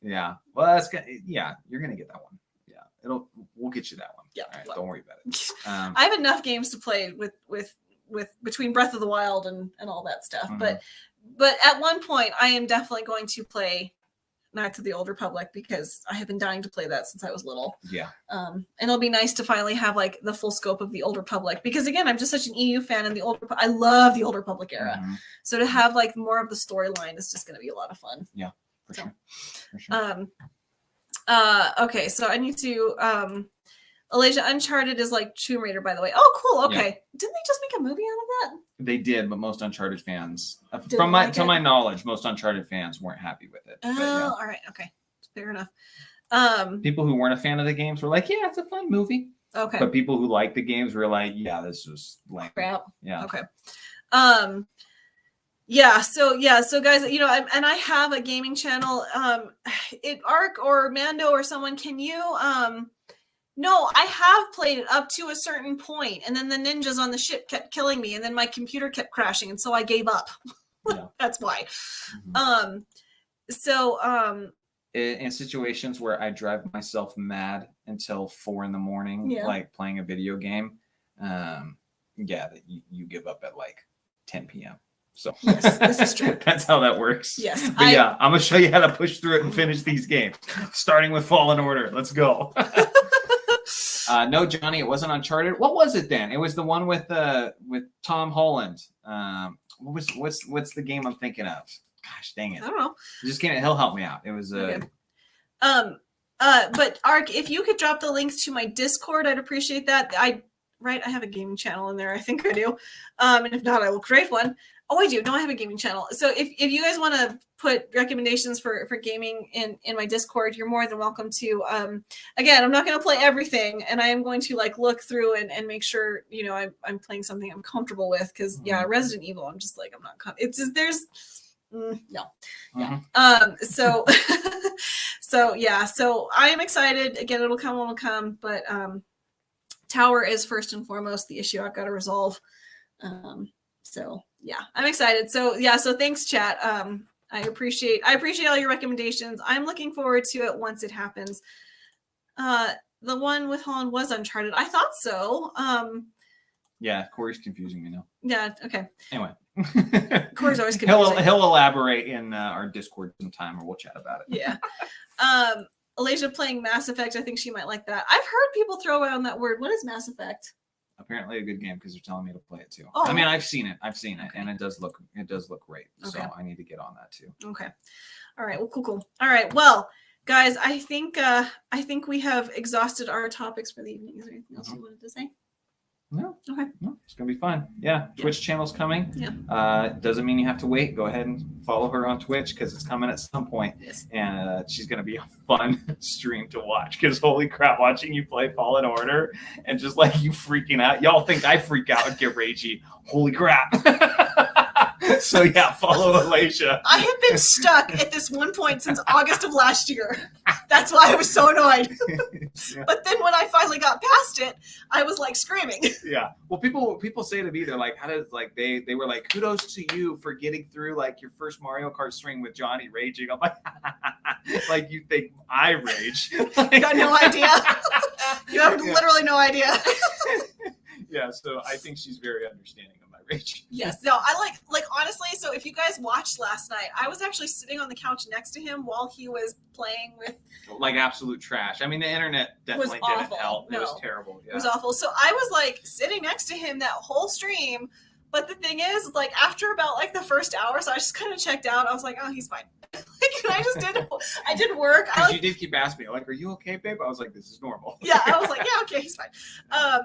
Yeah. Well, you're going to get that one. Yeah. We'll get you that one. Yeah. All right, don't worry about it. I have enough games to play with between Breath of the Wild and all that stuff. But at one point I am definitely going to play Knights of the Old Republic, because I have been dying to play that since I was little. Yeah. And it'll be nice to finally have like the full scope of the Old Republic, because again, I'm just such an EU fan, and I love the Old Republic era. So to have like more of the storyline is just going to be a lot of fun. Yeah, for sure. Okay, so I need to Alasia, Uncharted is like Tomb Raider, by the way. Oh, cool. Okay. Yeah. Didn't they just make a movie out of that? They did, but most Uncharted fans, to my knowledge, most Uncharted fans weren't happy with it. Oh, all right. Okay. Fair enough. People who weren't a fan of the games were like, yeah, it's a fun movie. Okay. But people who liked the games were like, yeah, this was lame. Crap. Yeah. Okay. So guys, and I have a gaming channel. Ark or Mando or someone, can you no, I have played it up to a certain point, and then the ninjas on the ship kept killing me, and then my computer kept crashing, and so I gave up. Yeah. That's why. In situations where I drive myself mad until 4 a.m, like playing a video game, you give up at like 10 p.m. So yes, this is true. That's how that works. Yes. But I'm going to show you how to push through it and finish these games, starting with Fallen Order. Let's go. No, Johnny, it wasn't Uncharted. What was it then? It was the one with Tom Holland. What's the game I'm thinking of? Gosh, dang it! I don't know. Just can't. He'll help me out. It was okay. But Ark, if you could drop the links to my Discord, I'd appreciate that. I have a gaming channel in there. I think I do. And if not, I will create one. Oh, I do. No, I have a gaming channel. So if you guys want to put recommendations for gaming in my Discord, you're more than welcome to. Again, I'm not going to play everything, and I am going to like look through and make sure, I'm playing something I'm comfortable with. Because Resident Evil, I'm just like, I'm not. It's just, there's no. Yeah. So so I am excited. Again, it'll come. But Tower is first and foremost the issue I've got to resolve. So yeah, I'm excited. So thanks, chat. I appreciate all your recommendations. I'm looking forward to it once it happens. the one with Holland was Uncharted. I thought so. Yeah, Corey's confusing me now. Yeah. Okay. Anyway, Corey's always confusing. He'll elaborate in our Discord sometime, or we'll chat about it. Yeah. Alasia playing Mass Effect. I think she might like that. I've heard people throw around that word. What is Mass Effect? Apparently a good game because they're telling me to play it too. Oh. I mean, I've seen it, Okay. and it does look great. Okay. So I need to get on that too. Okay. All right. Well, cool. All right. Well, guys, I think we have exhausted our topics for the evening. Is there anything else you wanted to say? No. Okay. No, it's gonna be fun. Yeah. Yeah. Twitch channel's coming. Yeah. Doesn't mean you have to wait. Go ahead and follow her on Twitch because it's coming at some point. Yes. And she's gonna be a fun stream to watch because holy crap, watching you play Fallen Order and just like you freaking out. Y'all think I freak out and get ragey. Holy crap. So yeah, follow Alasia. I have been stuck at this one point since August of last year. That's why I was so annoyed. Yeah. But then when I finally got past it, I was like screaming. Yeah. Well, people say to me, they're like, how does like they were like, kudos to you for getting through like your first Mario Kart string with Johnny raging. I'm like, like you think I rage? You got no idea. You have literally no idea. Yeah. So I think she's very understanding of my rage. Yes. No, I like honestly, so if you guys watched last night, I was actually sitting on the couch next to him while he was playing with Like absolute trash. I mean, the internet definitely didn't awful. help. It No. was terrible. Yeah. It was awful. So I was like sitting next to him that whole stream. But the thing is, like after about like the first hour, so I just kind of checked out. I was like, oh, he's fine. Like, I did work. Because you did keep asking me, like, are you okay, babe? I was like, this is normal. Yeah, I was like, yeah, okay, he's fine.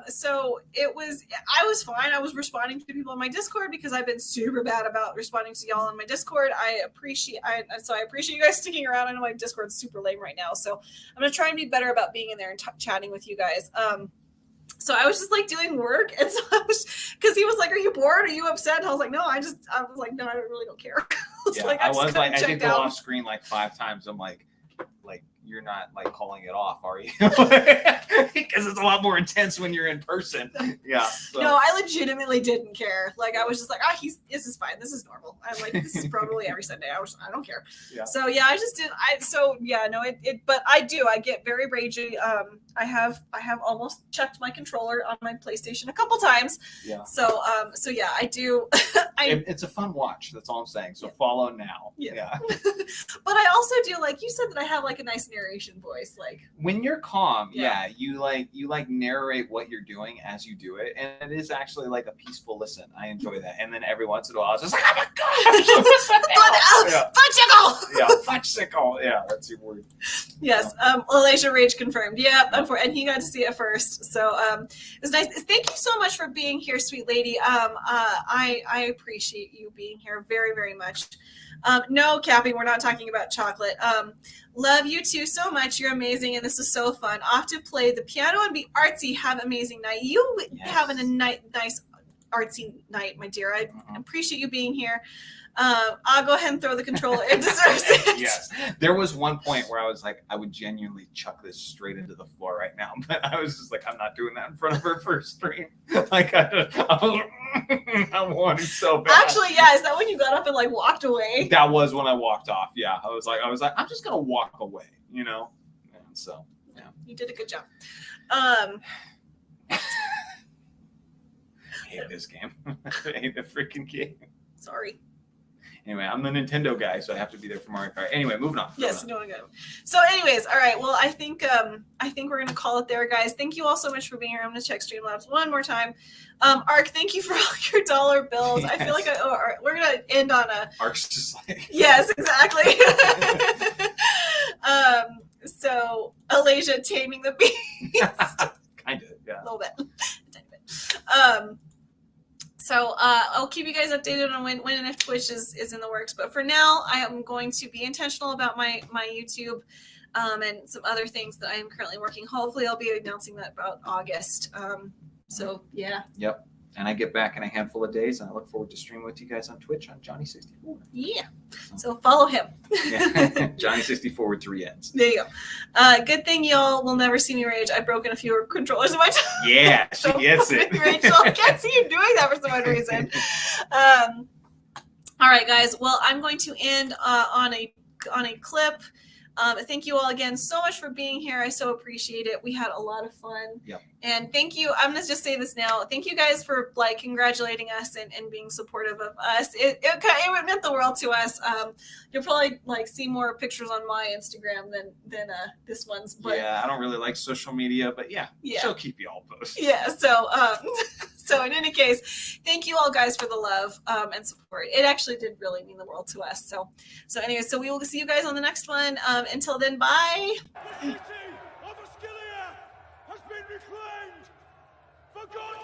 So I was fine. I was responding to people on my Discord because I've been super bad about responding to y'all on my Discord. I appreciate you guys sticking around. I know my Discord's super lame right now, so I'm gonna try and be better about being in there and chatting with you guys. So I was just like doing work, and so I was, because he was like, "Are you bored? Are you upset?" And I was like, "No, I was like, no, I really don't care." I did go off screen like 5 times. I'm like you're not like calling it off, are you? Because it's a lot more intense when you're in person. Yeah. So. No, I legitimately didn't care. Like I was just like, this is fine. This is normal. I'm like, this is probably every Sunday. I don't care. Yeah. So yeah, I just did. But I get very ragey. I have almost checked my controller on my PlayStation a couple times. Yeah. So yeah, I do. It's a fun watch. That's all I'm saying. So follow now. Yeah. But I also do, like you said, that I have like a nice narration voice. Like when you're calm, you narrate what you're doing as you do it, and it is actually like a peaceful listen. I enjoy that. And then every once in a while, I was just like, oh my god, fudgesicle. Yeah, fudgesicle. Yeah, that's your word. Yes. Alasia rage confirmed. Yeah, and he got to see it first. So it was nice. Thank you so much for being here, sweet lady. I appreciate you being here very, very much. No, Cappy, we're not talking about chocolate. Love you too so much. You're amazing, and this is so fun. Off to play the piano and be artsy. Have an amazing night. You having a nice artsy night, my dear. I appreciate you being here. I'll go ahead and throw the controller. It deserves it. Yes. There was one point where I was like, I would genuinely chuck this straight into the floor right now. But I was just like, I'm not doing that in front of her first stream. Like, I wanted so bad. Actually, yeah. Is that when you got up and like walked away? That was when I walked off. Yeah. I was like, I'm just going to walk away, you know? And so, yeah. You did a good job. I hate this game. I hate the freaking game. Sorry. Anyway, I'm the Nintendo guy, so I have to be there for Mario Kart. Anyway, moving on. Yes, no, I got it. So, anyways, all right. Well, I think we're gonna call it there, guys. Thank you all so much for being here. I'm gonna check Streamlabs one more time. Ark, thank you for all your dollar bills. Yes. I feel like we're gonna end on a. Ark's just like. Yes, exactly. So Alasia taming the beast. Kind of, yeah. A little bit. So I'll keep you guys updated on when and if Twitch is in the works. But for now, I am going to be intentional about my YouTube and some other things that I am currently working. Hopefully, I'll be announcing that about August. So, yeah. Yep. And I get back in a handful of days, and I look forward to streaming with you guys on Twitch on Jonny64. Yeah. So follow him. Yeah. Jonny64 with 3 N's. There you go. Good thing y'all will never see me rage. I've broken a few controllers in my time. Yeah, she gets it. Rachel, I can't see you doing that for some odd reason. All right, guys. Well, I'm going to end on a clip. Thank you all again so much for being here. I so appreciate it. We had a lot of fun. Yep. And thank you. I'm gonna just say this now. Thank you guys for like congratulating us and being supportive of us. It meant the world to us. You'll probably like see more pictures on my Instagram than this one's. But yeah, I don't really like social media, but yeah, she'll keep you all posted. Yeah. So so in any case, thank you all guys for the love and support. It actually did really mean the world to us. So anyway, so we will see you guys on the next one. Until then, bye. The city of Ascilia has been reclaimed for God.